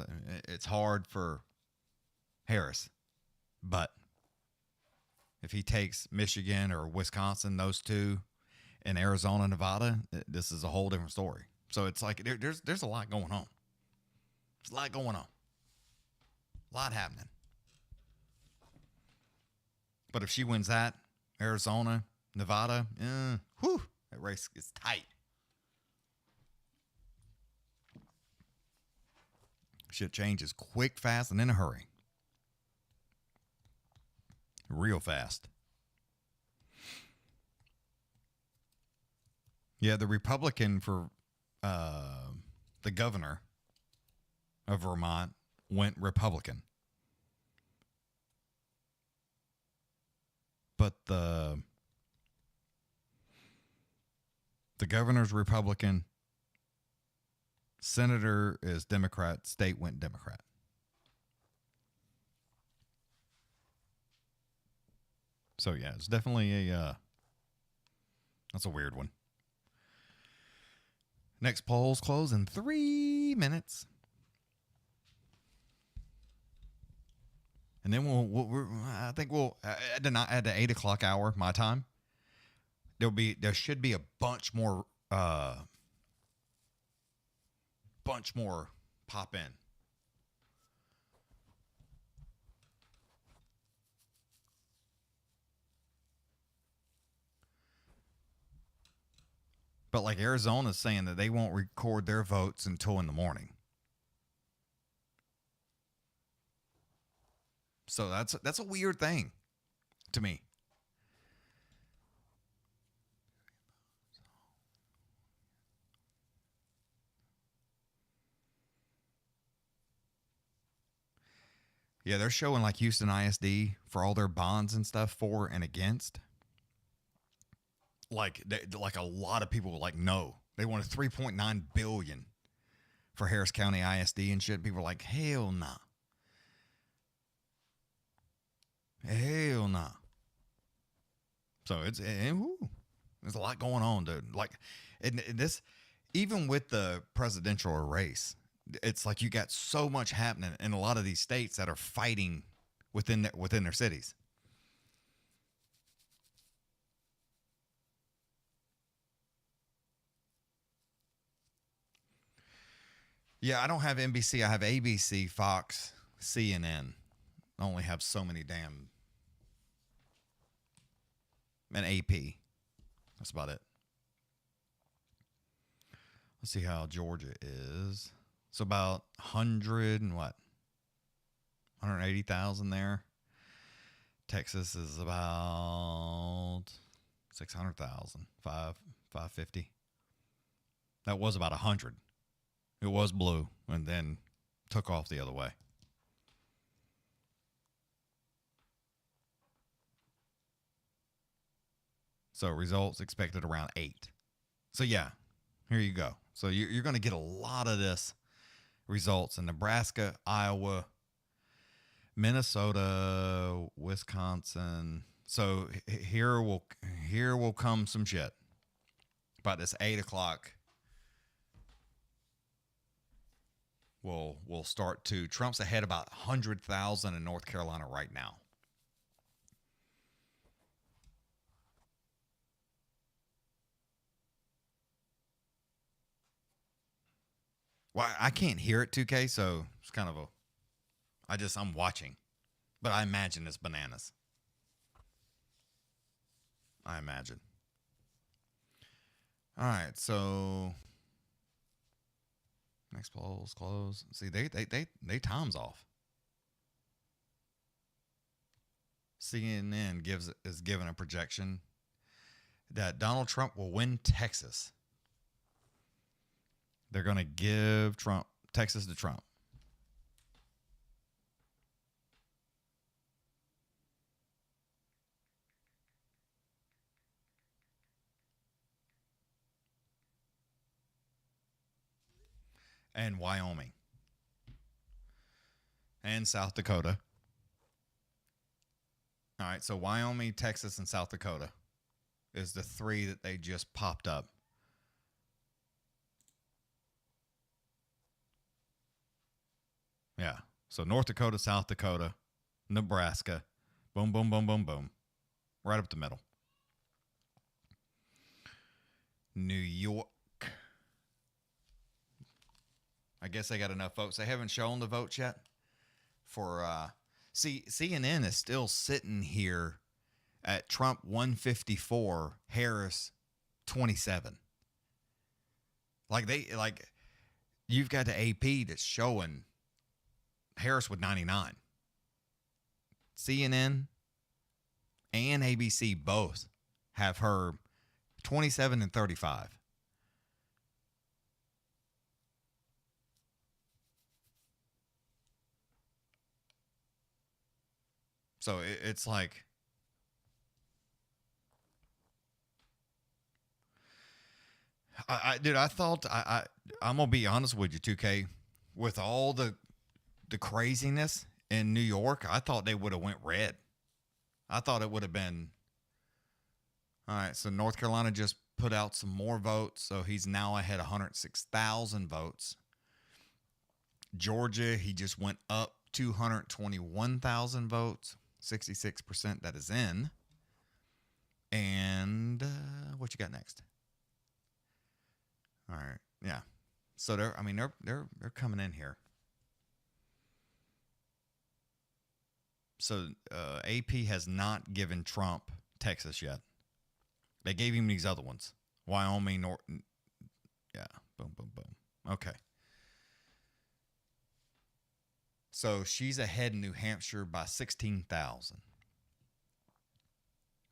hard for Harris. But if he takes Michigan or Wisconsin, those two, and Arizona, Nevada, this is a whole different story. So it's like there's a lot going on. There's a lot going on. A lot happening. But if she wins that, Arizona, Nevada, that race is tight. Shit changes quick, fast, and in a hurry. Real fast. Yeah, the Republican for the governor of Vermont went Republican. But the governor's Republican, senator is Democrat, state went Democrat. So yeah, it's definitely that's a weird one. Next polls close in 3 minutes. And then I think at the 8 o'clock hour, my time, there should be a bunch more pop in. But like Arizona's saying that they won't record their votes until in the morning. So that's a weird thing to me. Yeah, they're showing like Houston ISD for all their bonds and stuff for and against. Like a lot of people like no. They wanted $3.9 billion for Harris County ISD and shit. People are like, hell nah. Hell nah. So there's a lot going on, dude. Like, this, even with the presidential race, it's like you got so much happening in a lot of these states that are fighting within their cities. Yeah, I don't have NBC. I have ABC, Fox, CNN. I only have so many damn. And AP. That's about it. Let's see how Georgia is. So about 100 and what? 180,000 there. Texas is about 600,000. 550. That was about 100. It was blue and then took off the other way. So results expected around 8. So yeah, here you go. So you're going to get a lot of this results in Nebraska, Iowa, Minnesota, Wisconsin. So here will come some shit. About this 8 o'clock. We'll start to. Trump's ahead about 100,000 in North Carolina right now. Well, I can't hear it 2K, so it's kind of I'm watching. But I imagine it's bananas. I imagine. All right, so next polls close. See, they time's off. CNN is given a projection that Donald Trump will win Texas. They're going to give Texas to Trump. And Wyoming. And South Dakota. All right, so Wyoming, Texas, and South Dakota is the 3 that they just popped up. Yeah. So North Dakota, South Dakota, Nebraska. Boom, boom, boom, boom, boom. Right up the middle. New York. I guess they got enough votes. They haven't shown the votes yet. For CNN is still sitting here at Trump 154, Harris 27. You've got the AP that's showing Harris with 99. CNN and ABC both have her 27 and 35. So it's like, I thought I'm gonna be honest with you, 2K, with all the craziness in New York, I thought they would have went red. I thought it would have been all right. So North Carolina just put out some more votes, so he's now ahead 106,000 votes. Georgia, he just went up 221,000 votes. 66% that is in. And what you got next? All right, yeah. So they're coming in here. So AP has not given Trump Texas yet. They gave him these other ones. Wyoming, yeah, boom, boom, boom. Okay. So she's ahead in New Hampshire by 16,000.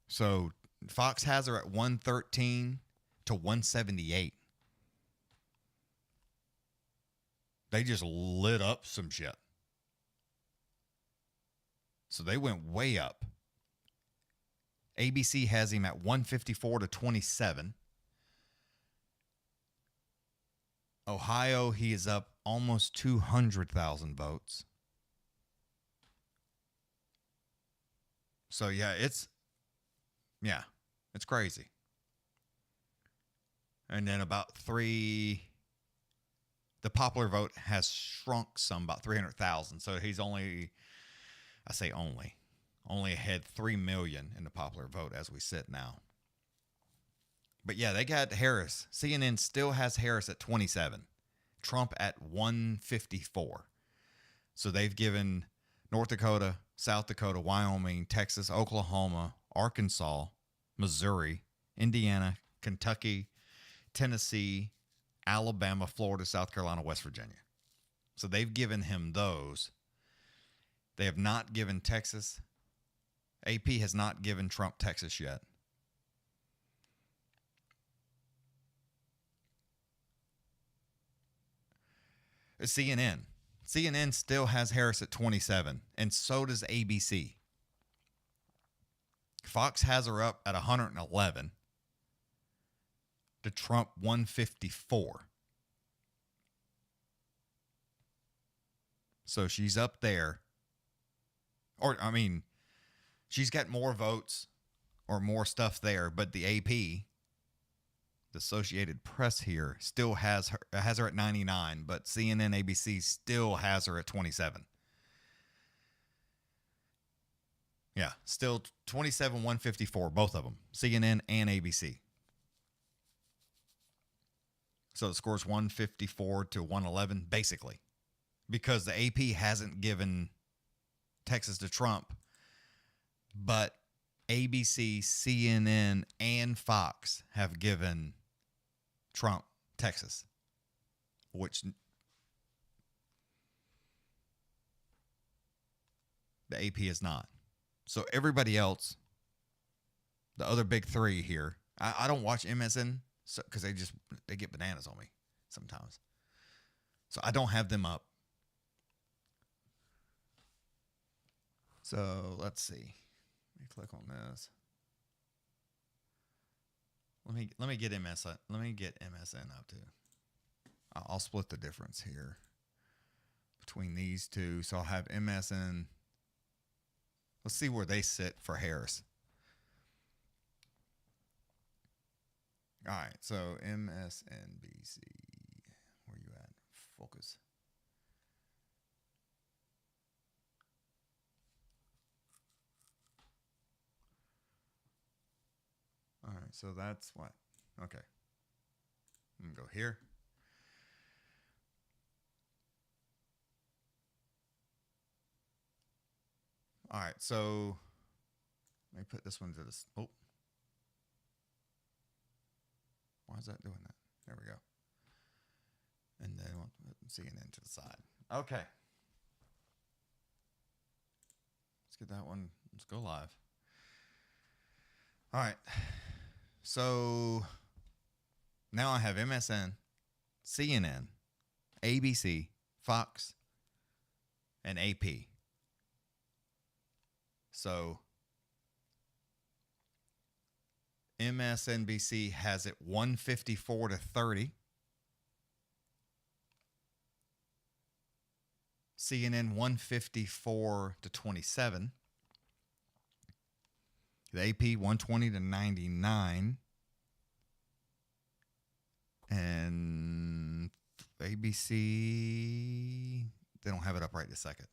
So Fox has her at 113 to 178. They just lit up some shit. So they went way up. ABC has him at 154 to 27. Ohio, he is up almost 200,000 votes. So yeah, it's crazy. And then about the popular vote has shrunk some, about 300,000. So he's only ahead 3 million in the popular vote as we sit now. But yeah, they got Harris. CNN still has Harris at 27, Trump at 154. So they've given North Dakota, South Dakota, Wyoming, Texas, Oklahoma, Arkansas, Missouri, Indiana, Kentucky, Tennessee, Alabama, Florida, South Carolina, West Virginia. So they've given him those. They have not given Texas. AP has not given Trump Texas yet. CNN still has Harris at 27, and so does ABC. Fox has her up at 111 to Trump 154. So she's up there. Or, I mean, she's got more votes or more stuff there, but the AP, the Associated Press here, still has her at 99, but CNN, ABC still has her at 27. Yeah, still 27, 154, both of them, CNN and ABC. So the score's 154 to 111, basically, because the AP hasn't given Texas to Trump, but ABC, CNN, and Fox have given Trump Texas, which the AP is not. So everybody else, the other big three here, I don't watch MSN because they get bananas on me sometimes. So I don't have them up. So let's see. Let me click on this. Let me get MSN. Let me get MSN up too. I'll split the difference here between these two. So I'll have MSN. Let's see where they sit for Harris. All right, so MSNBC. Where you at? Focus. All right, so that's what? Okay. I'm going to go here. All right, so let me put this one to this. Oh. Why is that doing that? There we go. And then we'll see it into the side. Okay. Let's get that one. Let's go live. All right. So now I have MSN, CNN, ABC, Fox, and AP. So MSNBC has it 154 to 30. CNN 154 to 27. The AP 120 to 99. And ABC, they don't have it up right this second.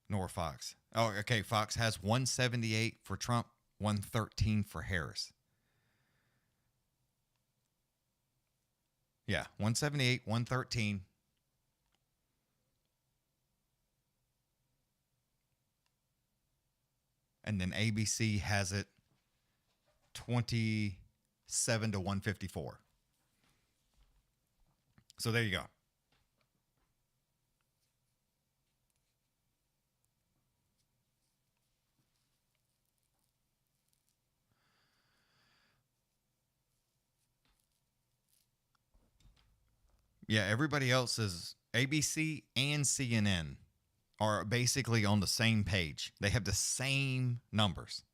Nor Fox. Oh, okay. Fox has 178 for Trump, 113 for Harris. Yeah, 178, 113. And then ABC has it 27 to 154. So there you go. Yeah, everybody else is ABC and CNN are basically on the same page. They have the same numbers.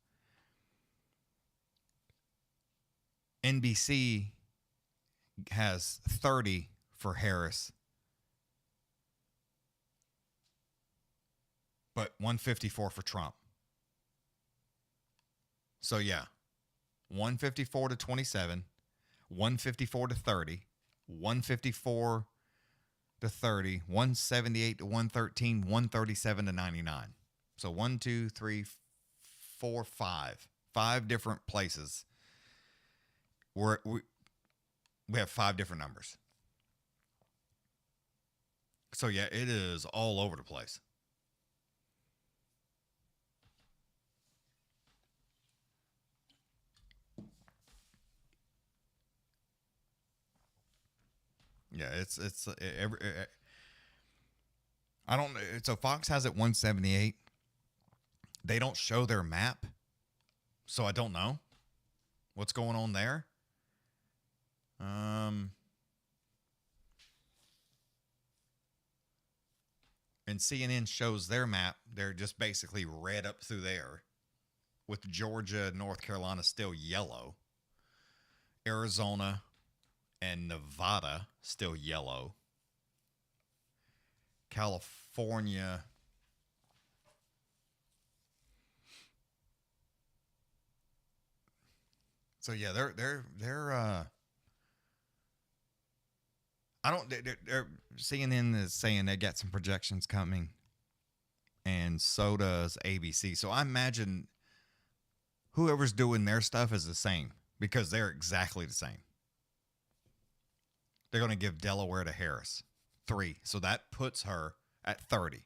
NBC has 30 for Harris, but 154 for Trump. So yeah, 154 to 27, 154 to 30, 154 to 30, 178 to 113, 137 to 99. So 1, 2, 3, 4, 5. 5 different places where we have 5 different numbers. So yeah, it is all over the place. Yeah, it's I don't. So Fox has it 178. They don't show their map, so I don't know what's going on there. And CNN shows their map. They're just basically red up through there, with Georgia, North Carolina still yellow. Arizona and Nevada still yellow. California. So yeah, they're CNN is saying they got some projections coming, and so does ABC. So I imagine whoever's doing their stuff is the same because they're exactly the same. They're going to give Delaware to Harris 3, so that puts her at 30.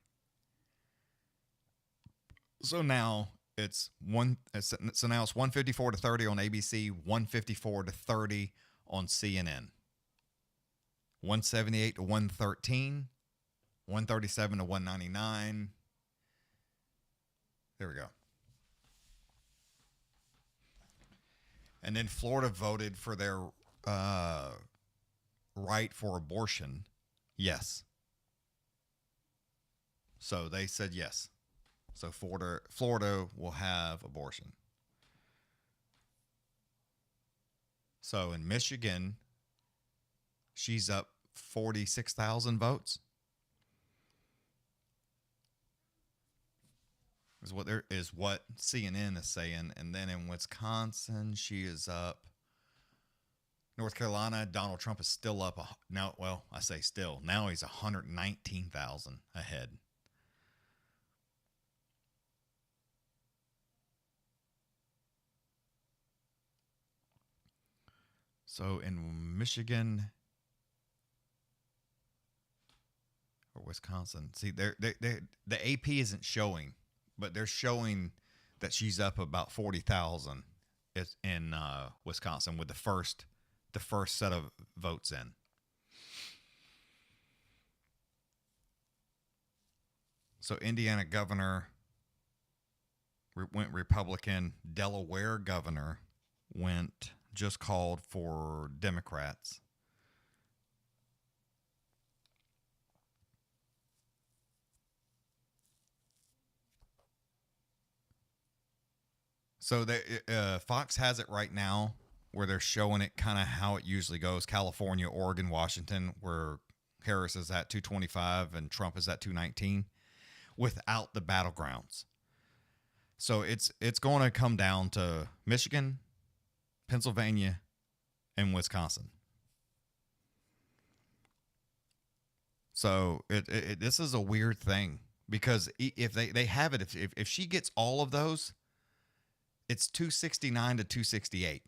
So now it's 154 to 30 on ABC, 154 to 30 on CNN. 178 to 113, 137 to 199. There we go. And then Florida voted for their right for abortion. Yes. So they said yes. So Florida will have abortion. So in Michigan, she's up 46,000 votes. Is what CNN is saying. And then in Wisconsin, she is up. North Carolina, Donald Trump is still up now. Well, I say still. Now he's 119,000 ahead. So in Michigan or Wisconsin, see, the AP isn't showing, but they're showing that she's up about 40,000 in Wisconsin with the first set of votes in. So Indiana governor went Republican. Delaware governor just called for Democrats. So Fox has it right now where they're showing it kind of how it usually goes. California, Oregon, Washington, where Harris is at 225 and Trump is at 219 without the battlegrounds. So it's going to come down to Michigan, Pennsylvania, and Wisconsin. So this is a weird thing because if they have it, if she gets all of those, it's 269 to 268.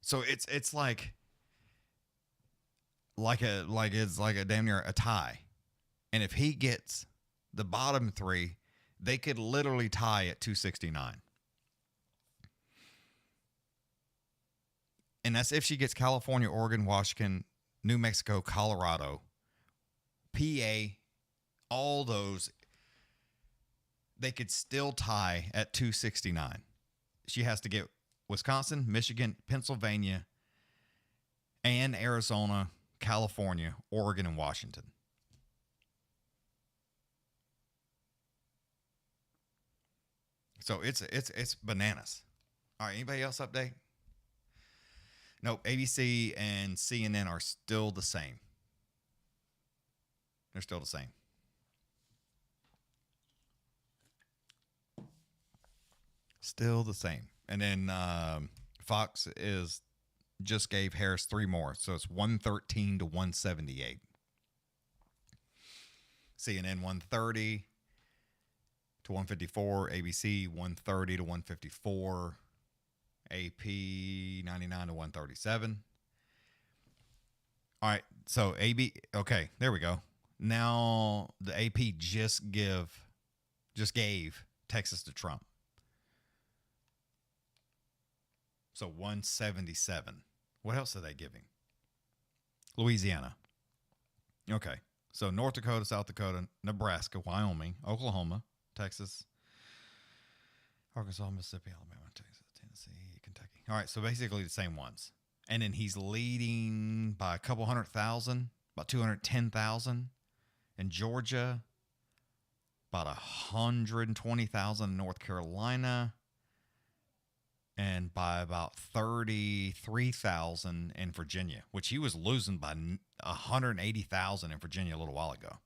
So it's like it's like a damn near a tie. And if he gets the bottom 3, they could literally tie at 269. And that's if she gets California, Oregon, Washington, New Mexico, Colorado, PA, all those, they could still tie at 269. She has to get Wisconsin, Michigan, Pennsylvania, and Arizona, California, Oregon, and Washington. So it's bananas. All right, anybody else update? Nope, ABC and CNN are still the same. They're still the same. Still the same. And then Fox just gave Harris 3 more. So it's 113 to 178. CNN 130 to 154. ABC 130 to 154. AP 99 to 137. All right. So okay, there we go. Now the AP just gave Texas to Trump. So 177. What else are they giving? Louisiana. Okay. So North Dakota, South Dakota, Nebraska, Wyoming, Oklahoma, Texas, Arkansas, Mississippi, Alabama, Texas, Tennessee, Kentucky. All right. So basically the same ones. And then he's leading by a couple 100,000, about 210,000 in Georgia, about 120,000 in North Carolina, and by about 33,000 in Virginia, which he was losing by 180,000 in Virginia a little while ago.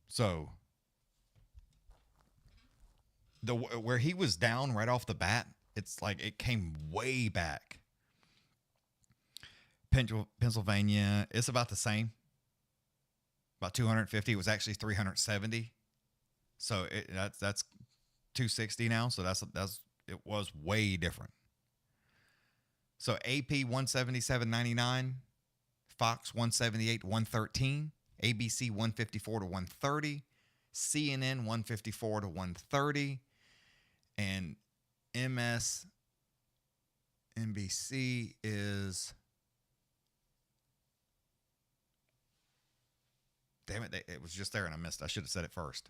So where he was down right off the bat, it's like it came way back. Pennsylvania, it's about the same. About 250. It was actually 370. So that's 260 now. So it was way different. So AP 177.99, Fox 178 113, ABC 154 to 130, CNN 154 to 130, and MSNBC is, damn it, it was just there and I missed. I should have said it first.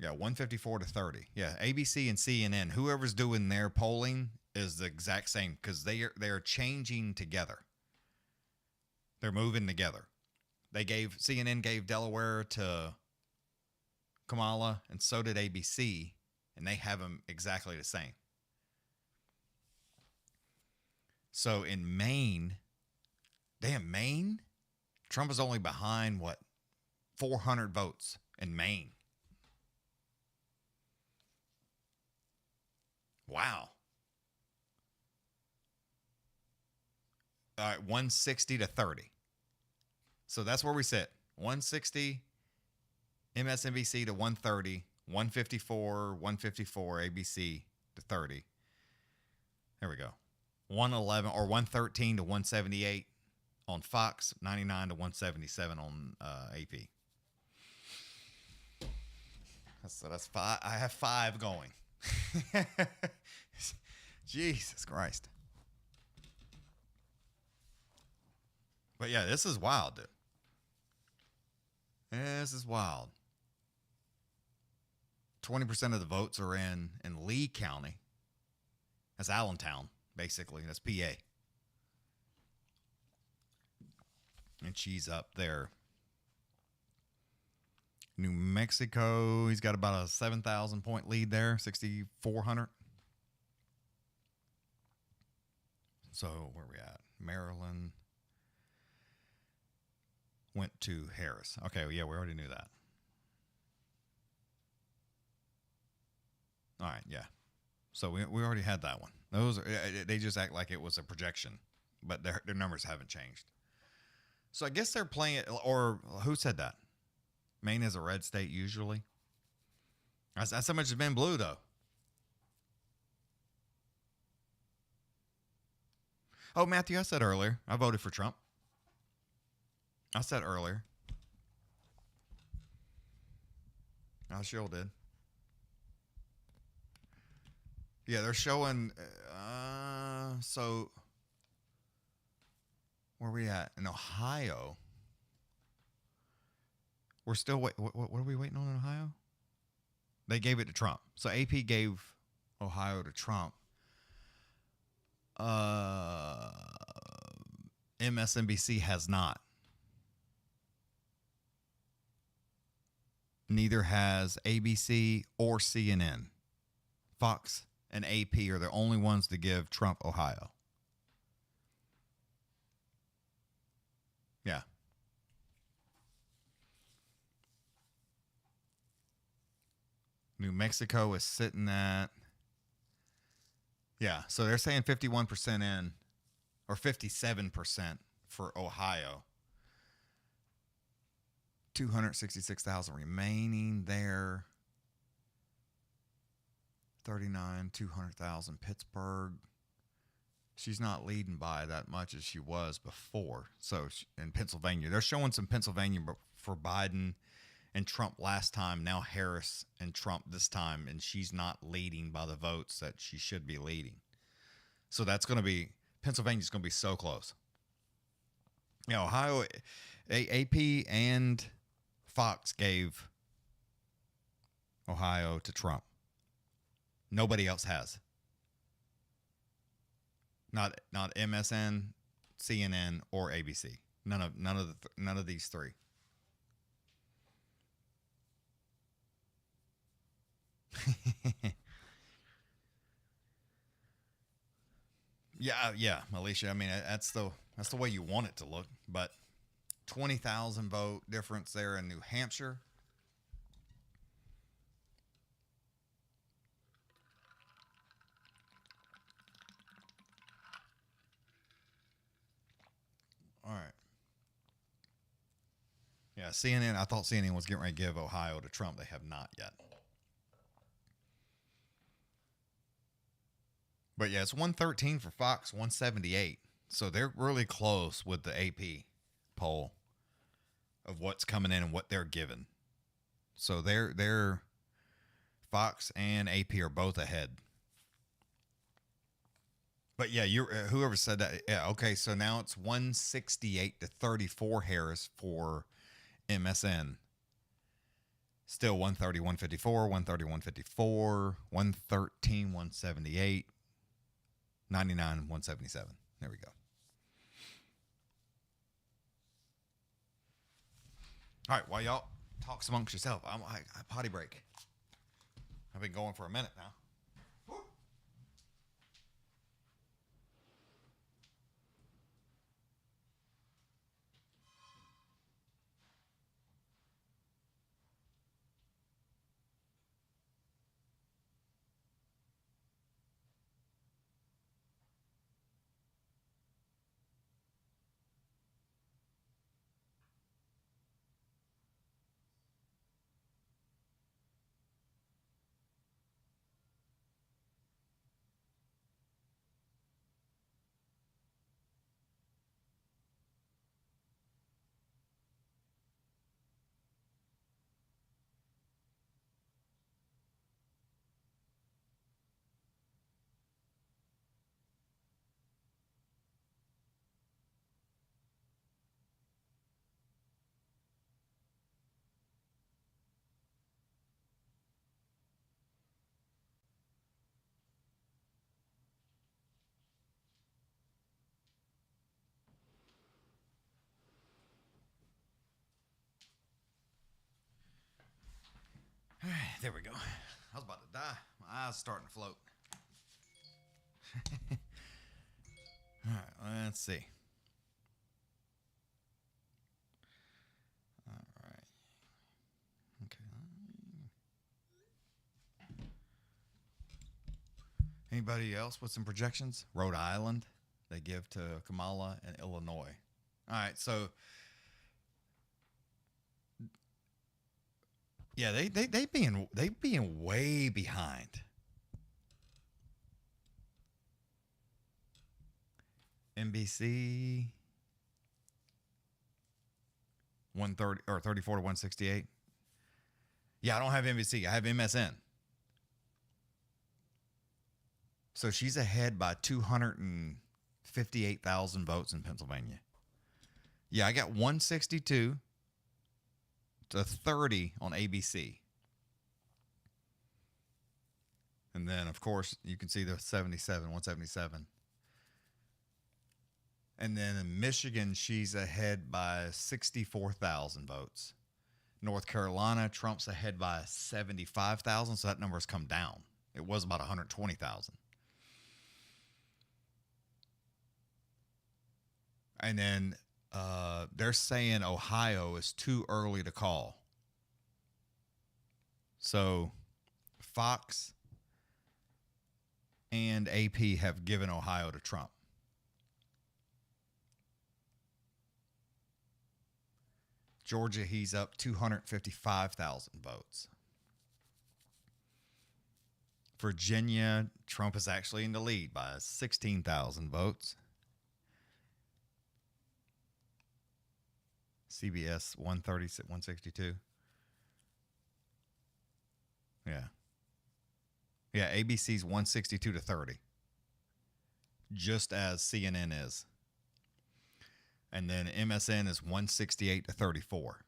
Yeah, 154 to 30. Yeah, ABC and CNN, whoever's doing their polling is the exact same because they're changing together. They're moving together. CNN gave Delaware to Kamala, and so did ABC, and they have them exactly the same. So in Maine, Trump is only behind 400 votes in Maine. Wow. All right, 160 to 30. So that's where we sit. 160 MSNBC to 130, 154 ABC to 30. There we go. 111 or 113 to 178 on Fox, 99 to 177 on AP. So that's five. I have 5 going. Jesus Christ. But yeah, this is wild, dude. This is wild. 20% of the votes are in Lee County. That's Allentown, basically. That's PA. And she's up there. New Mexico, he's got about a 7,000 point lead there, 6,400. So where are we at? Maryland went to Harris. Okay, well, yeah, we already knew that. All right, yeah. So we already had that one. They just act like it was a projection, but their numbers haven't changed. So I guess they're playing it, or who said that? Maine is a red state usually. That's how much it's been blue, though. Oh, Matthew, I said earlier, I voted for Trump. I said earlier. I sure did. Yeah, they're showing. So where are we at? In Ohio. We're still what are we waiting on in Ohio? They gave it to Trump. So AP gave Ohio to Trump. MSNBC has not. Neither has ABC or CNN. Fox and AP are the only ones to give Trump Ohio. Yeah. New Mexico is sitting at, yeah, so they're saying 51% in, or 57% for Ohio. 266,000 remaining there. 39, 200,000 Pittsburgh. She's not leading by that much as she was before. So in Pennsylvania, they're showing some Pennsylvania for Biden and Trump last time. Now Harris and Trump this time, and she's not leading by the votes that she should be leading. So that's going to be, Pennsylvania's going to be so close. You know, Ohio, AP and Fox gave Ohio to Trump. Nobody else has. Not MSN, CNN, or ABC. None of these 3. Yeah, Alicia. I mean, that's the way you want it to look. But 20,000 vote difference there in New Hampshire. All right. Yeah, CNN. I thought CNN was getting ready to give Ohio to Trump. They have not yet. But yeah, it's 113 for Fox, 178. So they're really close with the AP poll of what's coming in and what they're given. So they're Fox and AP are both ahead. But yeah, you whoever said that. Yeah, okay. So now it's 168 to 34 Harris for MSN. Still 130, 154, 130, 154, 113, 178, 99, 177. There we go. All right, while y'all talk amongst yourself, I potty break. I've been going for a minute now. All right, there we go. I was about to die. My eyes starting to float. All right, let's see. All right. Okay. Anybody else with some projections? Rhode Island, they give to Kamala, and Illinois. All right, so yeah, they being way behind. NBC 130 or 34 to 168. Yeah, I don't have NBC. I have MSN. So she's ahead by 258,000 votes in Pennsylvania. Yeah, I got 162 to 30 on ABC. And then, of course, you can see the 177. And then in Michigan, she's ahead by 64,000 votes. North Carolina, Trump's ahead by 75,000, so that number has come down. It was about 120,000. And then they're saying Ohio is too early to call. So Fox and AP have given Ohio to Trump. Georgia, he's up 255,000 votes. Virginia, Trump is actually in the lead by 16,000 votes. CBS 130, 162. Yeah. Yeah, ABC's 162 to 30. Just as CNN is. And then MSN is 168 to 34.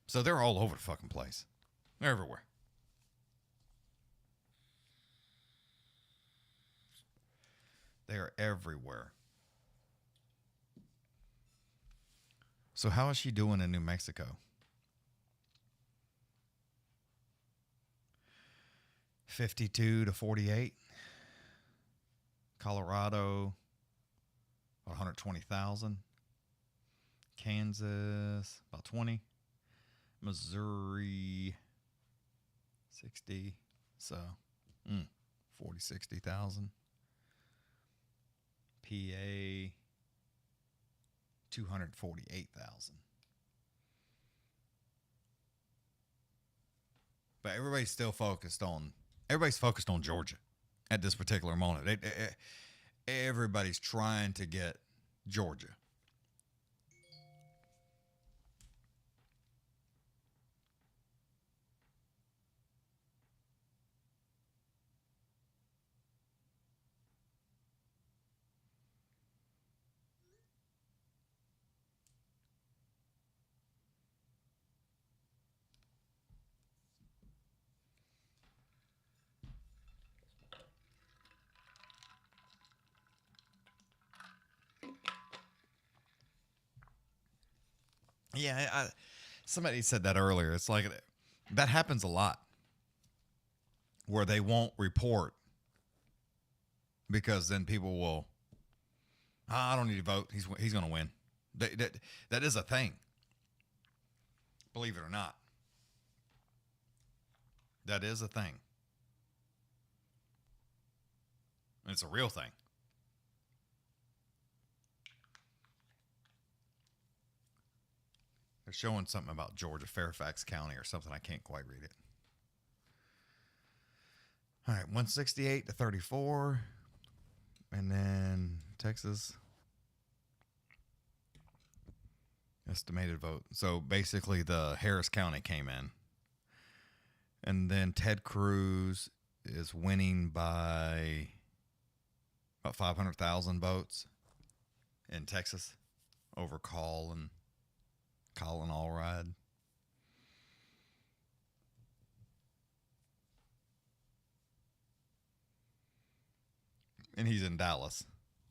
So they're all over the fucking place. They're everywhere. They are everywhere. So how is she doing in New Mexico? 52 to 48. Colorado, 120,000. Kansas, about 20. Missouri, 60. So, 40, 60,000. PA, 248,000. But everybody's focused on Georgia at this particular moment. Everybody's trying to get Georgia. Yeah, somebody said that earlier. It's like that happens a lot where they won't report because then people will, I don't need to vote. He's going to win. That is a thing. Believe it or not. That is a thing. It's a real thing. They're showing something about Georgia, Fairfax County or something. I can't quite read it. All right, 168 to 34. And then Texas. Estimated vote. So basically the Harris County came in. And then Ted Cruz is winning by about 500,000 votes in Texas over Colin Allred. And he's in Dallas.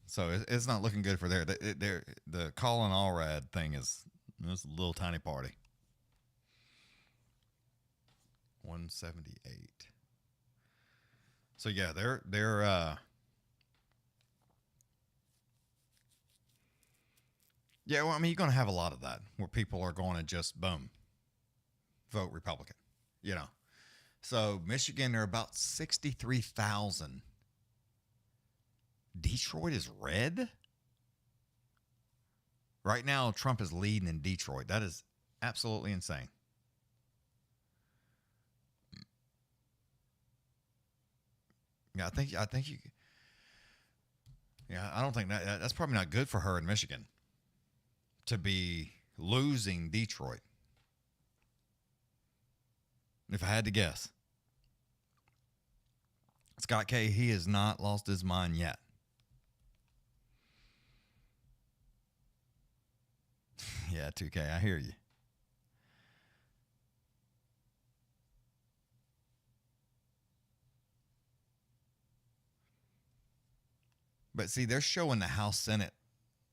So it's not looking good for there. The Colin Allred thing is a little tiny party. 178. So yeah, they're yeah, well, I mean, you're going to have a lot of that where people are going to just, boom, vote Republican, you know. So Michigan, they're about 63,000. Detroit is red? Right now, Trump is leading in Detroit. That is absolutely insane. Yeah, I think you. Yeah, I don't think that's probably not good for her in Michigan to be losing Detroit. If I had to guess, Scott K, he has not lost his mind yet. Yeah, 2K, I hear you. But see, they're showing the House Senate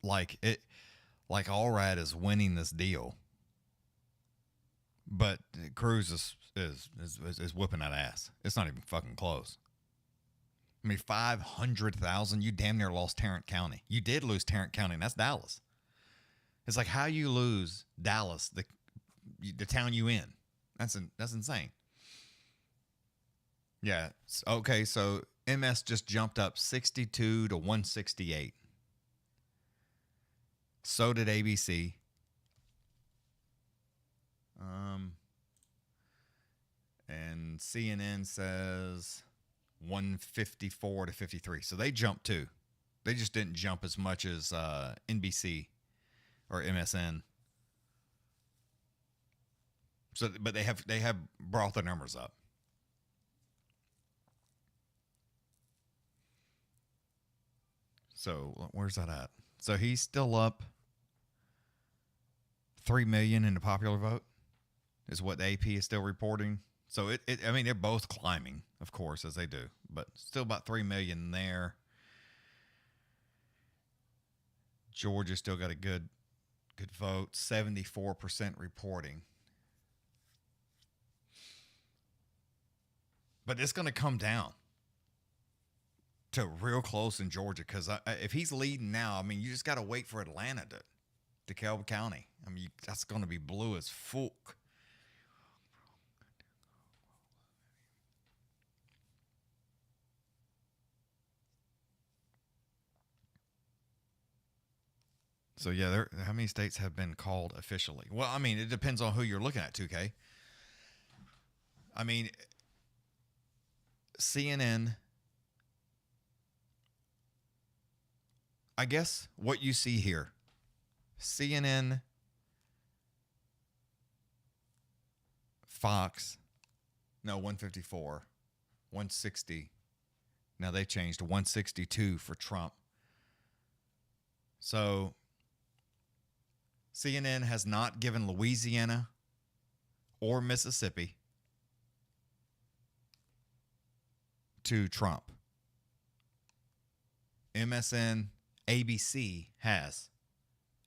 like Allred is winning this deal. But Cruz is whipping that ass. It's not even fucking close. I mean, 500,000. You damn near lost Tarrant County. You did lose Tarrant County, and that's Dallas. It's like how you lose Dallas, the town you in. That's insane. Yeah. Okay. So MS just jumped up 62 to 168. So did ABC. And CNN says 154 to 53. So they jumped too. They just didn't jump as much as NBC or MSN. So, but they have brought the numbers up. So where's that at? So he's still up 3 million in the popular vote, is what the AP is still reporting. So I mean, they're both climbing, of course, as they do, but still about 3 million there. Georgia still got a good vote, 74% reporting. But it's going to come down to real close in Georgia because if he's leading now, I mean, you just got to wait for Atlanta to DeKalb County. I mean, that's going to be blue as fuck. So, yeah, how many states have been called officially? Well, I mean, it depends on who you're looking at, 2K. I mean, CNN, I guess what you see here, CNN, Fox, no, 154, 160. Now they changed to 162 for Trump. So CNN has not given Louisiana or Mississippi to Trump. MSN, ABC has,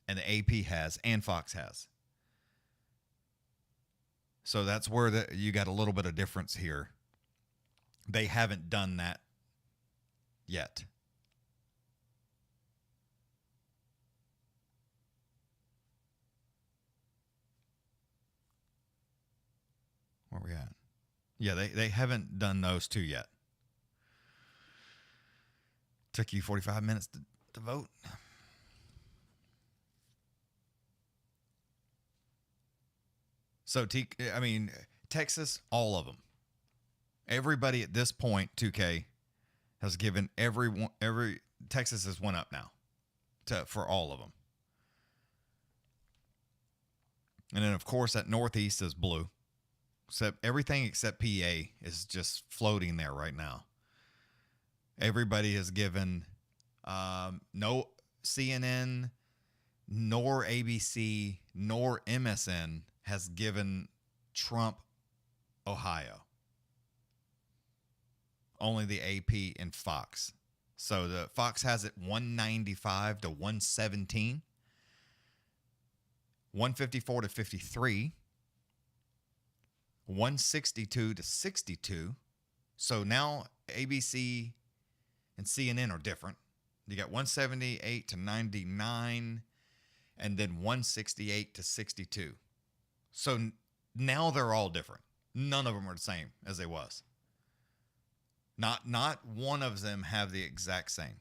and the AP has, and Fox has. So that's where you got a little bit of difference here. They haven't done that yet. Where are we at? Yeah, they haven't done those two yet. Took you 45 minutes to vote. So, Texas, all of them. Everybody at this point, 2K, has given Texas has went up now for all of them. And then, of course, that Northeast is blue. Everything except PA is just floating there right now. Everybody has given no CNN, nor ABC, nor MSN has given Trump Ohio. Only the AP and Fox. So the Fox has it 195 to 117, 154 to 53, 162 to 62. So now ABC and CNN are different. You got 178 to 99 and then 168 to 62. So now they're all different. None of them are the same as they was. Not one of them have the exact same.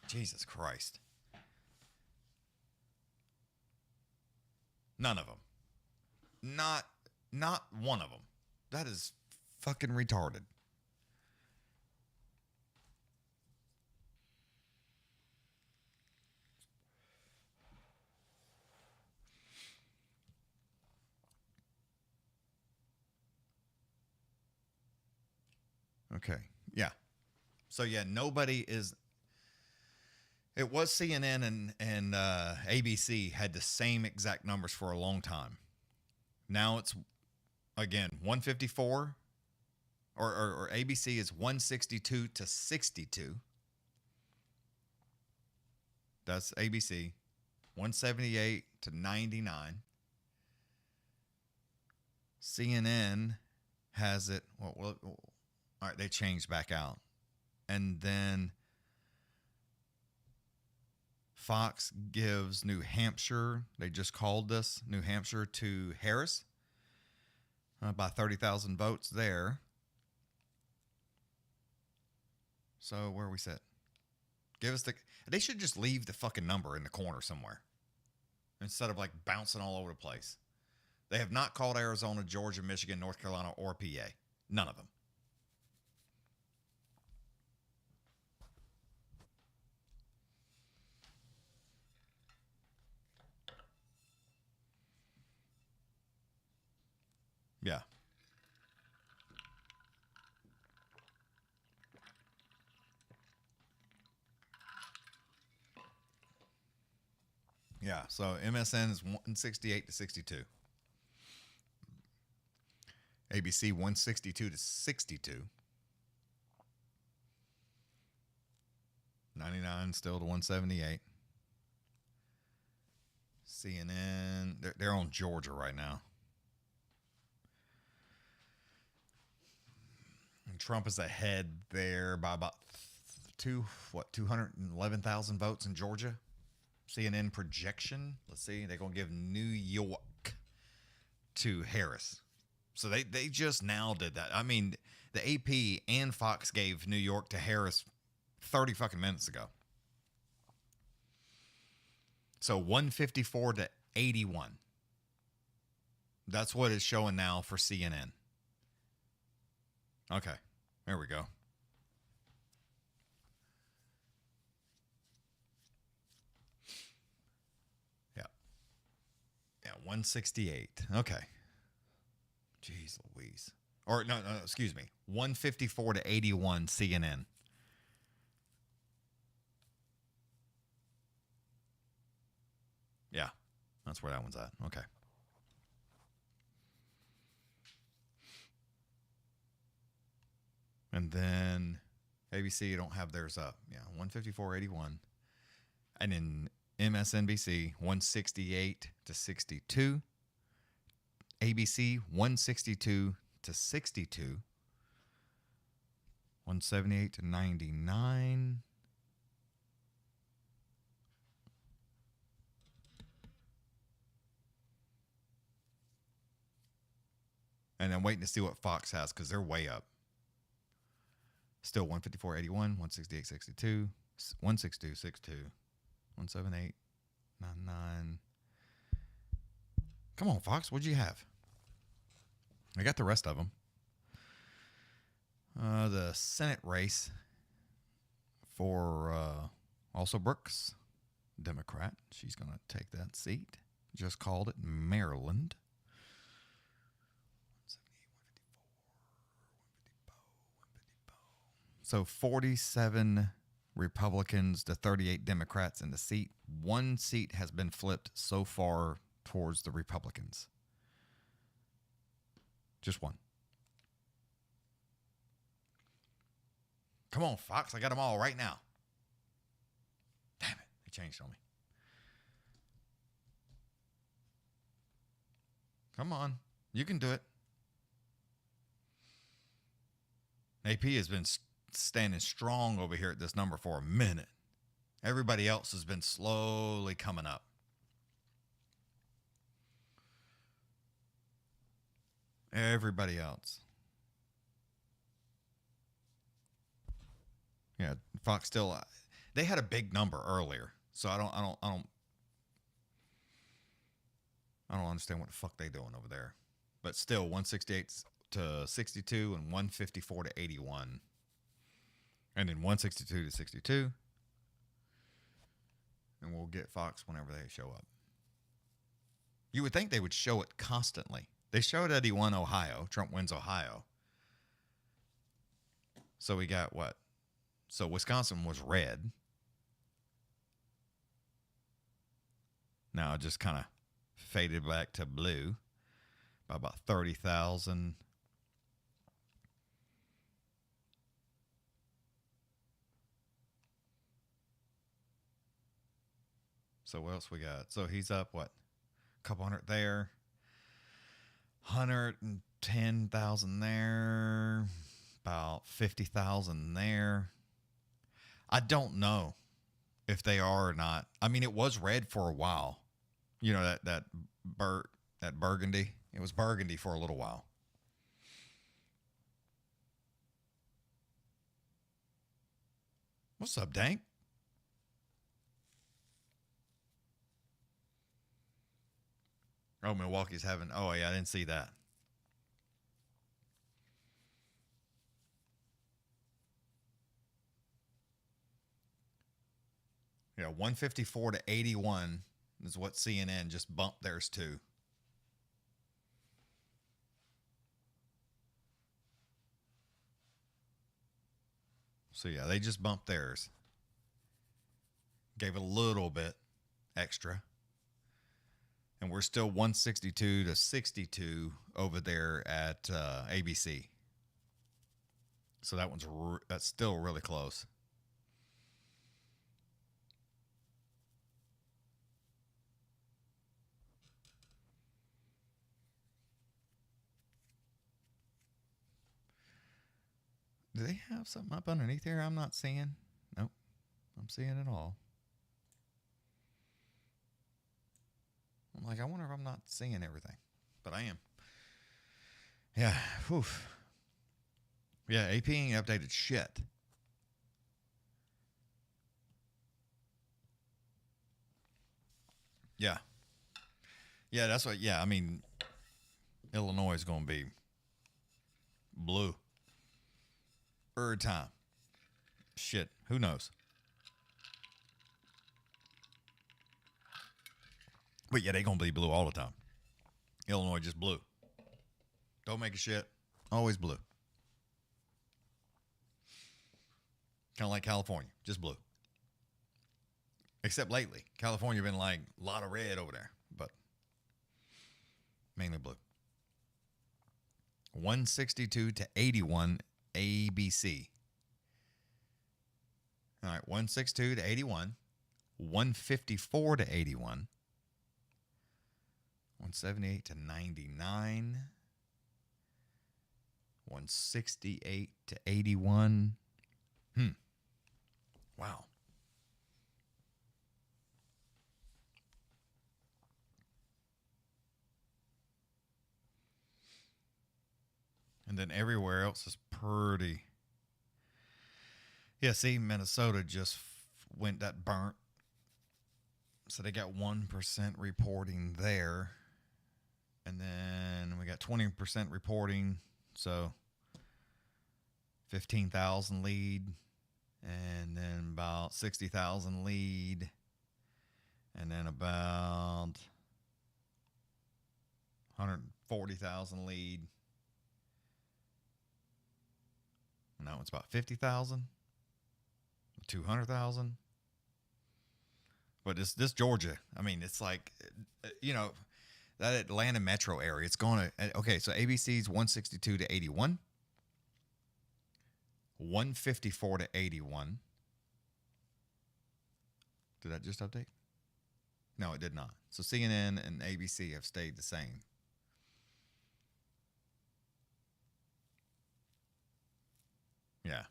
Jesus Christ. None of them. Not one of them. That is fucking retarded. Okay. Yeah. So yeah, nobody is. It was CNN and ABC had the same exact numbers for a long time. Now it's again 154, or ABC is 162 to 62. That's ABC. 178 to 99. CNN has it. Well, all right, they changed back out. And then Fox gives New Hampshire, they just called this, New Hampshire to Harris by 30,000 votes there. So where are we set? They should just leave the fucking number in the corner somewhere instead of like bouncing all over the place. They have not called Arizona, Georgia, Michigan, North Carolina, or PA. None of them. Yeah. Yeah, so MSN is 168 to 62. ABC 162 to 62. 99 still to 178. CNN, they're on Georgia right now. And Trump is ahead there by about 211,000 votes in Georgia. CNN projection. Let's see. They're going to give New York to Harris. So they just now did that. I mean, the AP and Fox gave New York to Harris 30 fucking minutes ago. So 154 to 81. That's what it's showing now for CNN. Okay. There we go. Yeah. Yeah, 168. Okay. Jeez Louise. Or no, excuse me. 154 to 81 CNN. Yeah. That's where that one's at. Okay. And then ABC, you don't have theirs up. Yeah, 154.81. And in MSNBC, 168 to 62. ABC, 162 to 62. 178 to 99. And I'm waiting to see what Fox has because they're way up. Still 154.81, 168.62, 162.62, 178.99. Come on, Fox. What'd you have? I got the rest of them. The Senate race for also Brooks, Democrat. She's going to take that seat. Just called it Maryland. 154. So 47 Republicans to 38 Democrats in the seat. One seat has been flipped so far towards the Republicans. Just one. Come on, Fox. I got them all right now. Damn it. They changed on me. Come on. You can do it. AP has been standing strong over here at this number for a minute. Everybody else has been slowly coming up. Everybody else. Yeah, Fox still. They had a big number earlier, so I don't understand what the fuck they doing over there. But still, 168 to 62 and 154 to 81, and then 162 to 62, and we'll get Fox whenever they show up. You would think they would show it constantly. They showed that he won Ohio. Trump wins Ohio. So we got what? So Wisconsin was red. Now it just kind of faded back to blue by about 30,000. So what else we got? So he's up, what? A couple hundred there. 110,000 there. About 50,000 there. I don't know if they are or not. I mean, it was red for a while. You know, that burgundy. It was burgundy for a little while. What's up, Dank? Oh, Milwaukee's having... Oh, yeah, I didn't see that. Yeah, 154 to 81 is what CNN just bumped theirs to. So, yeah, they just bumped theirs. Gave it a little bit extra. And we're still 162 to 62 over there at ABC. So that's still really close. Do they have something up underneath here I'm not seeing? Nope. I'm seeing it all. I'm like, I wonder if I'm not seeing everything. But I am. Yeah. Whew. Yeah, AP ain't updated shit. Yeah. Yeah, that's what, yeah, I mean, Illinois is going to be blue. Every time. Shit, who knows? But yeah, they going to be blue all the time. Illinois just blue. Don't make a shit. Always blue. Kind of like California, just blue. Except lately, California been like a lot of red over there, but mainly blue. 162 to 81 ABC. All right, 162 to 81, 154 to 81, 178 to 99, 168 to 81. Wow. And then everywhere else is pretty. Yeah, see, Minnesota just got burnt. So they got 1% reporting there. And then we got 20% reporting. So 15,000 lead. And then about 60,000 lead. And then about 140,000 lead. Now it's about 50,000, 200,000. But this Georgia, I mean, it's like, you know, that Atlanta metro area, it's going to, okay, so ABC's 162 to 81, 154 to 81. Did that just update? No, it did not. So CNN and ABC have stayed the same. Yeah.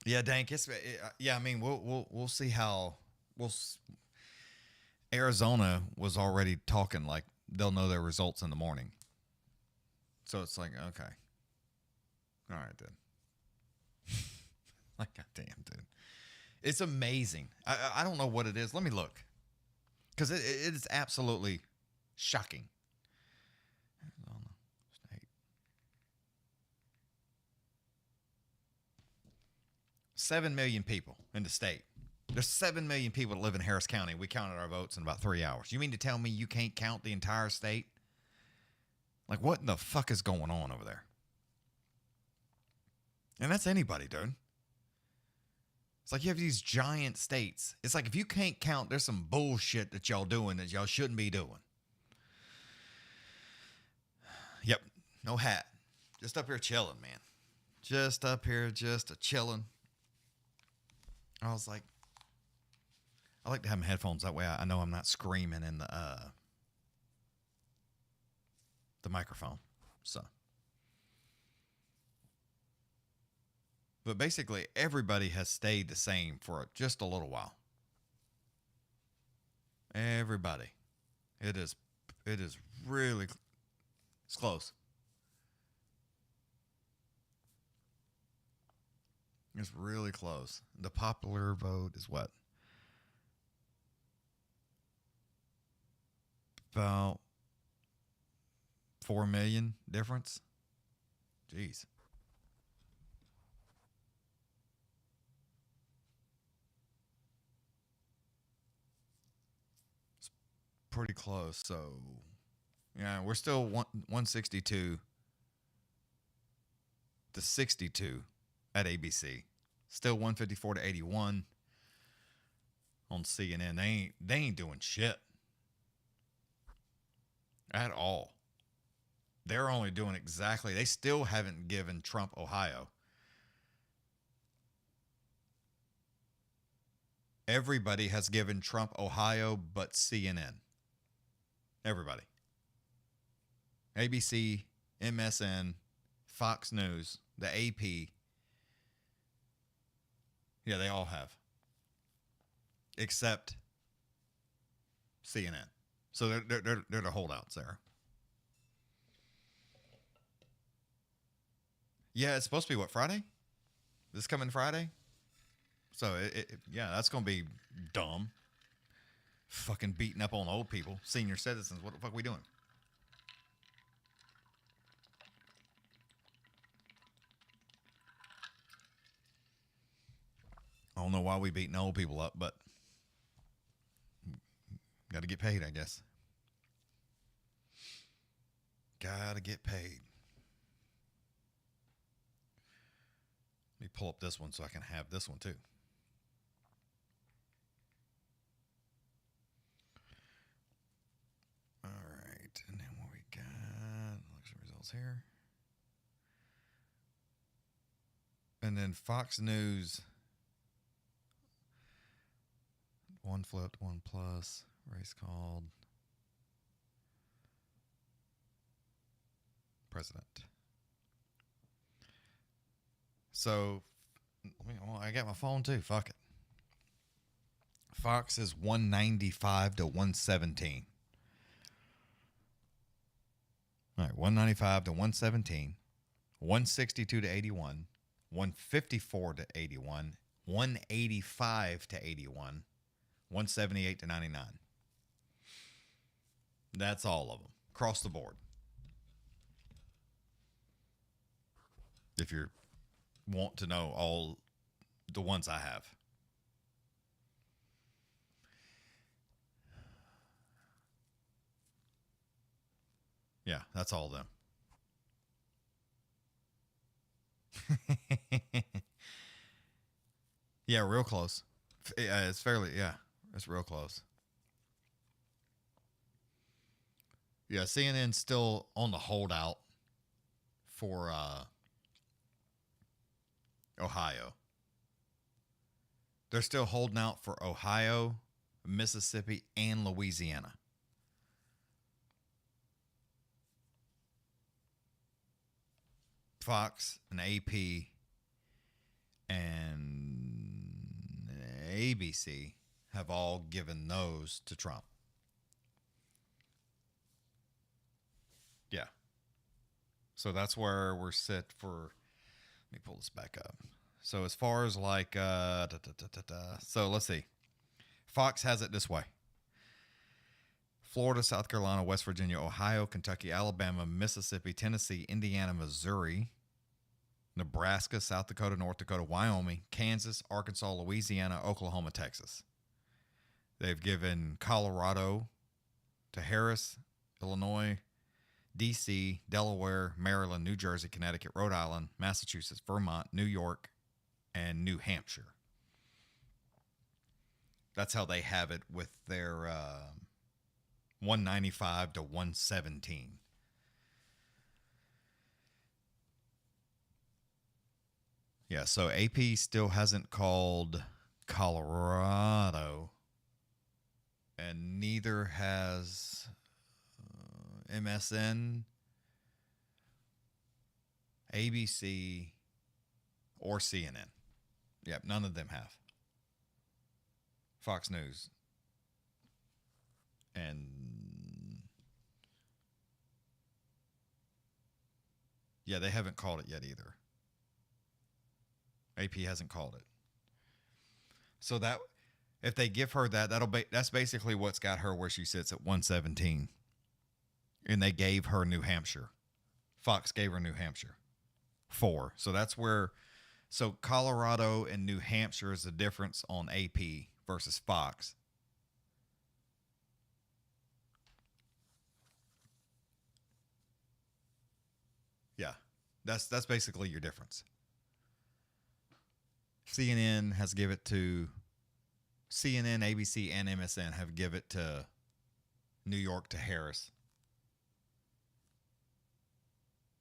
Yeah, Dank. Yeah. I mean, we'll see how Arizona was already talking like they'll know their results in the morning. So it's like, okay, all right then. Like, goddamn, dude, it's amazing. I don't know what it is. Let me look, because it is absolutely shocking. 7 million people in the state. There's 7 million people that live in Harris County. We counted our votes in about 3 hours. You mean to tell me you can't count the entire state? Like, what in the fuck is going on over there? And that's anybody, dude. It's like you have these giant states. It's like if you can't count, there's some bullshit that y'all doing that y'all shouldn't be doing. Yep. No hat. Just up here chilling, man. Just up here, just a chilling. I was like, I like to have my headphones that way. I know I'm not screaming in the microphone. So, but basically, everybody has stayed the same for just a little while. Everybody, it is really, it's close. It's really close. The popular vote is what? About 4 million difference. Jeez. It's pretty close. So, yeah, we're still 162 to 62 at ABC. Still 154 to 81 on CNN. They ain't doing shit at all. They're only doing exactly. They still haven't given Trump Ohio. Everybody has given Trump Ohio but CNN. Everybody. ABC, MSN, Fox News, the AP. Yeah, they all have. Except CNN. So they're the holdouts there. Yeah, it's supposed to be what, Friday? This coming Friday? So yeah, that's gonna be dumb. Fucking beating up on old people, senior citizens. What the fuck are we doing? I don't know why we beating old people up, but got to get paid, I guess. Got to get paid. Let me pull up this one so I can have this one too. All right, and then what we got? Election results here. And then Fox News. One flipped, one plus. Race called. President. So, I got my phone too. Fuck it. Fox is 195 to 117. All right, 195 to 117. 162 to 81. 154 to 81. 185 to 81. 178 to 99. That's all of them. Across the board. If you want to know all the ones I have. Yeah, that's all of them. Yeah, real close. It's fairly, yeah, it's real close. Yeah, CNN's still on the holdout for Ohio. They're still holding out for Ohio, Mississippi, and Louisiana. Fox and AP and ABC have all given those to Trump. Yeah. So that's where we're set for. Let me pull this back up. So as far as like, so let's see. Fox has it this way. Florida, South Carolina, West Virginia, Ohio, Kentucky, Alabama, Mississippi, Tennessee, Indiana, Missouri, Nebraska, South Dakota, North Dakota, Wyoming, Kansas, Arkansas, Louisiana, Oklahoma, Texas. They've given Colorado to Harris, Illinois, D.C., Delaware, Maryland, New Jersey, Connecticut, Rhode Island, Massachusetts, Vermont, New York, and New Hampshire. That's how they have it with their 195 to 117. Yeah, so AP still hasn't called Colorado, and neither has MSN, ABC, or CNN. Yep, none of them have. Fox News. And yeah, they haven't called it yet either. AP hasn't called it. So that if they give her that, that's basically what's got her where she sits at 117. And they gave her New Hampshire. Fox gave her New Hampshire. 4. So that's where. So Colorado and New Hampshire is the difference on AP versus Fox. Yeah, that's basically your difference. CNN has give it to CNN, ABC, and MSN have give it to New York to Harris.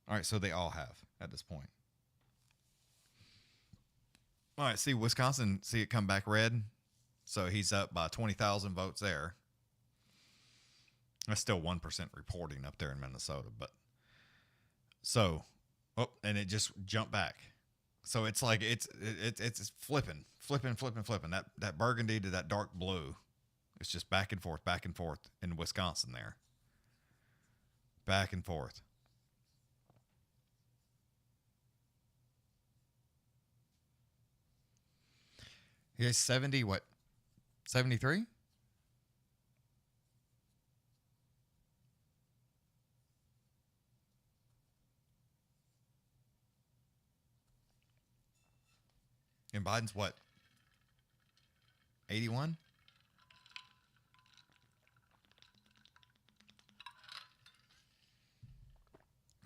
All right, so they all have at this point. All right, see Wisconsin, see it come back red. So he's up by 20,000 votes there. That's still 1% reporting up there in Minnesota, but So, oh, and it just jumped back. So it's like it's flipping. That burgundy to that dark blue. It's just back and forth in Wisconsin there. Back and forth. Yeah, 70 what? 73? And Biden's what? 81?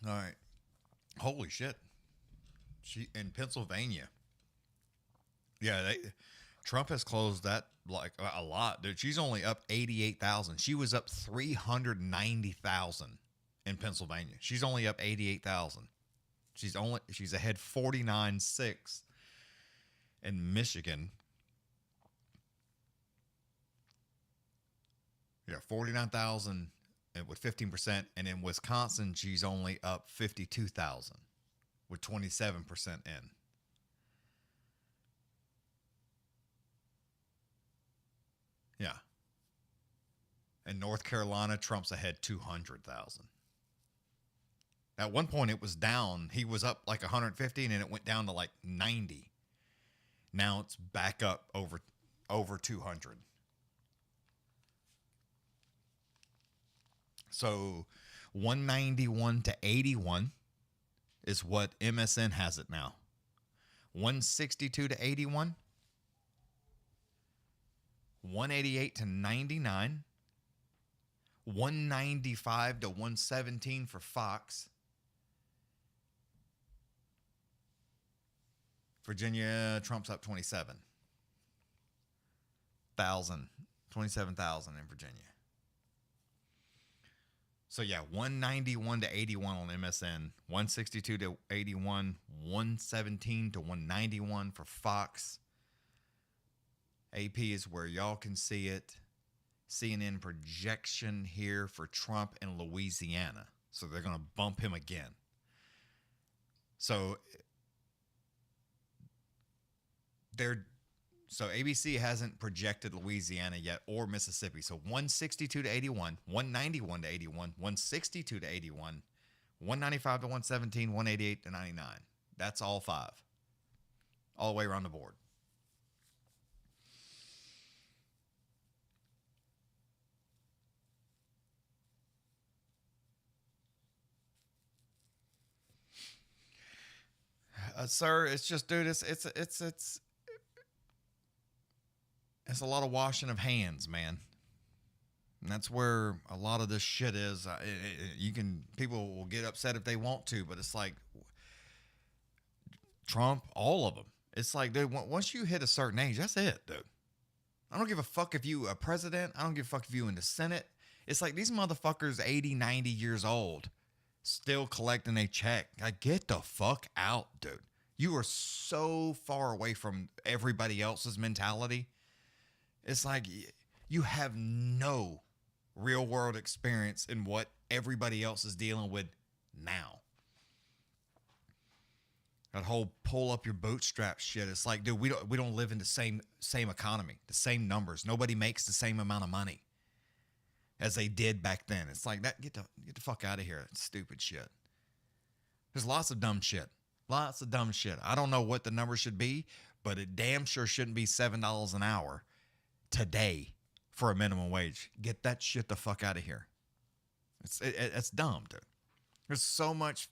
All right. Holy shit. She in Pennsylvania. Yeah, Trump has closed that like a lot, dude. She's only up 88,000. She was up 390,000 in Pennsylvania. She's only up 88,000. She's ahead 49.6 in Michigan. Yeah, 49,000 with 15%, and in Wisconsin she's only up 52,000 with 27% in. Yeah. In North Carolina, Trump's ahead 200,000. At one point, it was down. He was up like 150, and then it went down to like 90. Now it's back up over 200. So 191 to 81 is what MSN has it now. 162 to 81. 188 to 99. 195 to 117 for Fox. Virginia, Trump's up 27,000 in Virginia. So yeah, 191 to 81 on MSN, 162 to 81, 117 to 191 for Fox. AP is where y'all can see it. CNN projection here for Trump in Louisiana. So they're going to bump him again. So ABC hasn't projected Louisiana yet or Mississippi. So 162 to 81, 191 to 81, 162 to 81, 195 to 117, 188 to 99. That's all five. All the way around the board. Sir, it's just, dude, it's a lot of washing of hands, man. And that's where a lot of this shit is. People will get upset if they want to, but it's like Trump, all of them. It's like, dude, once you hit a certain age, that's it, dude. I don't give a fuck if you a president. I don't give a fuck if you in the Senate. It's like these motherfuckers 80, 90 years old still collecting a check. Like, get the fuck out, dude. You are so far away from everybody else's mentality. It's like you have no real world experience in what everybody else is dealing with now. That whole pull up your bootstraps shit. It's like, dude, we don't live in the same economy, the same numbers. Nobody makes the same amount of money as they did back then. It's like that. Get the fuck out of here. That's stupid shit. There's lots of dumb shit. Lots of dumb shit. I don't know what the number should be, but it damn sure shouldn't be $7 an hour today for a minimum wage. Get that shit the fuck out of here. It's dumb, dude. There's so much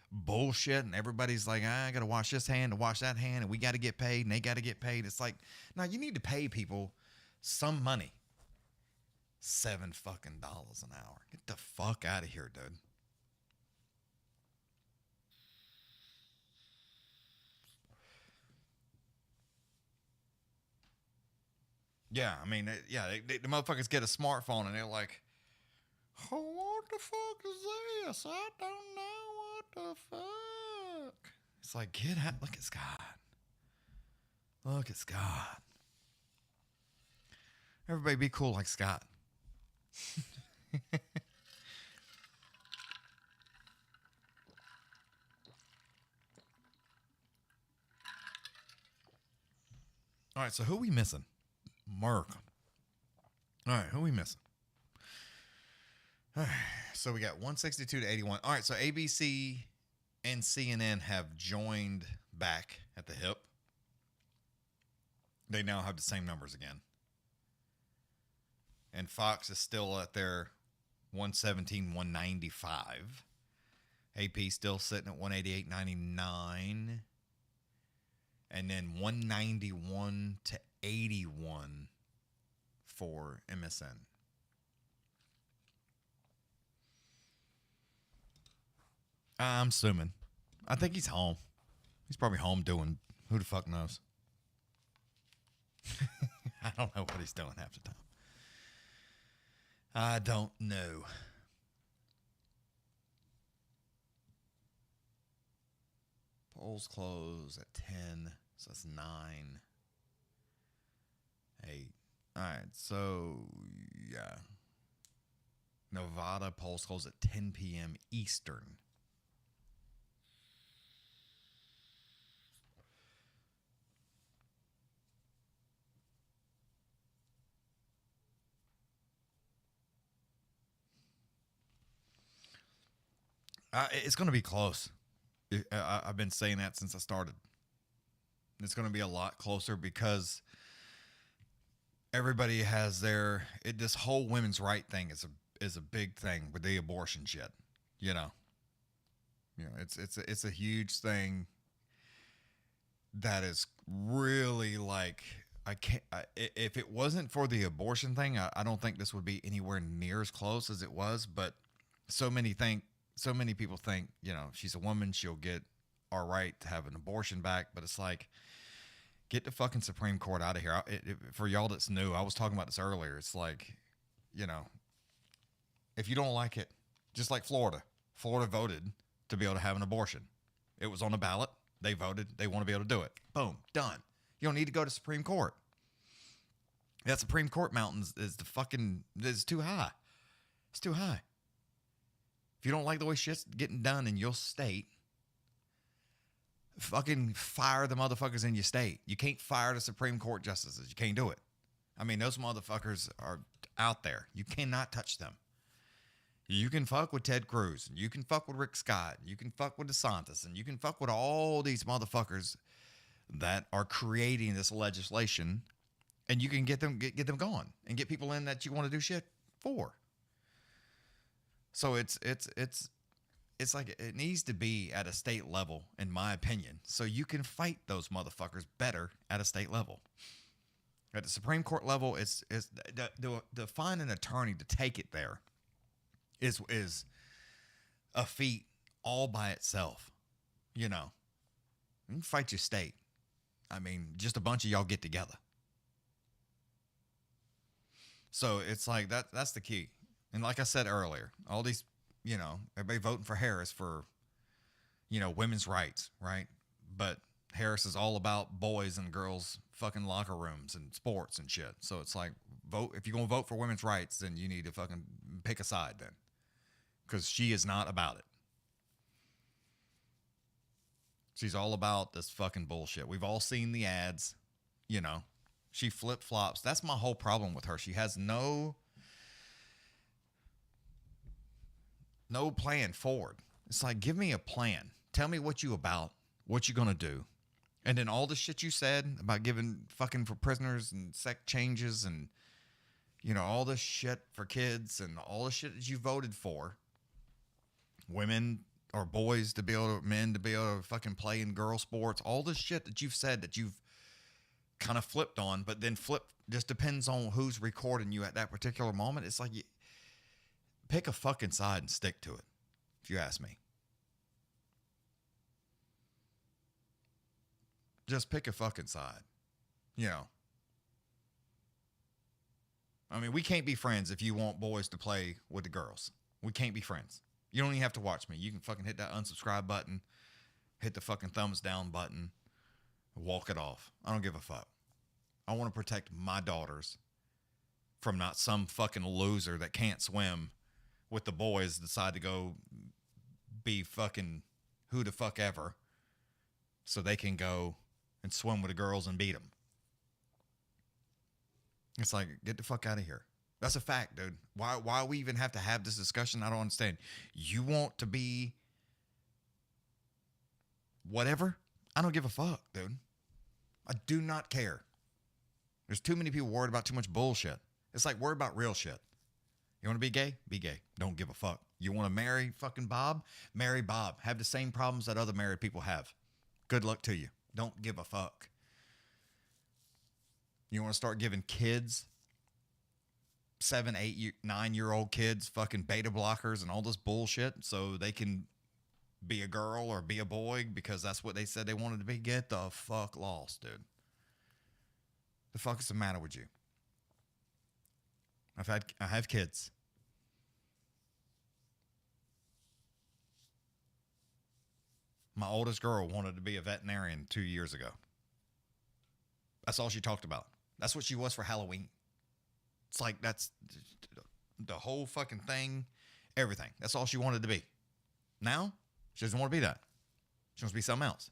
bullshit, and everybody's like, I got to wash this hand to wash that hand, and we got to get paid, and they got to get paid. It's like, no, you need to pay people some money. $7 fucking dollars an hour. Get the fuck out of here, dude. Yeah, I mean, the motherfuckers get a smartphone and they're like, oh, what the fuck is this? I don't know what the fuck. It's like, get out. Look at Scott. Look at Scott. Everybody be cool like Scott. All right, so who we missing? Merc. All right, who we missing? All right, so we got 162 to 81. All right, so ABC and CNN have joined back at the hip. They now have the same numbers again. And Fox is still at their 117, 195. AP still sitting at 188.99. And then 191 to 81 for MSN. I'm assuming. I think he's home. He's probably home doing who the fuck knows. I don't know what he's doing half the time. I don't know. Polls close at 10, so that's 9, 8. All right, so yeah. Nevada polls close at 10 p.m. Eastern. It's going to be close. I've been saying that since I started. It's going to be a lot closer because everybody has this whole women's right thing is a big thing with the abortion shit. You know, it's a huge thing that is really like if it wasn't for the abortion thing, I don't think this would be anywhere near as close as it was. But so many people think, she's a woman, she'll get our right to have an abortion back. But it's like, get the fucking Supreme Court out of here. For y'all that's new, I was talking about this earlier. It's like, if you don't like it, just like Florida voted to be able to have an abortion. It was on the ballot. They voted. They want to be able to do it. Boom. Done. You don't need to go to Supreme Court. That Supreme Court mountain is too high. It's too high. If you don't like the way shit's getting done in your state, fucking fire the motherfuckers in your state. You can't fire the Supreme Court justices. You can't do it. I mean, those motherfuckers are out there. You cannot touch them. You can fuck with Ted Cruz. You can fuck with Rick Scott. You can fuck with DeSantis. And you can fuck with all these motherfuckers that are creating this legislation. And you can get them going and get people in that you want to do shit for. So it's like it needs to be at a state level, in my opinion, so you can fight those motherfuckers better at a state level. At the Supreme Court level, it's to find an attorney to take it there is a feat all by itself. You can fight your state. I mean, just a bunch of y'all get together. So it's like that's the key. And like I said earlier, all these, everybody voting for Harris for, women's rights, right? But Harris is all about boys and girls fucking locker rooms and sports and shit. So it's like, vote. If you're going to vote for women's rights, then you need to fucking pick a side then. Because she is not about it. She's all about this fucking bullshit. We've all seen the ads, She flip-flops. That's my whole problem with her. She has no plan forward. It's like, give me a plan. Tell me what you about, what you gonna do. And then all the shit you said about giving fucking for prisoners and sex changes and, all this shit for kids and all the shit that you voted for. Women or boys men to be able to fucking play in girl sports. All this shit that you've said that you've kind of flipped on, but then just depends on who's recording you at that particular moment. It's like, pick a fucking side and stick to it, if you ask me. Just pick a fucking side. I mean, we can't be friends if you want boys to play with the girls. We can't be friends. You don't even have to watch me. You can fucking hit that unsubscribe button, hit the fucking thumbs down button, walk it off. I don't give a fuck. I want to protect my daughters from not some fucking loser that can't swim with the boys decide to go be fucking who the fuck ever so they can go and swim with the girls and beat them. It's like, get the fuck out of here. That's a fact, dude. Why we even have to have this discussion? I don't understand. You want to be whatever? I don't give a fuck, dude. I do not care. There's too many people worried about too much bullshit. It's like worry about real shit. You want to be gay? Be gay. Don't give a fuck. You want to marry fucking Bob? Marry Bob. Have the same problems that other married people have. Good luck to you. Don't give a fuck. You want to start giving kids, 7, 8, 9-year-old kids, fucking beta blockers and all this bullshit so they can be a girl or be a boy because that's what they said they wanted to be? Get the fuck lost, dude. The fuck is the matter with you? I have kids. My oldest girl wanted to be a veterinarian 2 years ago. That's all she talked about. That's what she was for Halloween. It's like that's the whole fucking thing, everything. That's all she wanted to be. Now, she doesn't want to be that. She wants to be something else.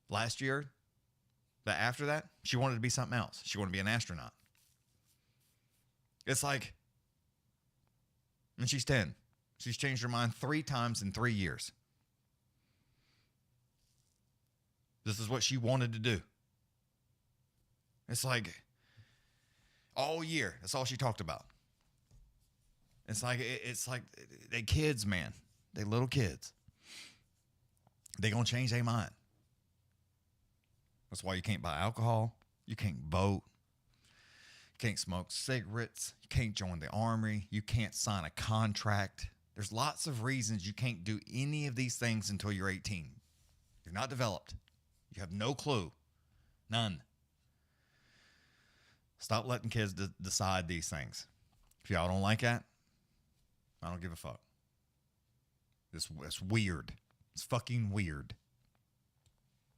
Last year, after that, she wanted to be something else. She wanted to be an astronaut. It's like, and she's 10. She's changed her mind 3 times in 3 years. This is what she wanted to do. It's like all year, that's all she talked about. It's like they kids, man. They little kids. They gonna change their mind. That's why you can't buy alcohol. You can't vote. You can't smoke cigarettes. You can't join the army. You can't sign a contract. There's lots of reasons you can't do any of these things until you're 18. You're not developed. You have no clue. None. Stop letting kids decide these things. If y'all don't like that, I don't give a fuck. It's weird. It's fucking weird.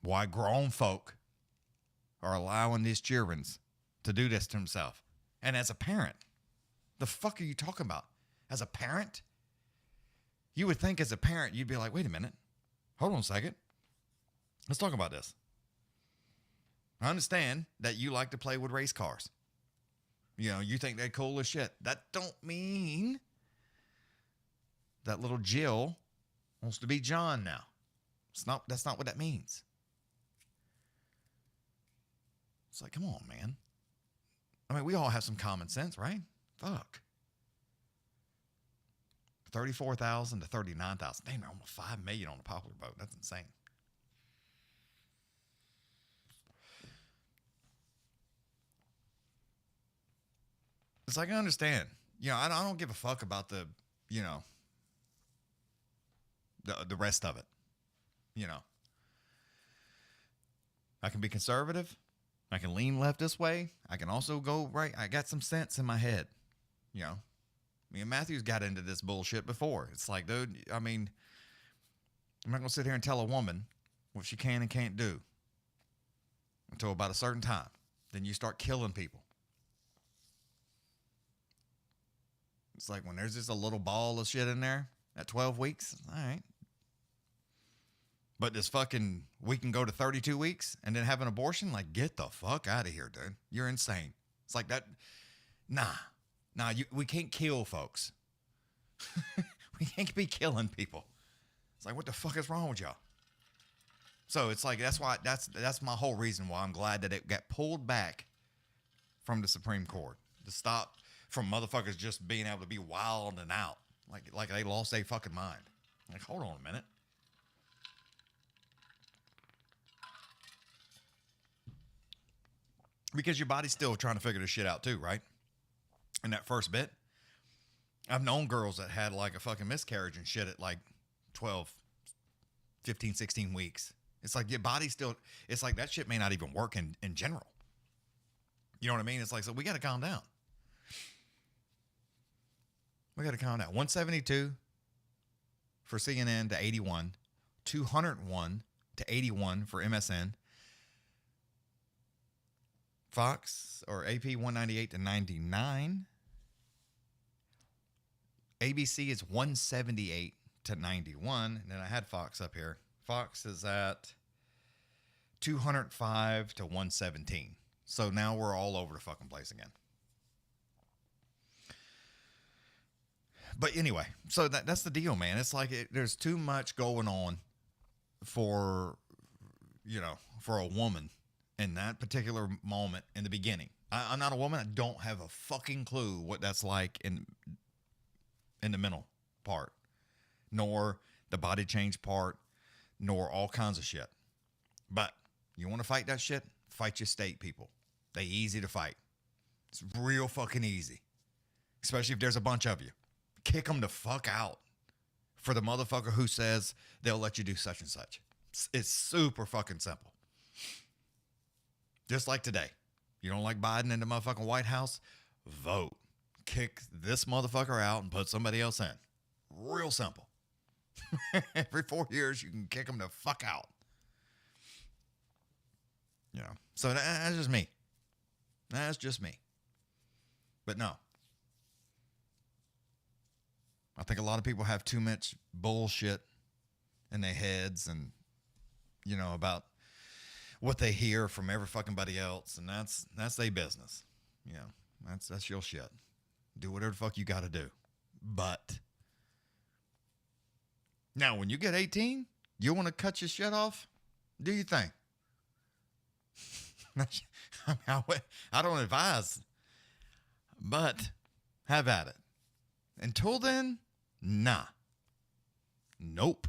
Why grown folk are allowing these children to do this to themselves. And as a parent, the fuck are you talking about? As a parent? You would think as a parent, you'd be like, wait a minute. Hold on a second. Let's talk about this. I understand that you like to play with race cars. You know, you think they're cool as shit. That don't mean that little Jill wants to be John now. That's not what that means. It's like, come on, man. I mean, we all have some common sense, right? Fuck. 34,000 to 39,000. Damn, almost 5 million on a popular vote. That's insane. It's like, I understand. You know, I don't give a fuck about the rest of it. You know. I can be conservative. I can lean left this way. I can also go right. I got some sense in my head. You know. Me and Matthews got into this bullshit before. It's like, dude, I mean, I'm not going to sit here and tell a woman what she can and can't do until about a certain time. Then you start killing people. It's like when there's just a little ball of shit in there at 12 weeks. All right. But this fucking, we can go to 32 weeks and then have an abortion? Like, get the fuck out of here, dude. You're insane. It's like that. Nah, we can't kill folks. We can't be killing people. It's like, what the fuck is wrong with y'all? So it's like, that's my whole reason why I'm glad that it got pulled back from the Supreme Court to stop from motherfuckers just being able to be wild and out. Like they lost their fucking mind. Like, hold on a minute. Because your body's still trying to figure this shit out too, right? In that first bit. I've known girls that had like a fucking miscarriage and shit at like 12, 15, 16 weeks. It's like your body still, it's like that shit may not even work in general. You know what I mean? It's like, so we got to calm down. We got to calm down. 172 for CNN to 81. 201 to 81 for MSN. Fox or AP 198 to 99. ABC is 178 to 91. And then I had Fox up here. Fox is at 205 to 117. So now we're all over the fucking place again. But anyway, so that's the deal, man. It's like there's too much going on for a woman in that particular moment in the beginning. I'm not a woman. I don't have a fucking clue what that's like in the mental part, nor the body change part, nor all kinds of shit. But you want to fight that shit? Fight your state people. They easy to fight. It's real fucking easy. Especially if there's a bunch of you. Kick them the fuck out for the motherfucker who says they'll let you do such and such. It's super fucking simple. Just like today. You don't like Biden in the motherfucking White House? Vote. Kick this motherfucker out and put somebody else in. Real simple. Every 4 years, you can kick them the fuck out. So that's just me. That's just me. But no. I think a lot of people have too much bullshit in their heads and, about what they hear from every fucking body else. And that's their business. That's your shit. Do whatever the fuck you got to do. But now when you get 18, you want to cut your shit off? Do your thing. I don't advise, but have at it. Until then, nah. Nope.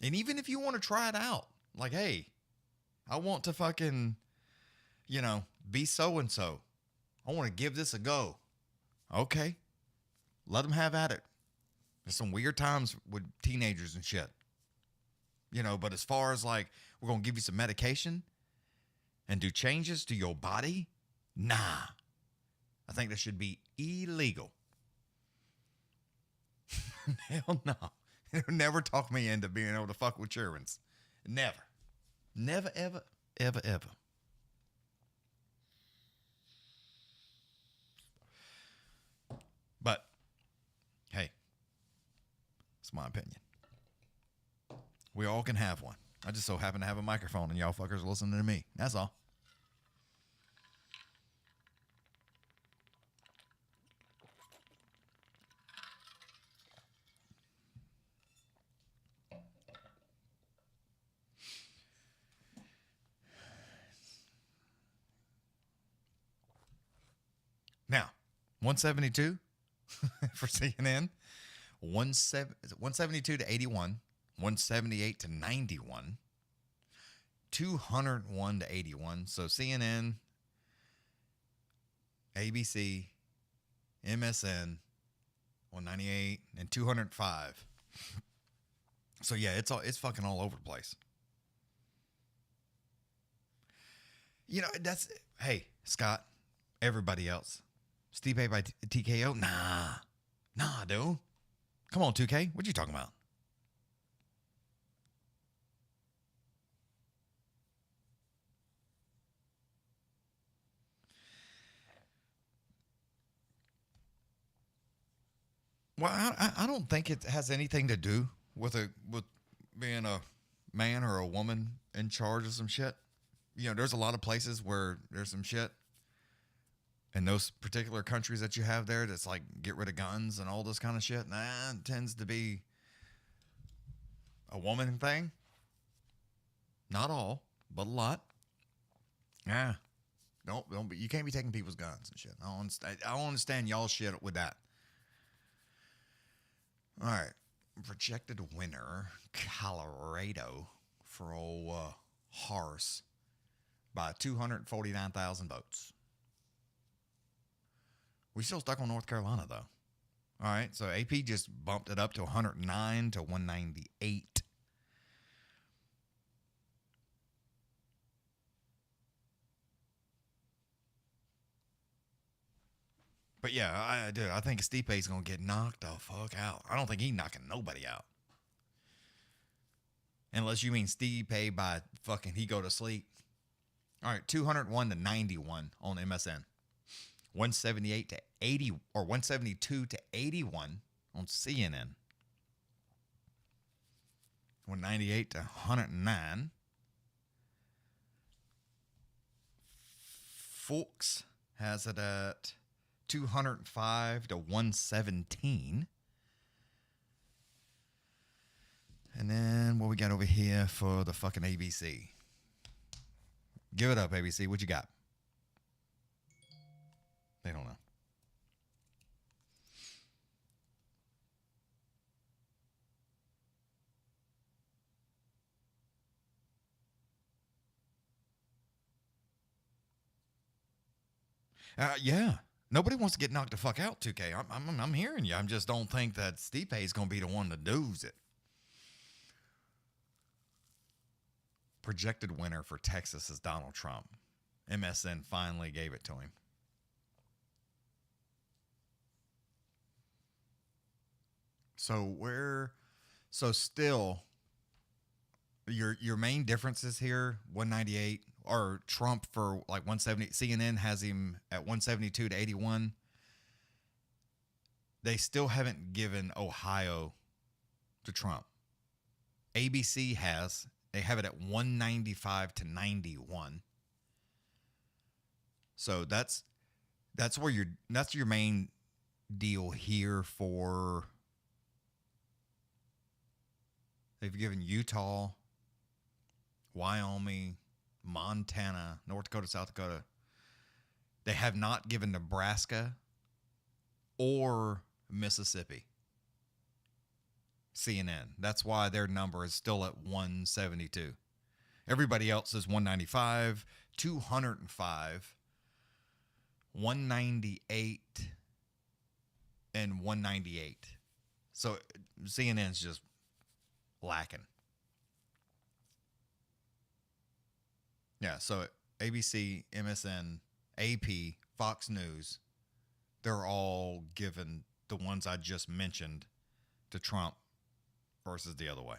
And even if you want to try it out, like, hey, I want to fucking, be so-and-so. I want to give this a go. Okay. Let them have at it. There's some weird times with teenagers and shit. But as far as like, we're going to give you some medication and do changes to your body, nah. I think that should be illegal. Hell no. It'll never talk me into being able to fuck with children's. Never. Never, ever, ever, ever. But, hey, it's my opinion. We all can have one. I just so happen to have a microphone and y'all fuckers are listening to me. That's all. Now, 172 for CNN, 172 to 81, 178 to 91, 201 to 81. So CNN, ABC, MSN, 198, and 205. So yeah, it's fucking all over the place. Hey, Scott, everybody else. Stipe by TKO? Nah, dude. Come on, 2K. What you talking about? Well, I don't think it has anything to do with being a man or a woman in charge of some shit. There's a lot of places where there's some shit in those particular countries that you have there that's like get rid of guns and all this kind of shit. It tends to be a woman thing. Not all, but a lot. Yeah. Don't be, you can't be taking people's guns and shit. I don't understand y'all shit with that. All right. Projected winner, Colorado, for old Horace by 249,000 votes. We still stuck on North Carolina, though. All right, so AP just bumped it up to 109 to 198. But yeah, I think Stipe's going to get knocked the fuck out. I don't think he's knocking nobody out. Unless you mean Stipe by fucking he go to sleep. All right, 201 to 91 on MSN. 178 to 80 or 172 to 81 on CNN. 198 to 109 Fuchs has it at 205 to 117. And then what we got over here for the fucking ABC? Give it up, ABC. What you got? They don't know. Yeah. Nobody wants to get knocked the fuck out, 2K. I'm hearing you. I just don't think that Stipe is going to be the one to lose it. Projected winner for Texas is Donald Trump. MSN finally gave it to him. So still, your main differences here, 198, or Trump for like 170. CNN has him at 172 to 81. They still haven't given Ohio to Trump. ABC has. They have it at 195 to 91. So that's your main deal here for. They've given Utah, Wyoming, Montana, North Dakota, South Dakota. They have not given Nebraska or Mississippi. CNN. That's why their number is still at 172. Everybody else is 195, 205, 198, and 198. So CNN's just lacking. Yeah, so ABC, MSN, AP, Fox News, they're all given the ones I just mentioned to Trump versus the other way.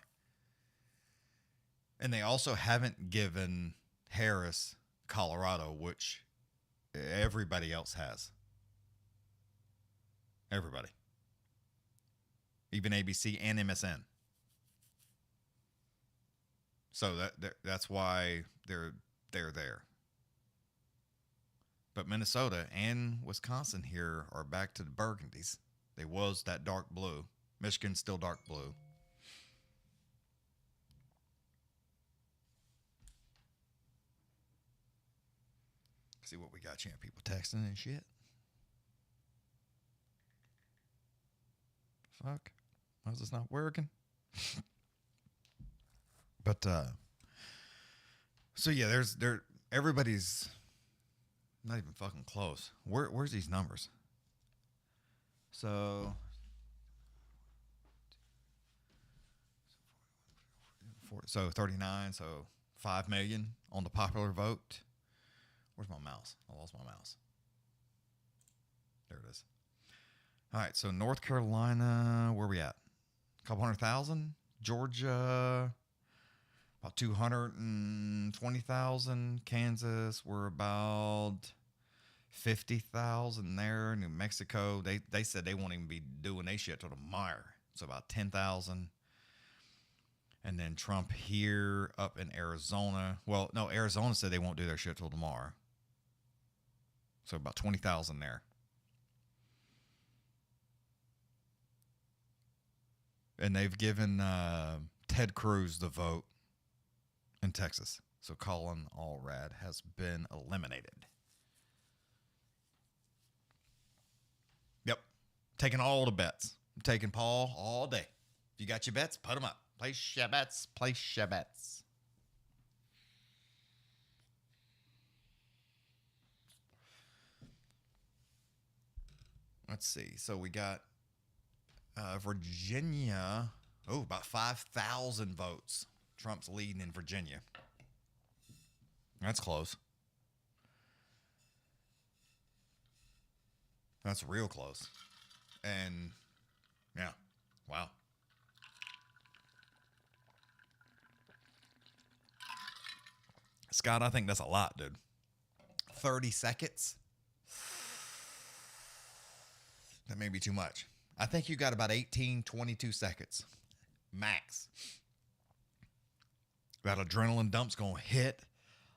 And they also haven't given Harris Colorado, which everybody else has. Everybody. Even ABC and MSN. So that's why they're there. But Minnesota and Wisconsin here are back to the burgundies. They was that dark blue. Michigan's still dark blue. See what we got here. People texting and shit. Fuck. How's this not working? But so yeah, everybody's not even fucking close. Where's these numbers? So 39, so 5 million on the popular vote. Where's my mouse? I lost my mouse. There it is. All right, so North Carolina, where we at? A couple 100,000. Georgia, about 220,000. Kansas, we're about 50,000 there. New Mexico, they said they won't even be doing their shit till tomorrow. So about 10,000. And then Trump here up in Arizona. Well, no, Arizona said they won't do their shit till tomorrow. So about 20,000 there. And they've given Ted Cruz the vote in Texas. So Colin Allred has been eliminated. Yep. Taking all the bets. I'm taking Paul all day. If you got your bets, put them up. Place your bets. Place your bets. Let's see. So we got Virginia. Oh, about 5,000 votes. Trump's leading in Virginia. That's close. That's real close. And, yeah. Wow. Scott, I think that's a lot, dude. 30 seconds? That may be too much. I think you got about 18, 22 seconds. Max. That adrenaline dump's going to hit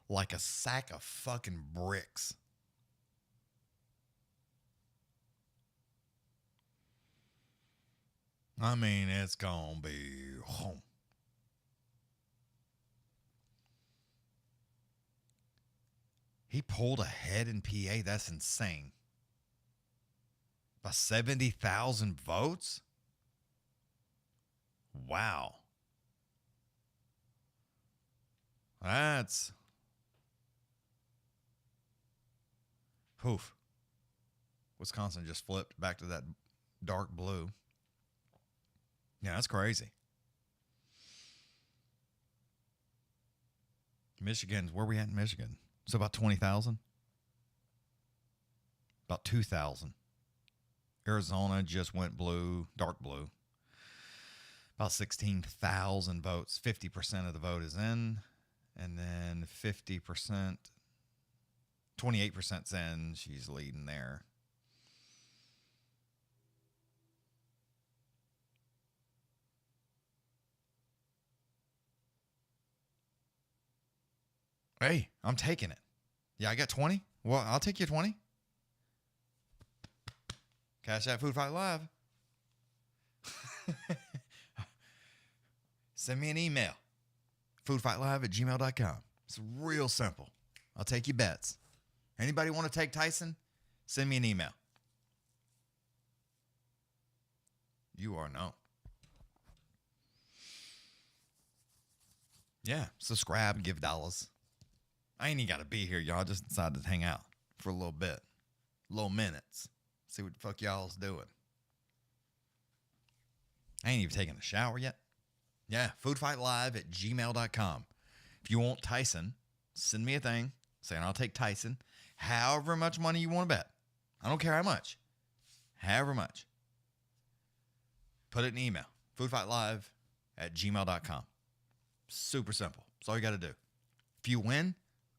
like a sack of fucking bricks. I mean, it's going to be home. He pulled ahead in PA. That's insane. By 70,000 votes? Wow. That's... Poof. Wisconsin just flipped back to that dark blue. Yeah, that's crazy. Michigan's, where we at in Michigan? So about 20,000? About 2,000. Arizona just went blue, dark blue. About 16,000 votes. 50% of the vote is in. And then 50%, 28%'s in. She's leading there. Hey, I'm taking it. Yeah, I got 20. Well, I'll take you 20. Cash App Food Fight Live. Send me an email. Foodfightlive@gmail.com. It's real simple. I'll take your bets. Anybody want to take Tyson? Send me an email. You are known. Yeah, subscribe and give dollars. I ain't even got to be here, y'all. Just decided to hang out for a little bit. Little minutes. See what the fuck y'all's doing. I ain't even taken a shower yet. Yeah, foodfightlive@gmail.com. If you want Tyson, send me a thing saying I'll take Tyson. However much money you want to bet. I don't care how much. However much. Put it in an email. Foodfightlive@gmail.com. Super simple. That's all you got to do. If you win,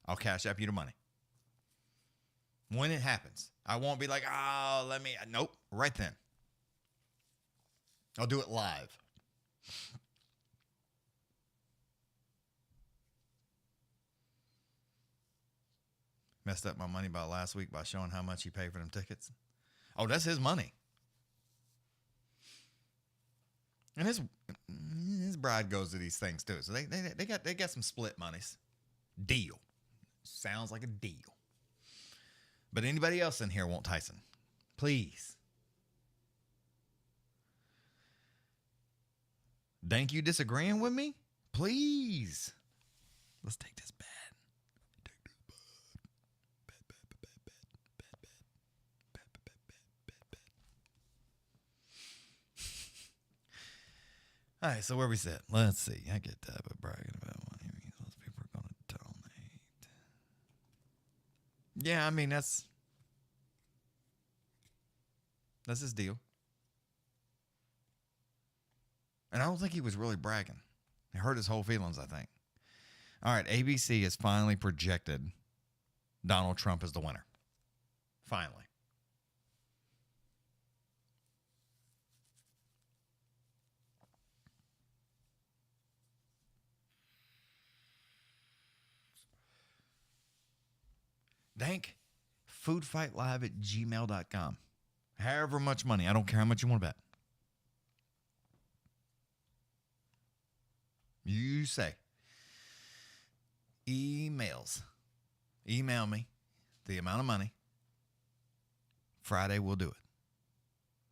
I'll cash app you the money. When it happens. I won't be like, nope, right then. I'll do it live. Messed up my money by last week by showing how much he paid for them tickets. Oh, that's his money. And his bride goes to these things too. So they got some split monies. Deal. Sounds like a deal. But anybody else in here want Tyson? Please. Dank, you disagreeing with me? Please. Let's take this bet. All right, so where we sit? Let's see. I get that, but bragging about money means those people are going to donate. Yeah, I mean, that's his deal. And I don't think he was really bragging. It hurt his whole feelings, I think. All right, ABC has finally projected Donald Trump as the winner. Finally. Dank, foodfightlive@gmail.com. However much money. I don't care how much you want to bet. You say. Emails. Email me the amount of money. Friday, we'll do it.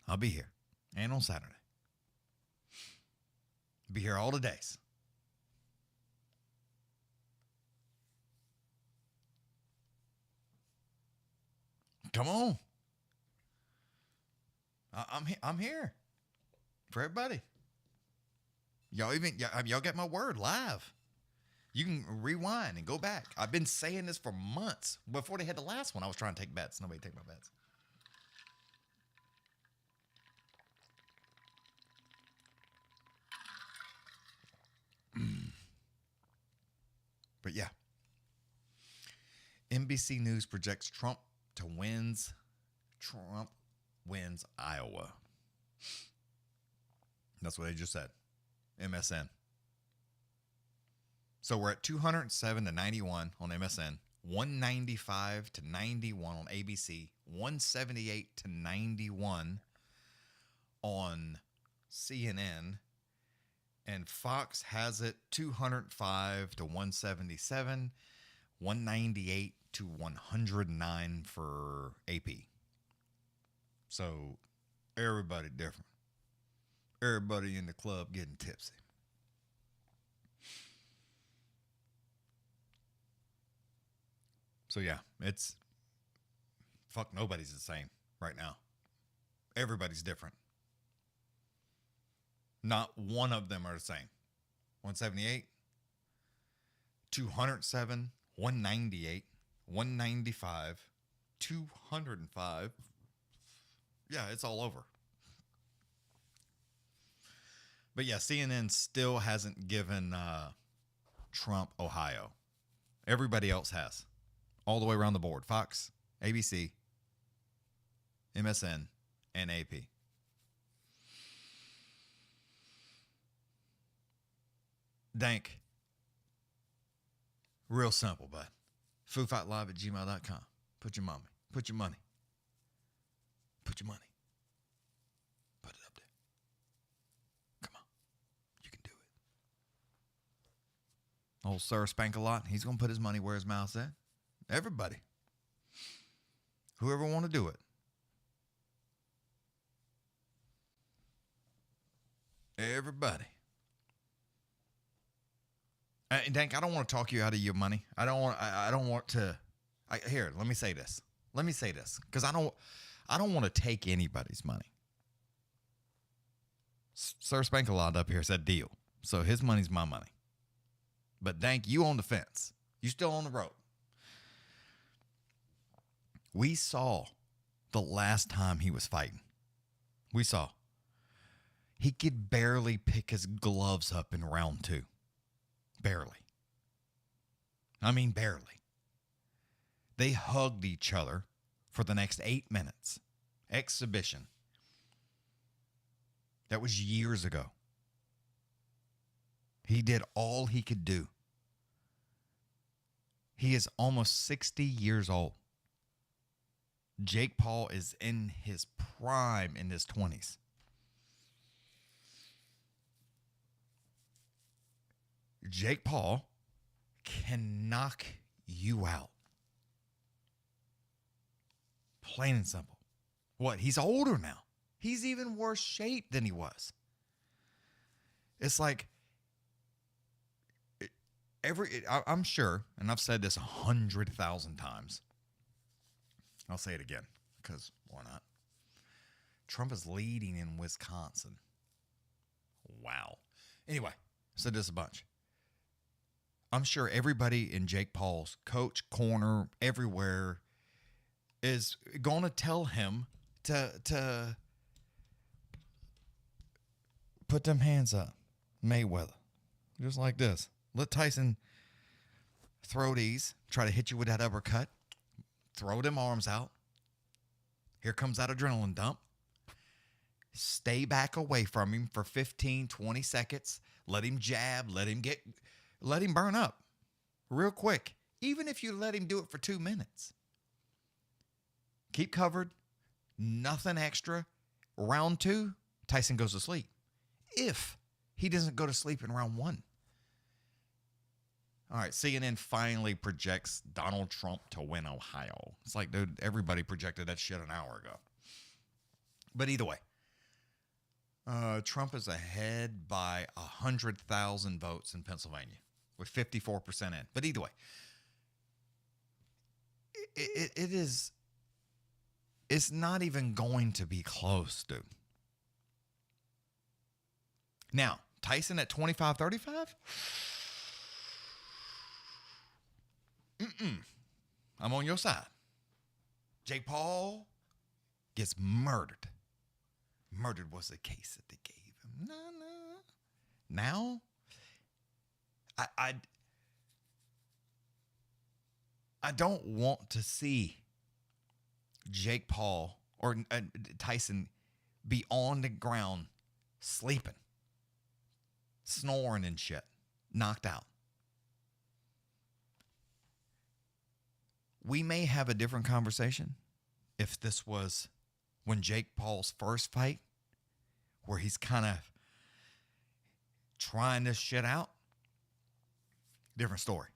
I'll be here. And on Saturday. Be here all the days. Come on. I'm here for everybody. Y'all got my word live. You can rewind and go back. I've been saying this for months. Before they had the last one, I was trying to take bets. Nobody take my bets. But yeah. NBC News projects Trump wins Iowa. That's what they just said. MSN. So we're at 207 to 91 on MSN, 195 to 91 on ABC, 178 to 91 on CNN, and Fox has it 205 to 177, 198 to 109 for AP. So everybody different. Everybody in the club getting tipsy. So yeah, it's fuck, nobody's the same right now. Everybody's different. Not one of them are the same. 178, 207, 198, 195, 205. Yeah, it's all over. But yeah, CNN still hasn't given Trump Ohio. Everybody else has. All the way around the board. Fox, ABC, MSN, and AP. Dank. Real simple, bud. Foodfightlive@gmail.com. Put your money. Put your money. Put your money. Put it up there. Come on. You can do it. Old Sir Spank-A-Lot, he's going to put his money where his mouth's at. Everybody. Whoever want to do it. Everybody. Dank, I don't want to talk you out of your money. I don't want to. Here, let me say this. Because I don't want to take anybody's money. Sir Spank-A-Lot up here said deal. So his money's my money. But Dank, you on the fence. You still on the rope. We saw the last time he was fighting. We saw. He could barely pick his gloves up in round 2. Barely. I mean, barely. They hugged each other for the next 8 minutes. Exhibition. That was years ago. He did all he could do. He is almost 60 years old. Jake Paul is in his prime in his 20s. Jake Paul can knock you out. Plain and simple. What? He's older now. He's even worse shape than he was. It's like I'm sure, and I've said this 100,000 times. I'll say it again, because why not? Trump is leading in Wisconsin. Wow. Anyway, I said this a bunch. I'm sure everybody in Jake Paul's coach, corner, everywhere is going to tell him to put them hands up. Mayweather. Just like this. Let Tyson throw these, try to hit you with that uppercut. Throw them arms out. Here comes that adrenaline dump. Stay back away from him for 15, 20 seconds. Let him jab. Let him burn up real quick. Even if you let him do it for 2 minutes. Keep covered. Nothing extra. Round 2, Tyson goes to sleep. If he doesn't go to sleep in round 1. All right, CNN finally projects Donald Trump to win Ohio. It's like, dude, everybody projected that shit an hour ago. But either way, Trump is ahead by 100,000 votes in Pennsylvania with 54% in. But either way, it's not even going to be close, dude. Now, Tyson at 25-35? I'm on your side. Jake Paul gets murdered. Murdered was the case that they gave him. No. Now, I don't want to see Jake Paul or Tyson be on the ground sleeping, snoring and shit, knocked out. We may have a different conversation if this was when Jake Paul's first fight, where he's kind of trying this shit out, different story.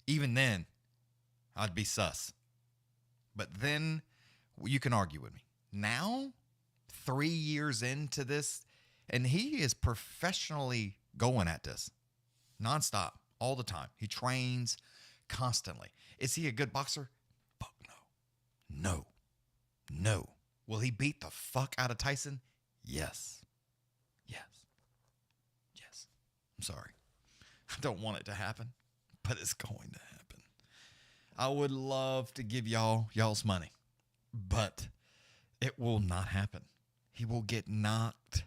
Even then, I'd be sus. But then you can argue with me. Now, 3 years into this, and he is professionally going at this nonstop, all the time. He trains constantly. Is he a good boxer? Fuck no. No. Will he beat the fuck out of Tyson? Yes. I'm sorry. I don't want it to happen, but it's going to happen. I would love to give y'all's money, but it will not happen. He will get knocked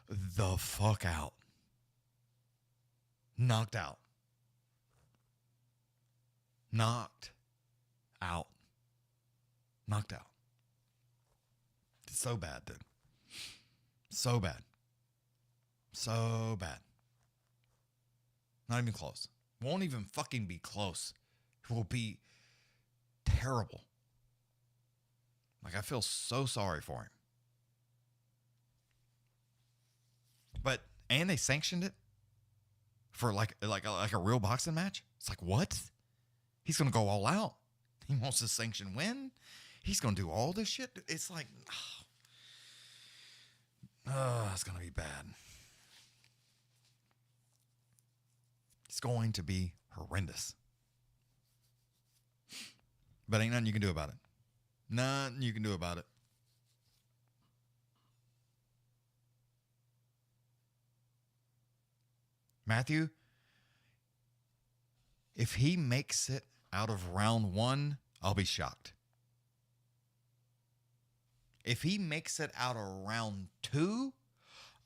the fuck out. Knocked out. It's so bad, dude. So bad. Not even close. Won't even fucking be close. It will be terrible. Like, I feel so sorry for him. And they sanctioned it for like a real boxing match. It's like, what? He's going to go all out. He wants to sanction win. He's going to do all this shit. It's like, it's going to be bad. It's going to be horrendous. But ain't nothing you can do about it. Nothing you can do about it. Matthew, if he makes it out of round 1, I'll be shocked. If he makes it out of round 2,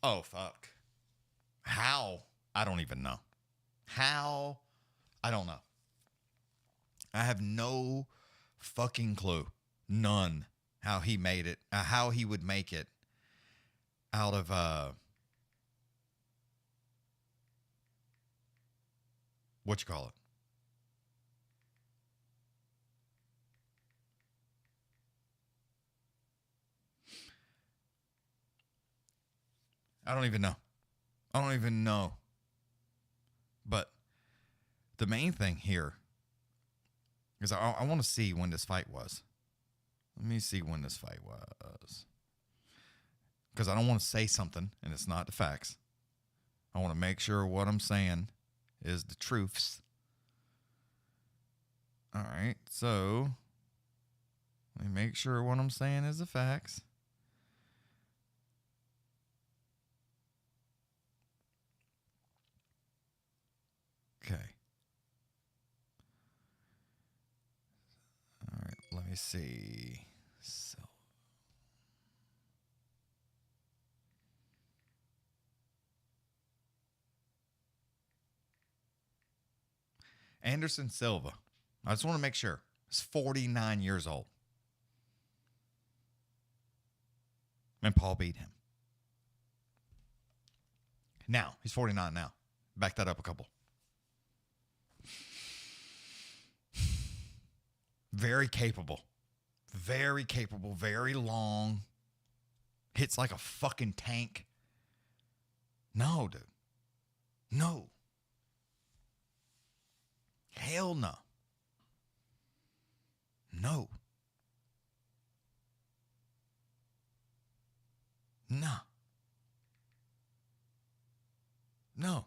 oh, fuck. How? I don't even know. How? I don't know. I have no fucking clue. None. How he made it. How he would make it out of what you call it? I don't even know. But the main thing here is I want to see when this fight was. Let me see when this fight was. Because I don't want to say something and it's not the facts. I want to make sure what I'm saying is the truths. All right, so let me make sure what I'm saying is the facts. Okay. All right, let me see. So Anderson Silva. I just want to make sure. He's 49 years old. And Paul beat him. Now, he's 49 now. Back that up a couple. Very capable. Very capable. Very long. Hits like a fucking tank. No, dude. No. Hell no. No. No. No.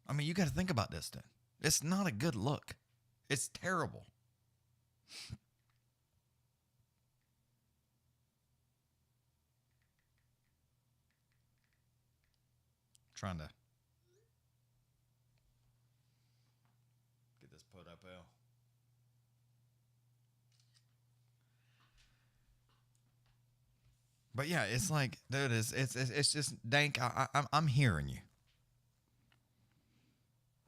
I mean, you got to think about this then. It's not a good look. It's terrible. Trying to get this put up, Al. But yeah, it's like, dude, it's just dank. I'm hearing you.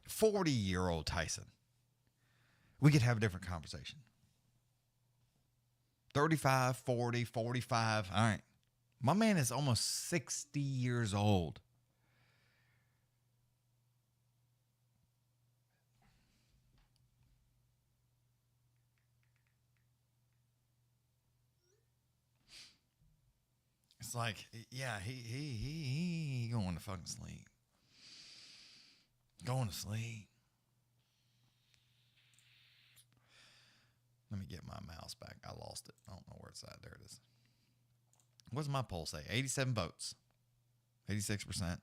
40-year-old Tyson. We could have a different conversation. 35, 40, 45. All right. My man is almost 60 years old. It's like, yeah, he going to fucking sleep. Going to sleep. Let me get my mouse back. I lost it. I don't know where it's at. There it is. What does my poll say? 87 votes. 86%.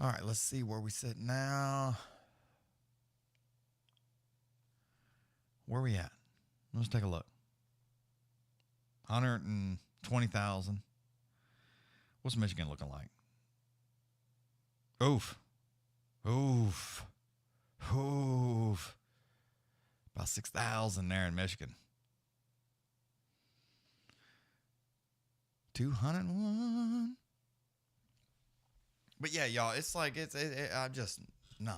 All right, let's see where we sit now. Where we at? Let's take a look. 120,000. What's Michigan looking like? Oof. Oof. Oof. About 6,000 there in Michigan. 201. But yeah, y'all, it's like, I'm just, nah.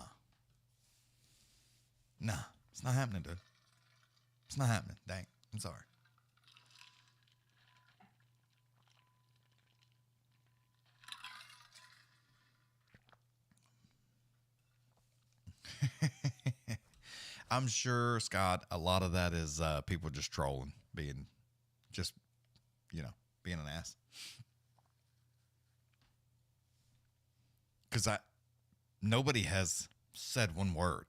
Nah. It's not happening, dude. It's not happening. Dang. I'm sorry. I'm sure, Scott, a lot of that is people just trolling, being an ass. Because nobody has said one word.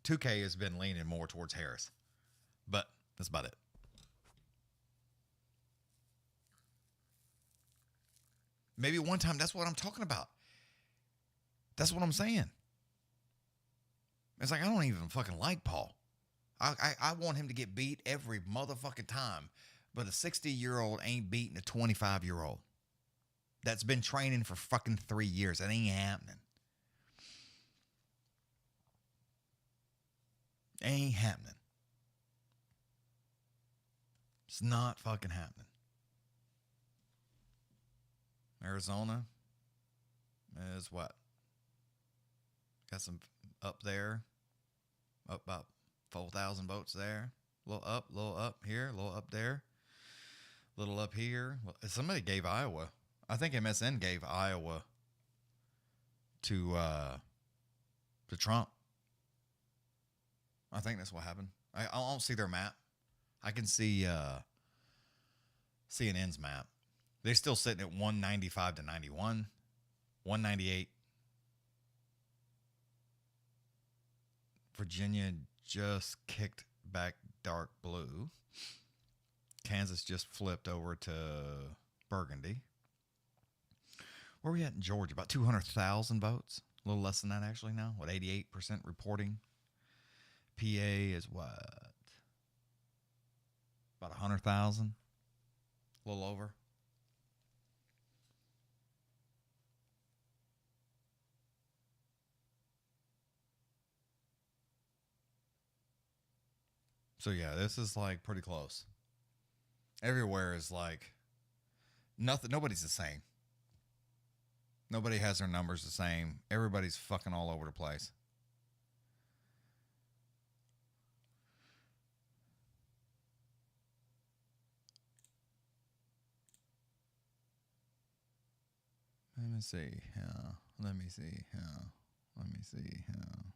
2K has been leaning more towards Harris. But that's about it. Maybe one time, that's what I'm talking about. That's what I'm saying. It's like, I don't even fucking like Paul. I want him to get beat every motherfucking time. But a 60-year-old ain't beating a 25-year-old that's been training for fucking 3 years. That ain't happening. Ain't happening. It's not fucking happening. Arizona is what? Got some up there. Up about 4,000 votes there. A little up here, a little up there. A little up here. Well, somebody gave Iowa. I think MSN gave Iowa to Trump. I think that's what happened. I don't see their map. I can see CNN's map. They're still sitting at 195 to 91, 198. Virginia just kicked back dark blue. Kansas just flipped over to burgundy. Where are we at in Georgia? About 200,000 votes. A little less than that actually now. What, 88% reporting? PA is what? About 100,000? A little over. So yeah, this is like pretty close. Everywhere is like nothing. Nobody's the same. Nobody has their numbers the same. Everybody's fucking all over the place. Let me see here. Let me see here. Let me see here.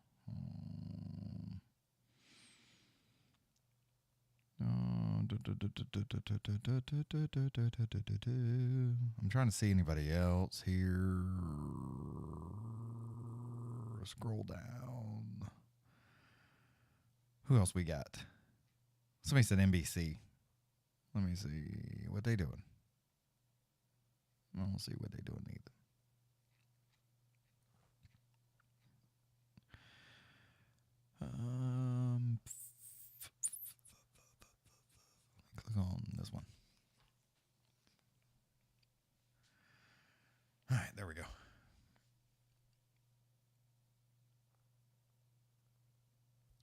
I'm trying to see anybody else here. Scroll down. Who else we got? Somebody said NBC. Let me see what they doing. I don't see what they doing either. Click on this one. All right, there we go.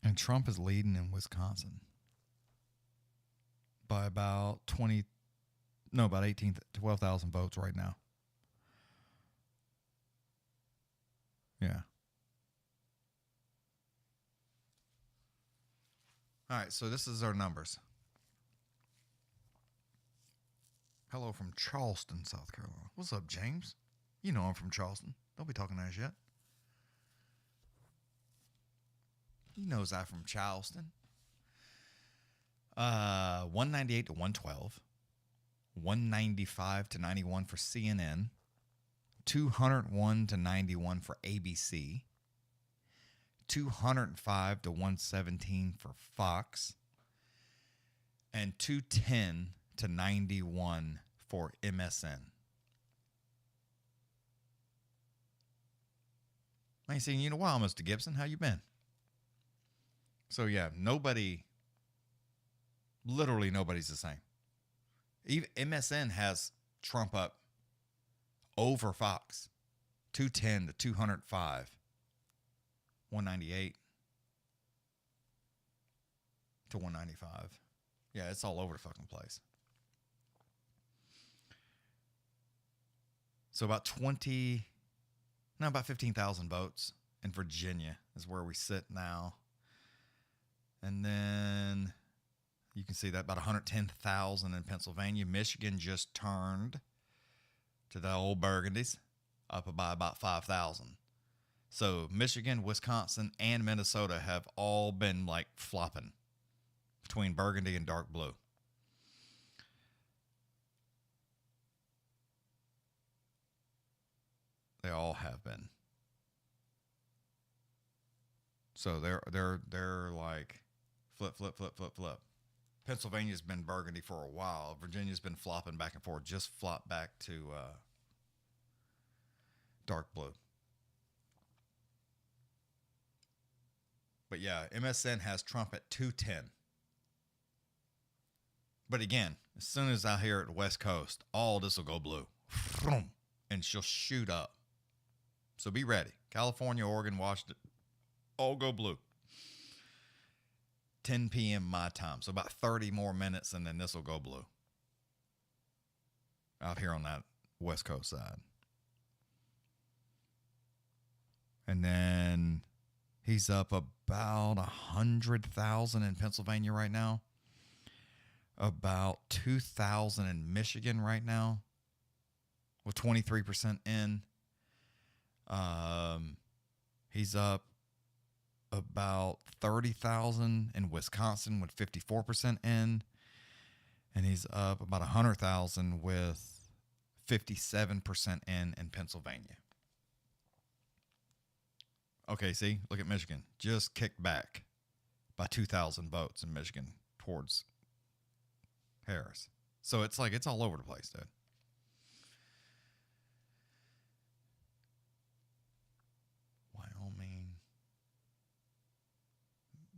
And Trump is leading in Wisconsin by about 12,000 votes right now. Yeah. All right, so this is our numbers. Hello from Charleston, South Carolina. What's up, James? You know I'm from Charleston. Don't be talking that shit. He knows that from Charleston. 198 to 112. 195 to 91 for CNN. 201 to 91 for ABC. 205 to 117 for Fox. And 210 to 91 for MSN. I ain't seen you in a while, Mr. Gibson. How you been? So, yeah, literally nobody's the same. Even MSN has Trump up over Fox. 210 to 205. 198 to 195. Yeah, it's all over the fucking place. So about 15,000 votes in Virginia is where we sit now. And then you can see that about 110,000 in Pennsylvania. Michigan just turned to the old Burgundies, up by about 5,000. So Michigan, Wisconsin, and Minnesota have all been like flopping between burgundy and dark blue. They all have been. So they're like flip. Pennsylvania's been burgundy for a while. Virginia's been flopping back and forth. Just flopped back to dark blue. But yeah, MSN has Trump at 210. But again, as soon as I hear it West Coast, all this will go blue. And she'll shoot up. So be ready. California, Oregon, Washington, all go blue. 10 p.m. my time. So about 30 more minutes and then this will go blue. Out here on that West Coast side. And then he's up about 100,000 in Pennsylvania right now. About 2,000 in Michigan right now. With 23% in. He's up about 30,000 in Wisconsin with 54% in. And he's up about 100,000 with 57% in Pennsylvania. Okay, see? Look at Michigan. Just kicked back by 2,000 votes in Michigan towards Harris. So it's like it's all over the place, dude. Wyoming,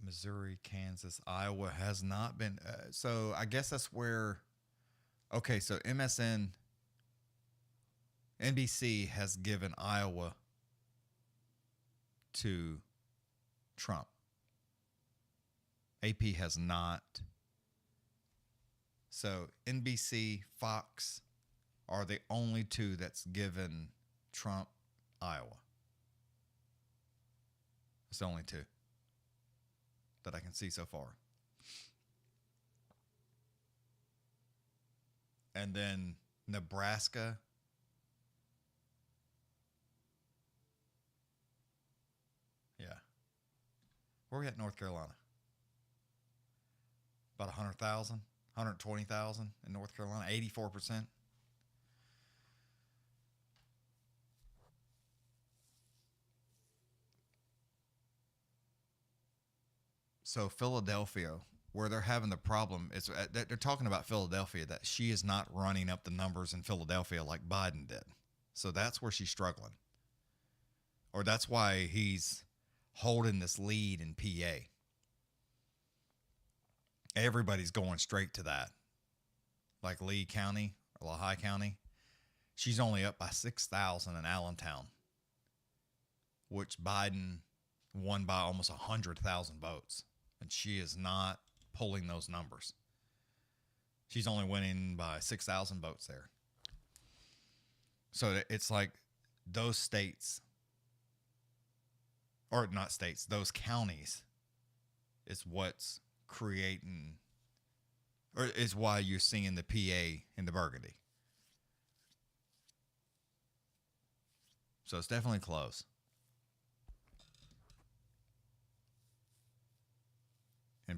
Missouri, Kansas, Iowa has not been. So I guess that's where. Okay, so NBC has given Iowa to Trump. AP has not. So NBC, Fox are the only two that's given Trump Iowa. It's the only two that I can see so far. And then Nebraska. Yeah. Where are we at, North Carolina? About 100,000, 120,000 in North Carolina, 84%. So Philadelphia, where they're having the problem, is they're talking about Philadelphia, that she is not running up the numbers in Philadelphia like Biden did. So that's where she's struggling. Or that's why he's holding this lead in PA. Everybody's going straight to that. Like Lee County or Lehigh County. She's only up by 6,000 in Allentown, which Biden won by almost 100,000 votes. And she is not pulling those numbers. She's only winning by 6,000 votes there. So it's like those states, or not states, those counties is what's creating, or is why you're seeing the PA in the Burgundy. So it's definitely close.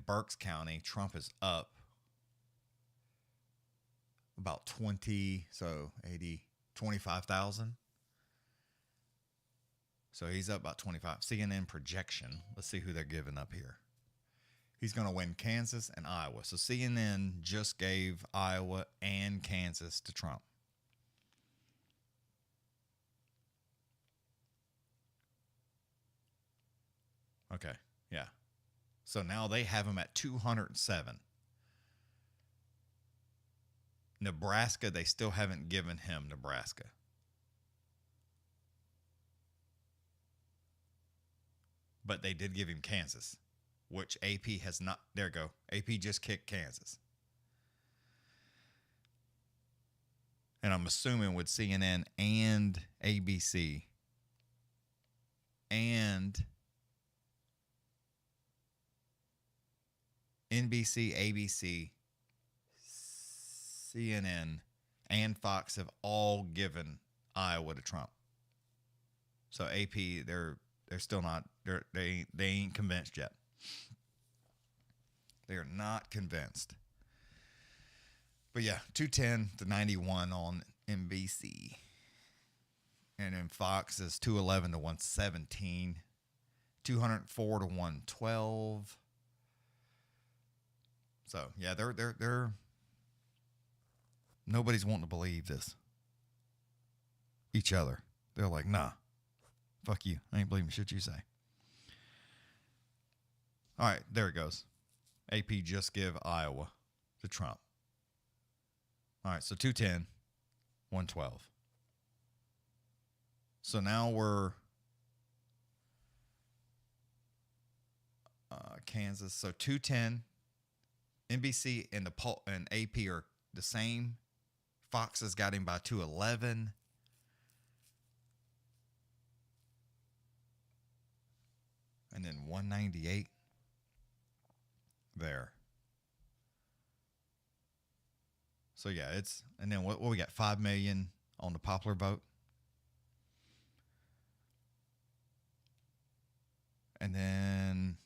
Berks County, Trump is up about 25,000. So he's up about 25. CNN projection. Let's see who they're giving up here. He's going to win Kansas and Iowa. So CNN just gave Iowa and Kansas to Trump. Okay, yeah. So now they have him at 207. Nebraska, they still haven't given him Nebraska. But they did give him Kansas, which AP has not. There you go. AP just kicked Kansas. And I'm assuming with CNN and ABC and NBC, ABC, CNN, and Fox have all given Iowa to Trump. So AP, they're still not. They ain't convinced yet. They are not convinced. But yeah, 210 to 91 on NBC, and then Fox is 211 to 117, 204 to 112. So yeah, they're nobody's wanting to believe this. Each other. They're like, nah, fuck you. I ain't believing shit you say. All right, there it goes. AP just give Iowa to Trump. All right, so 210, 112. So now we're Kansas. So 210. NBC and and AP are the same. Fox has got him by 211. And then 198 there. So yeah, it's, and then what we got, 5 million on the popular vote. And then,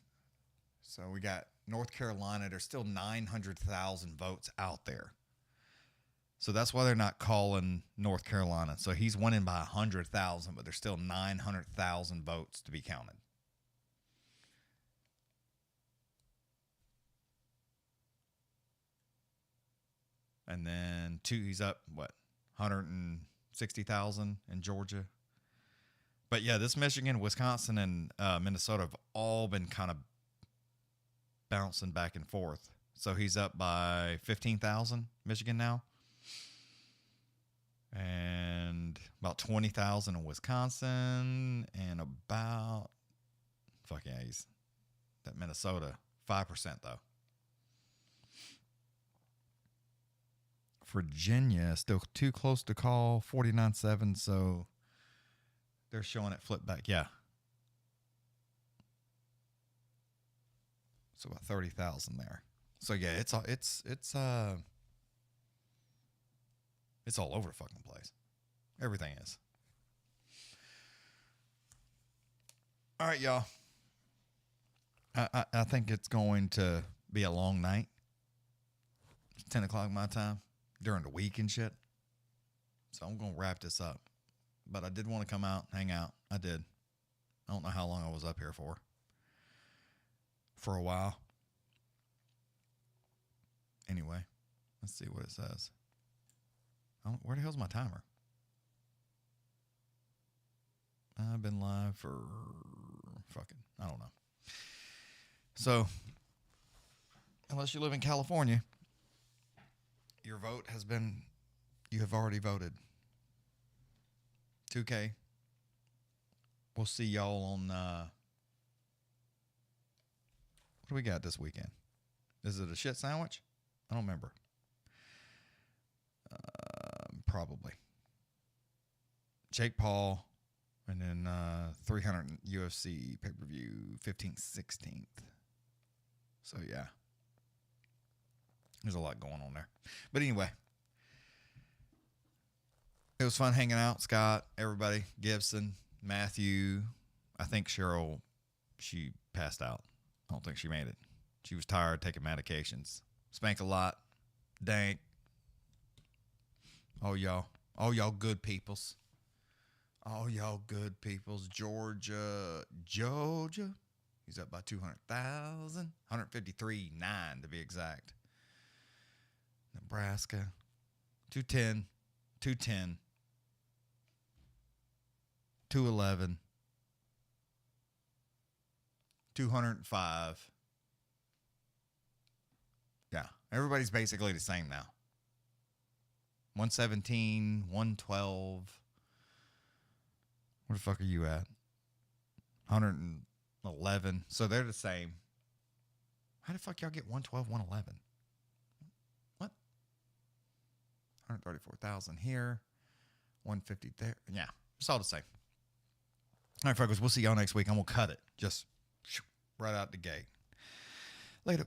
so we got North Carolina. There's still 900,000 votes out there. So that's why they're not calling North Carolina. So he's winning by 100,000, but there's still 900,000 votes to be counted. And then he's up, 160,000 in Georgia. But yeah, this Michigan, Wisconsin, and Minnesota have all been kind of bouncing back and forth. So he's up by 15,000, Michigan now. And about 20,000 in Wisconsin. And about, he's that Minnesota, 5% though. Virginia still too close to call, 49.7. So they're showing it flip back. Yeah. So about 30,000 there. So yeah, it's all over the fucking place. Everything is. All right, y'all. I think it's going to be a long night. It's 10 o'clock my time during the week and shit. So I'm going to wrap this up. But I did want to come out, hang out. I did. I don't know how long I was up here for. For a while. Anyway, let's see what it says. Where the hell's my timer? I've been live for I don't know. So, unless you live in California, your vote has been, you have already voted. 2K. We'll see y'all on, what do we got this weekend? Is it a shit sandwich? I don't remember. Probably. Jake Paul, and then 300 UFC pay-per-view, 15th, 16th. So, yeah. There's a lot going on there. But anyway, it was fun hanging out. Scott, everybody, Gibson, Matthew. I think Cheryl, she passed out. I don't think she made it. She was tired taking medications. Spanked a lot. Dank. Oh, y'all good peoples. Oh, y'all good peoples. Georgia. He's up by 200,000. 153.9 to be exact. Nebraska. 210. 210. 211. 205. Yeah, everybody's basically the same now. 117, 112. Where the fuck are you at? 111. So they're the same. How the fuck y'all get 112, 111? What? 134,000 here. 150 there. Yeah, it's all the same. All right, folks, we'll see y'all next week. I'm going to cut it. Just right out the gate. Later.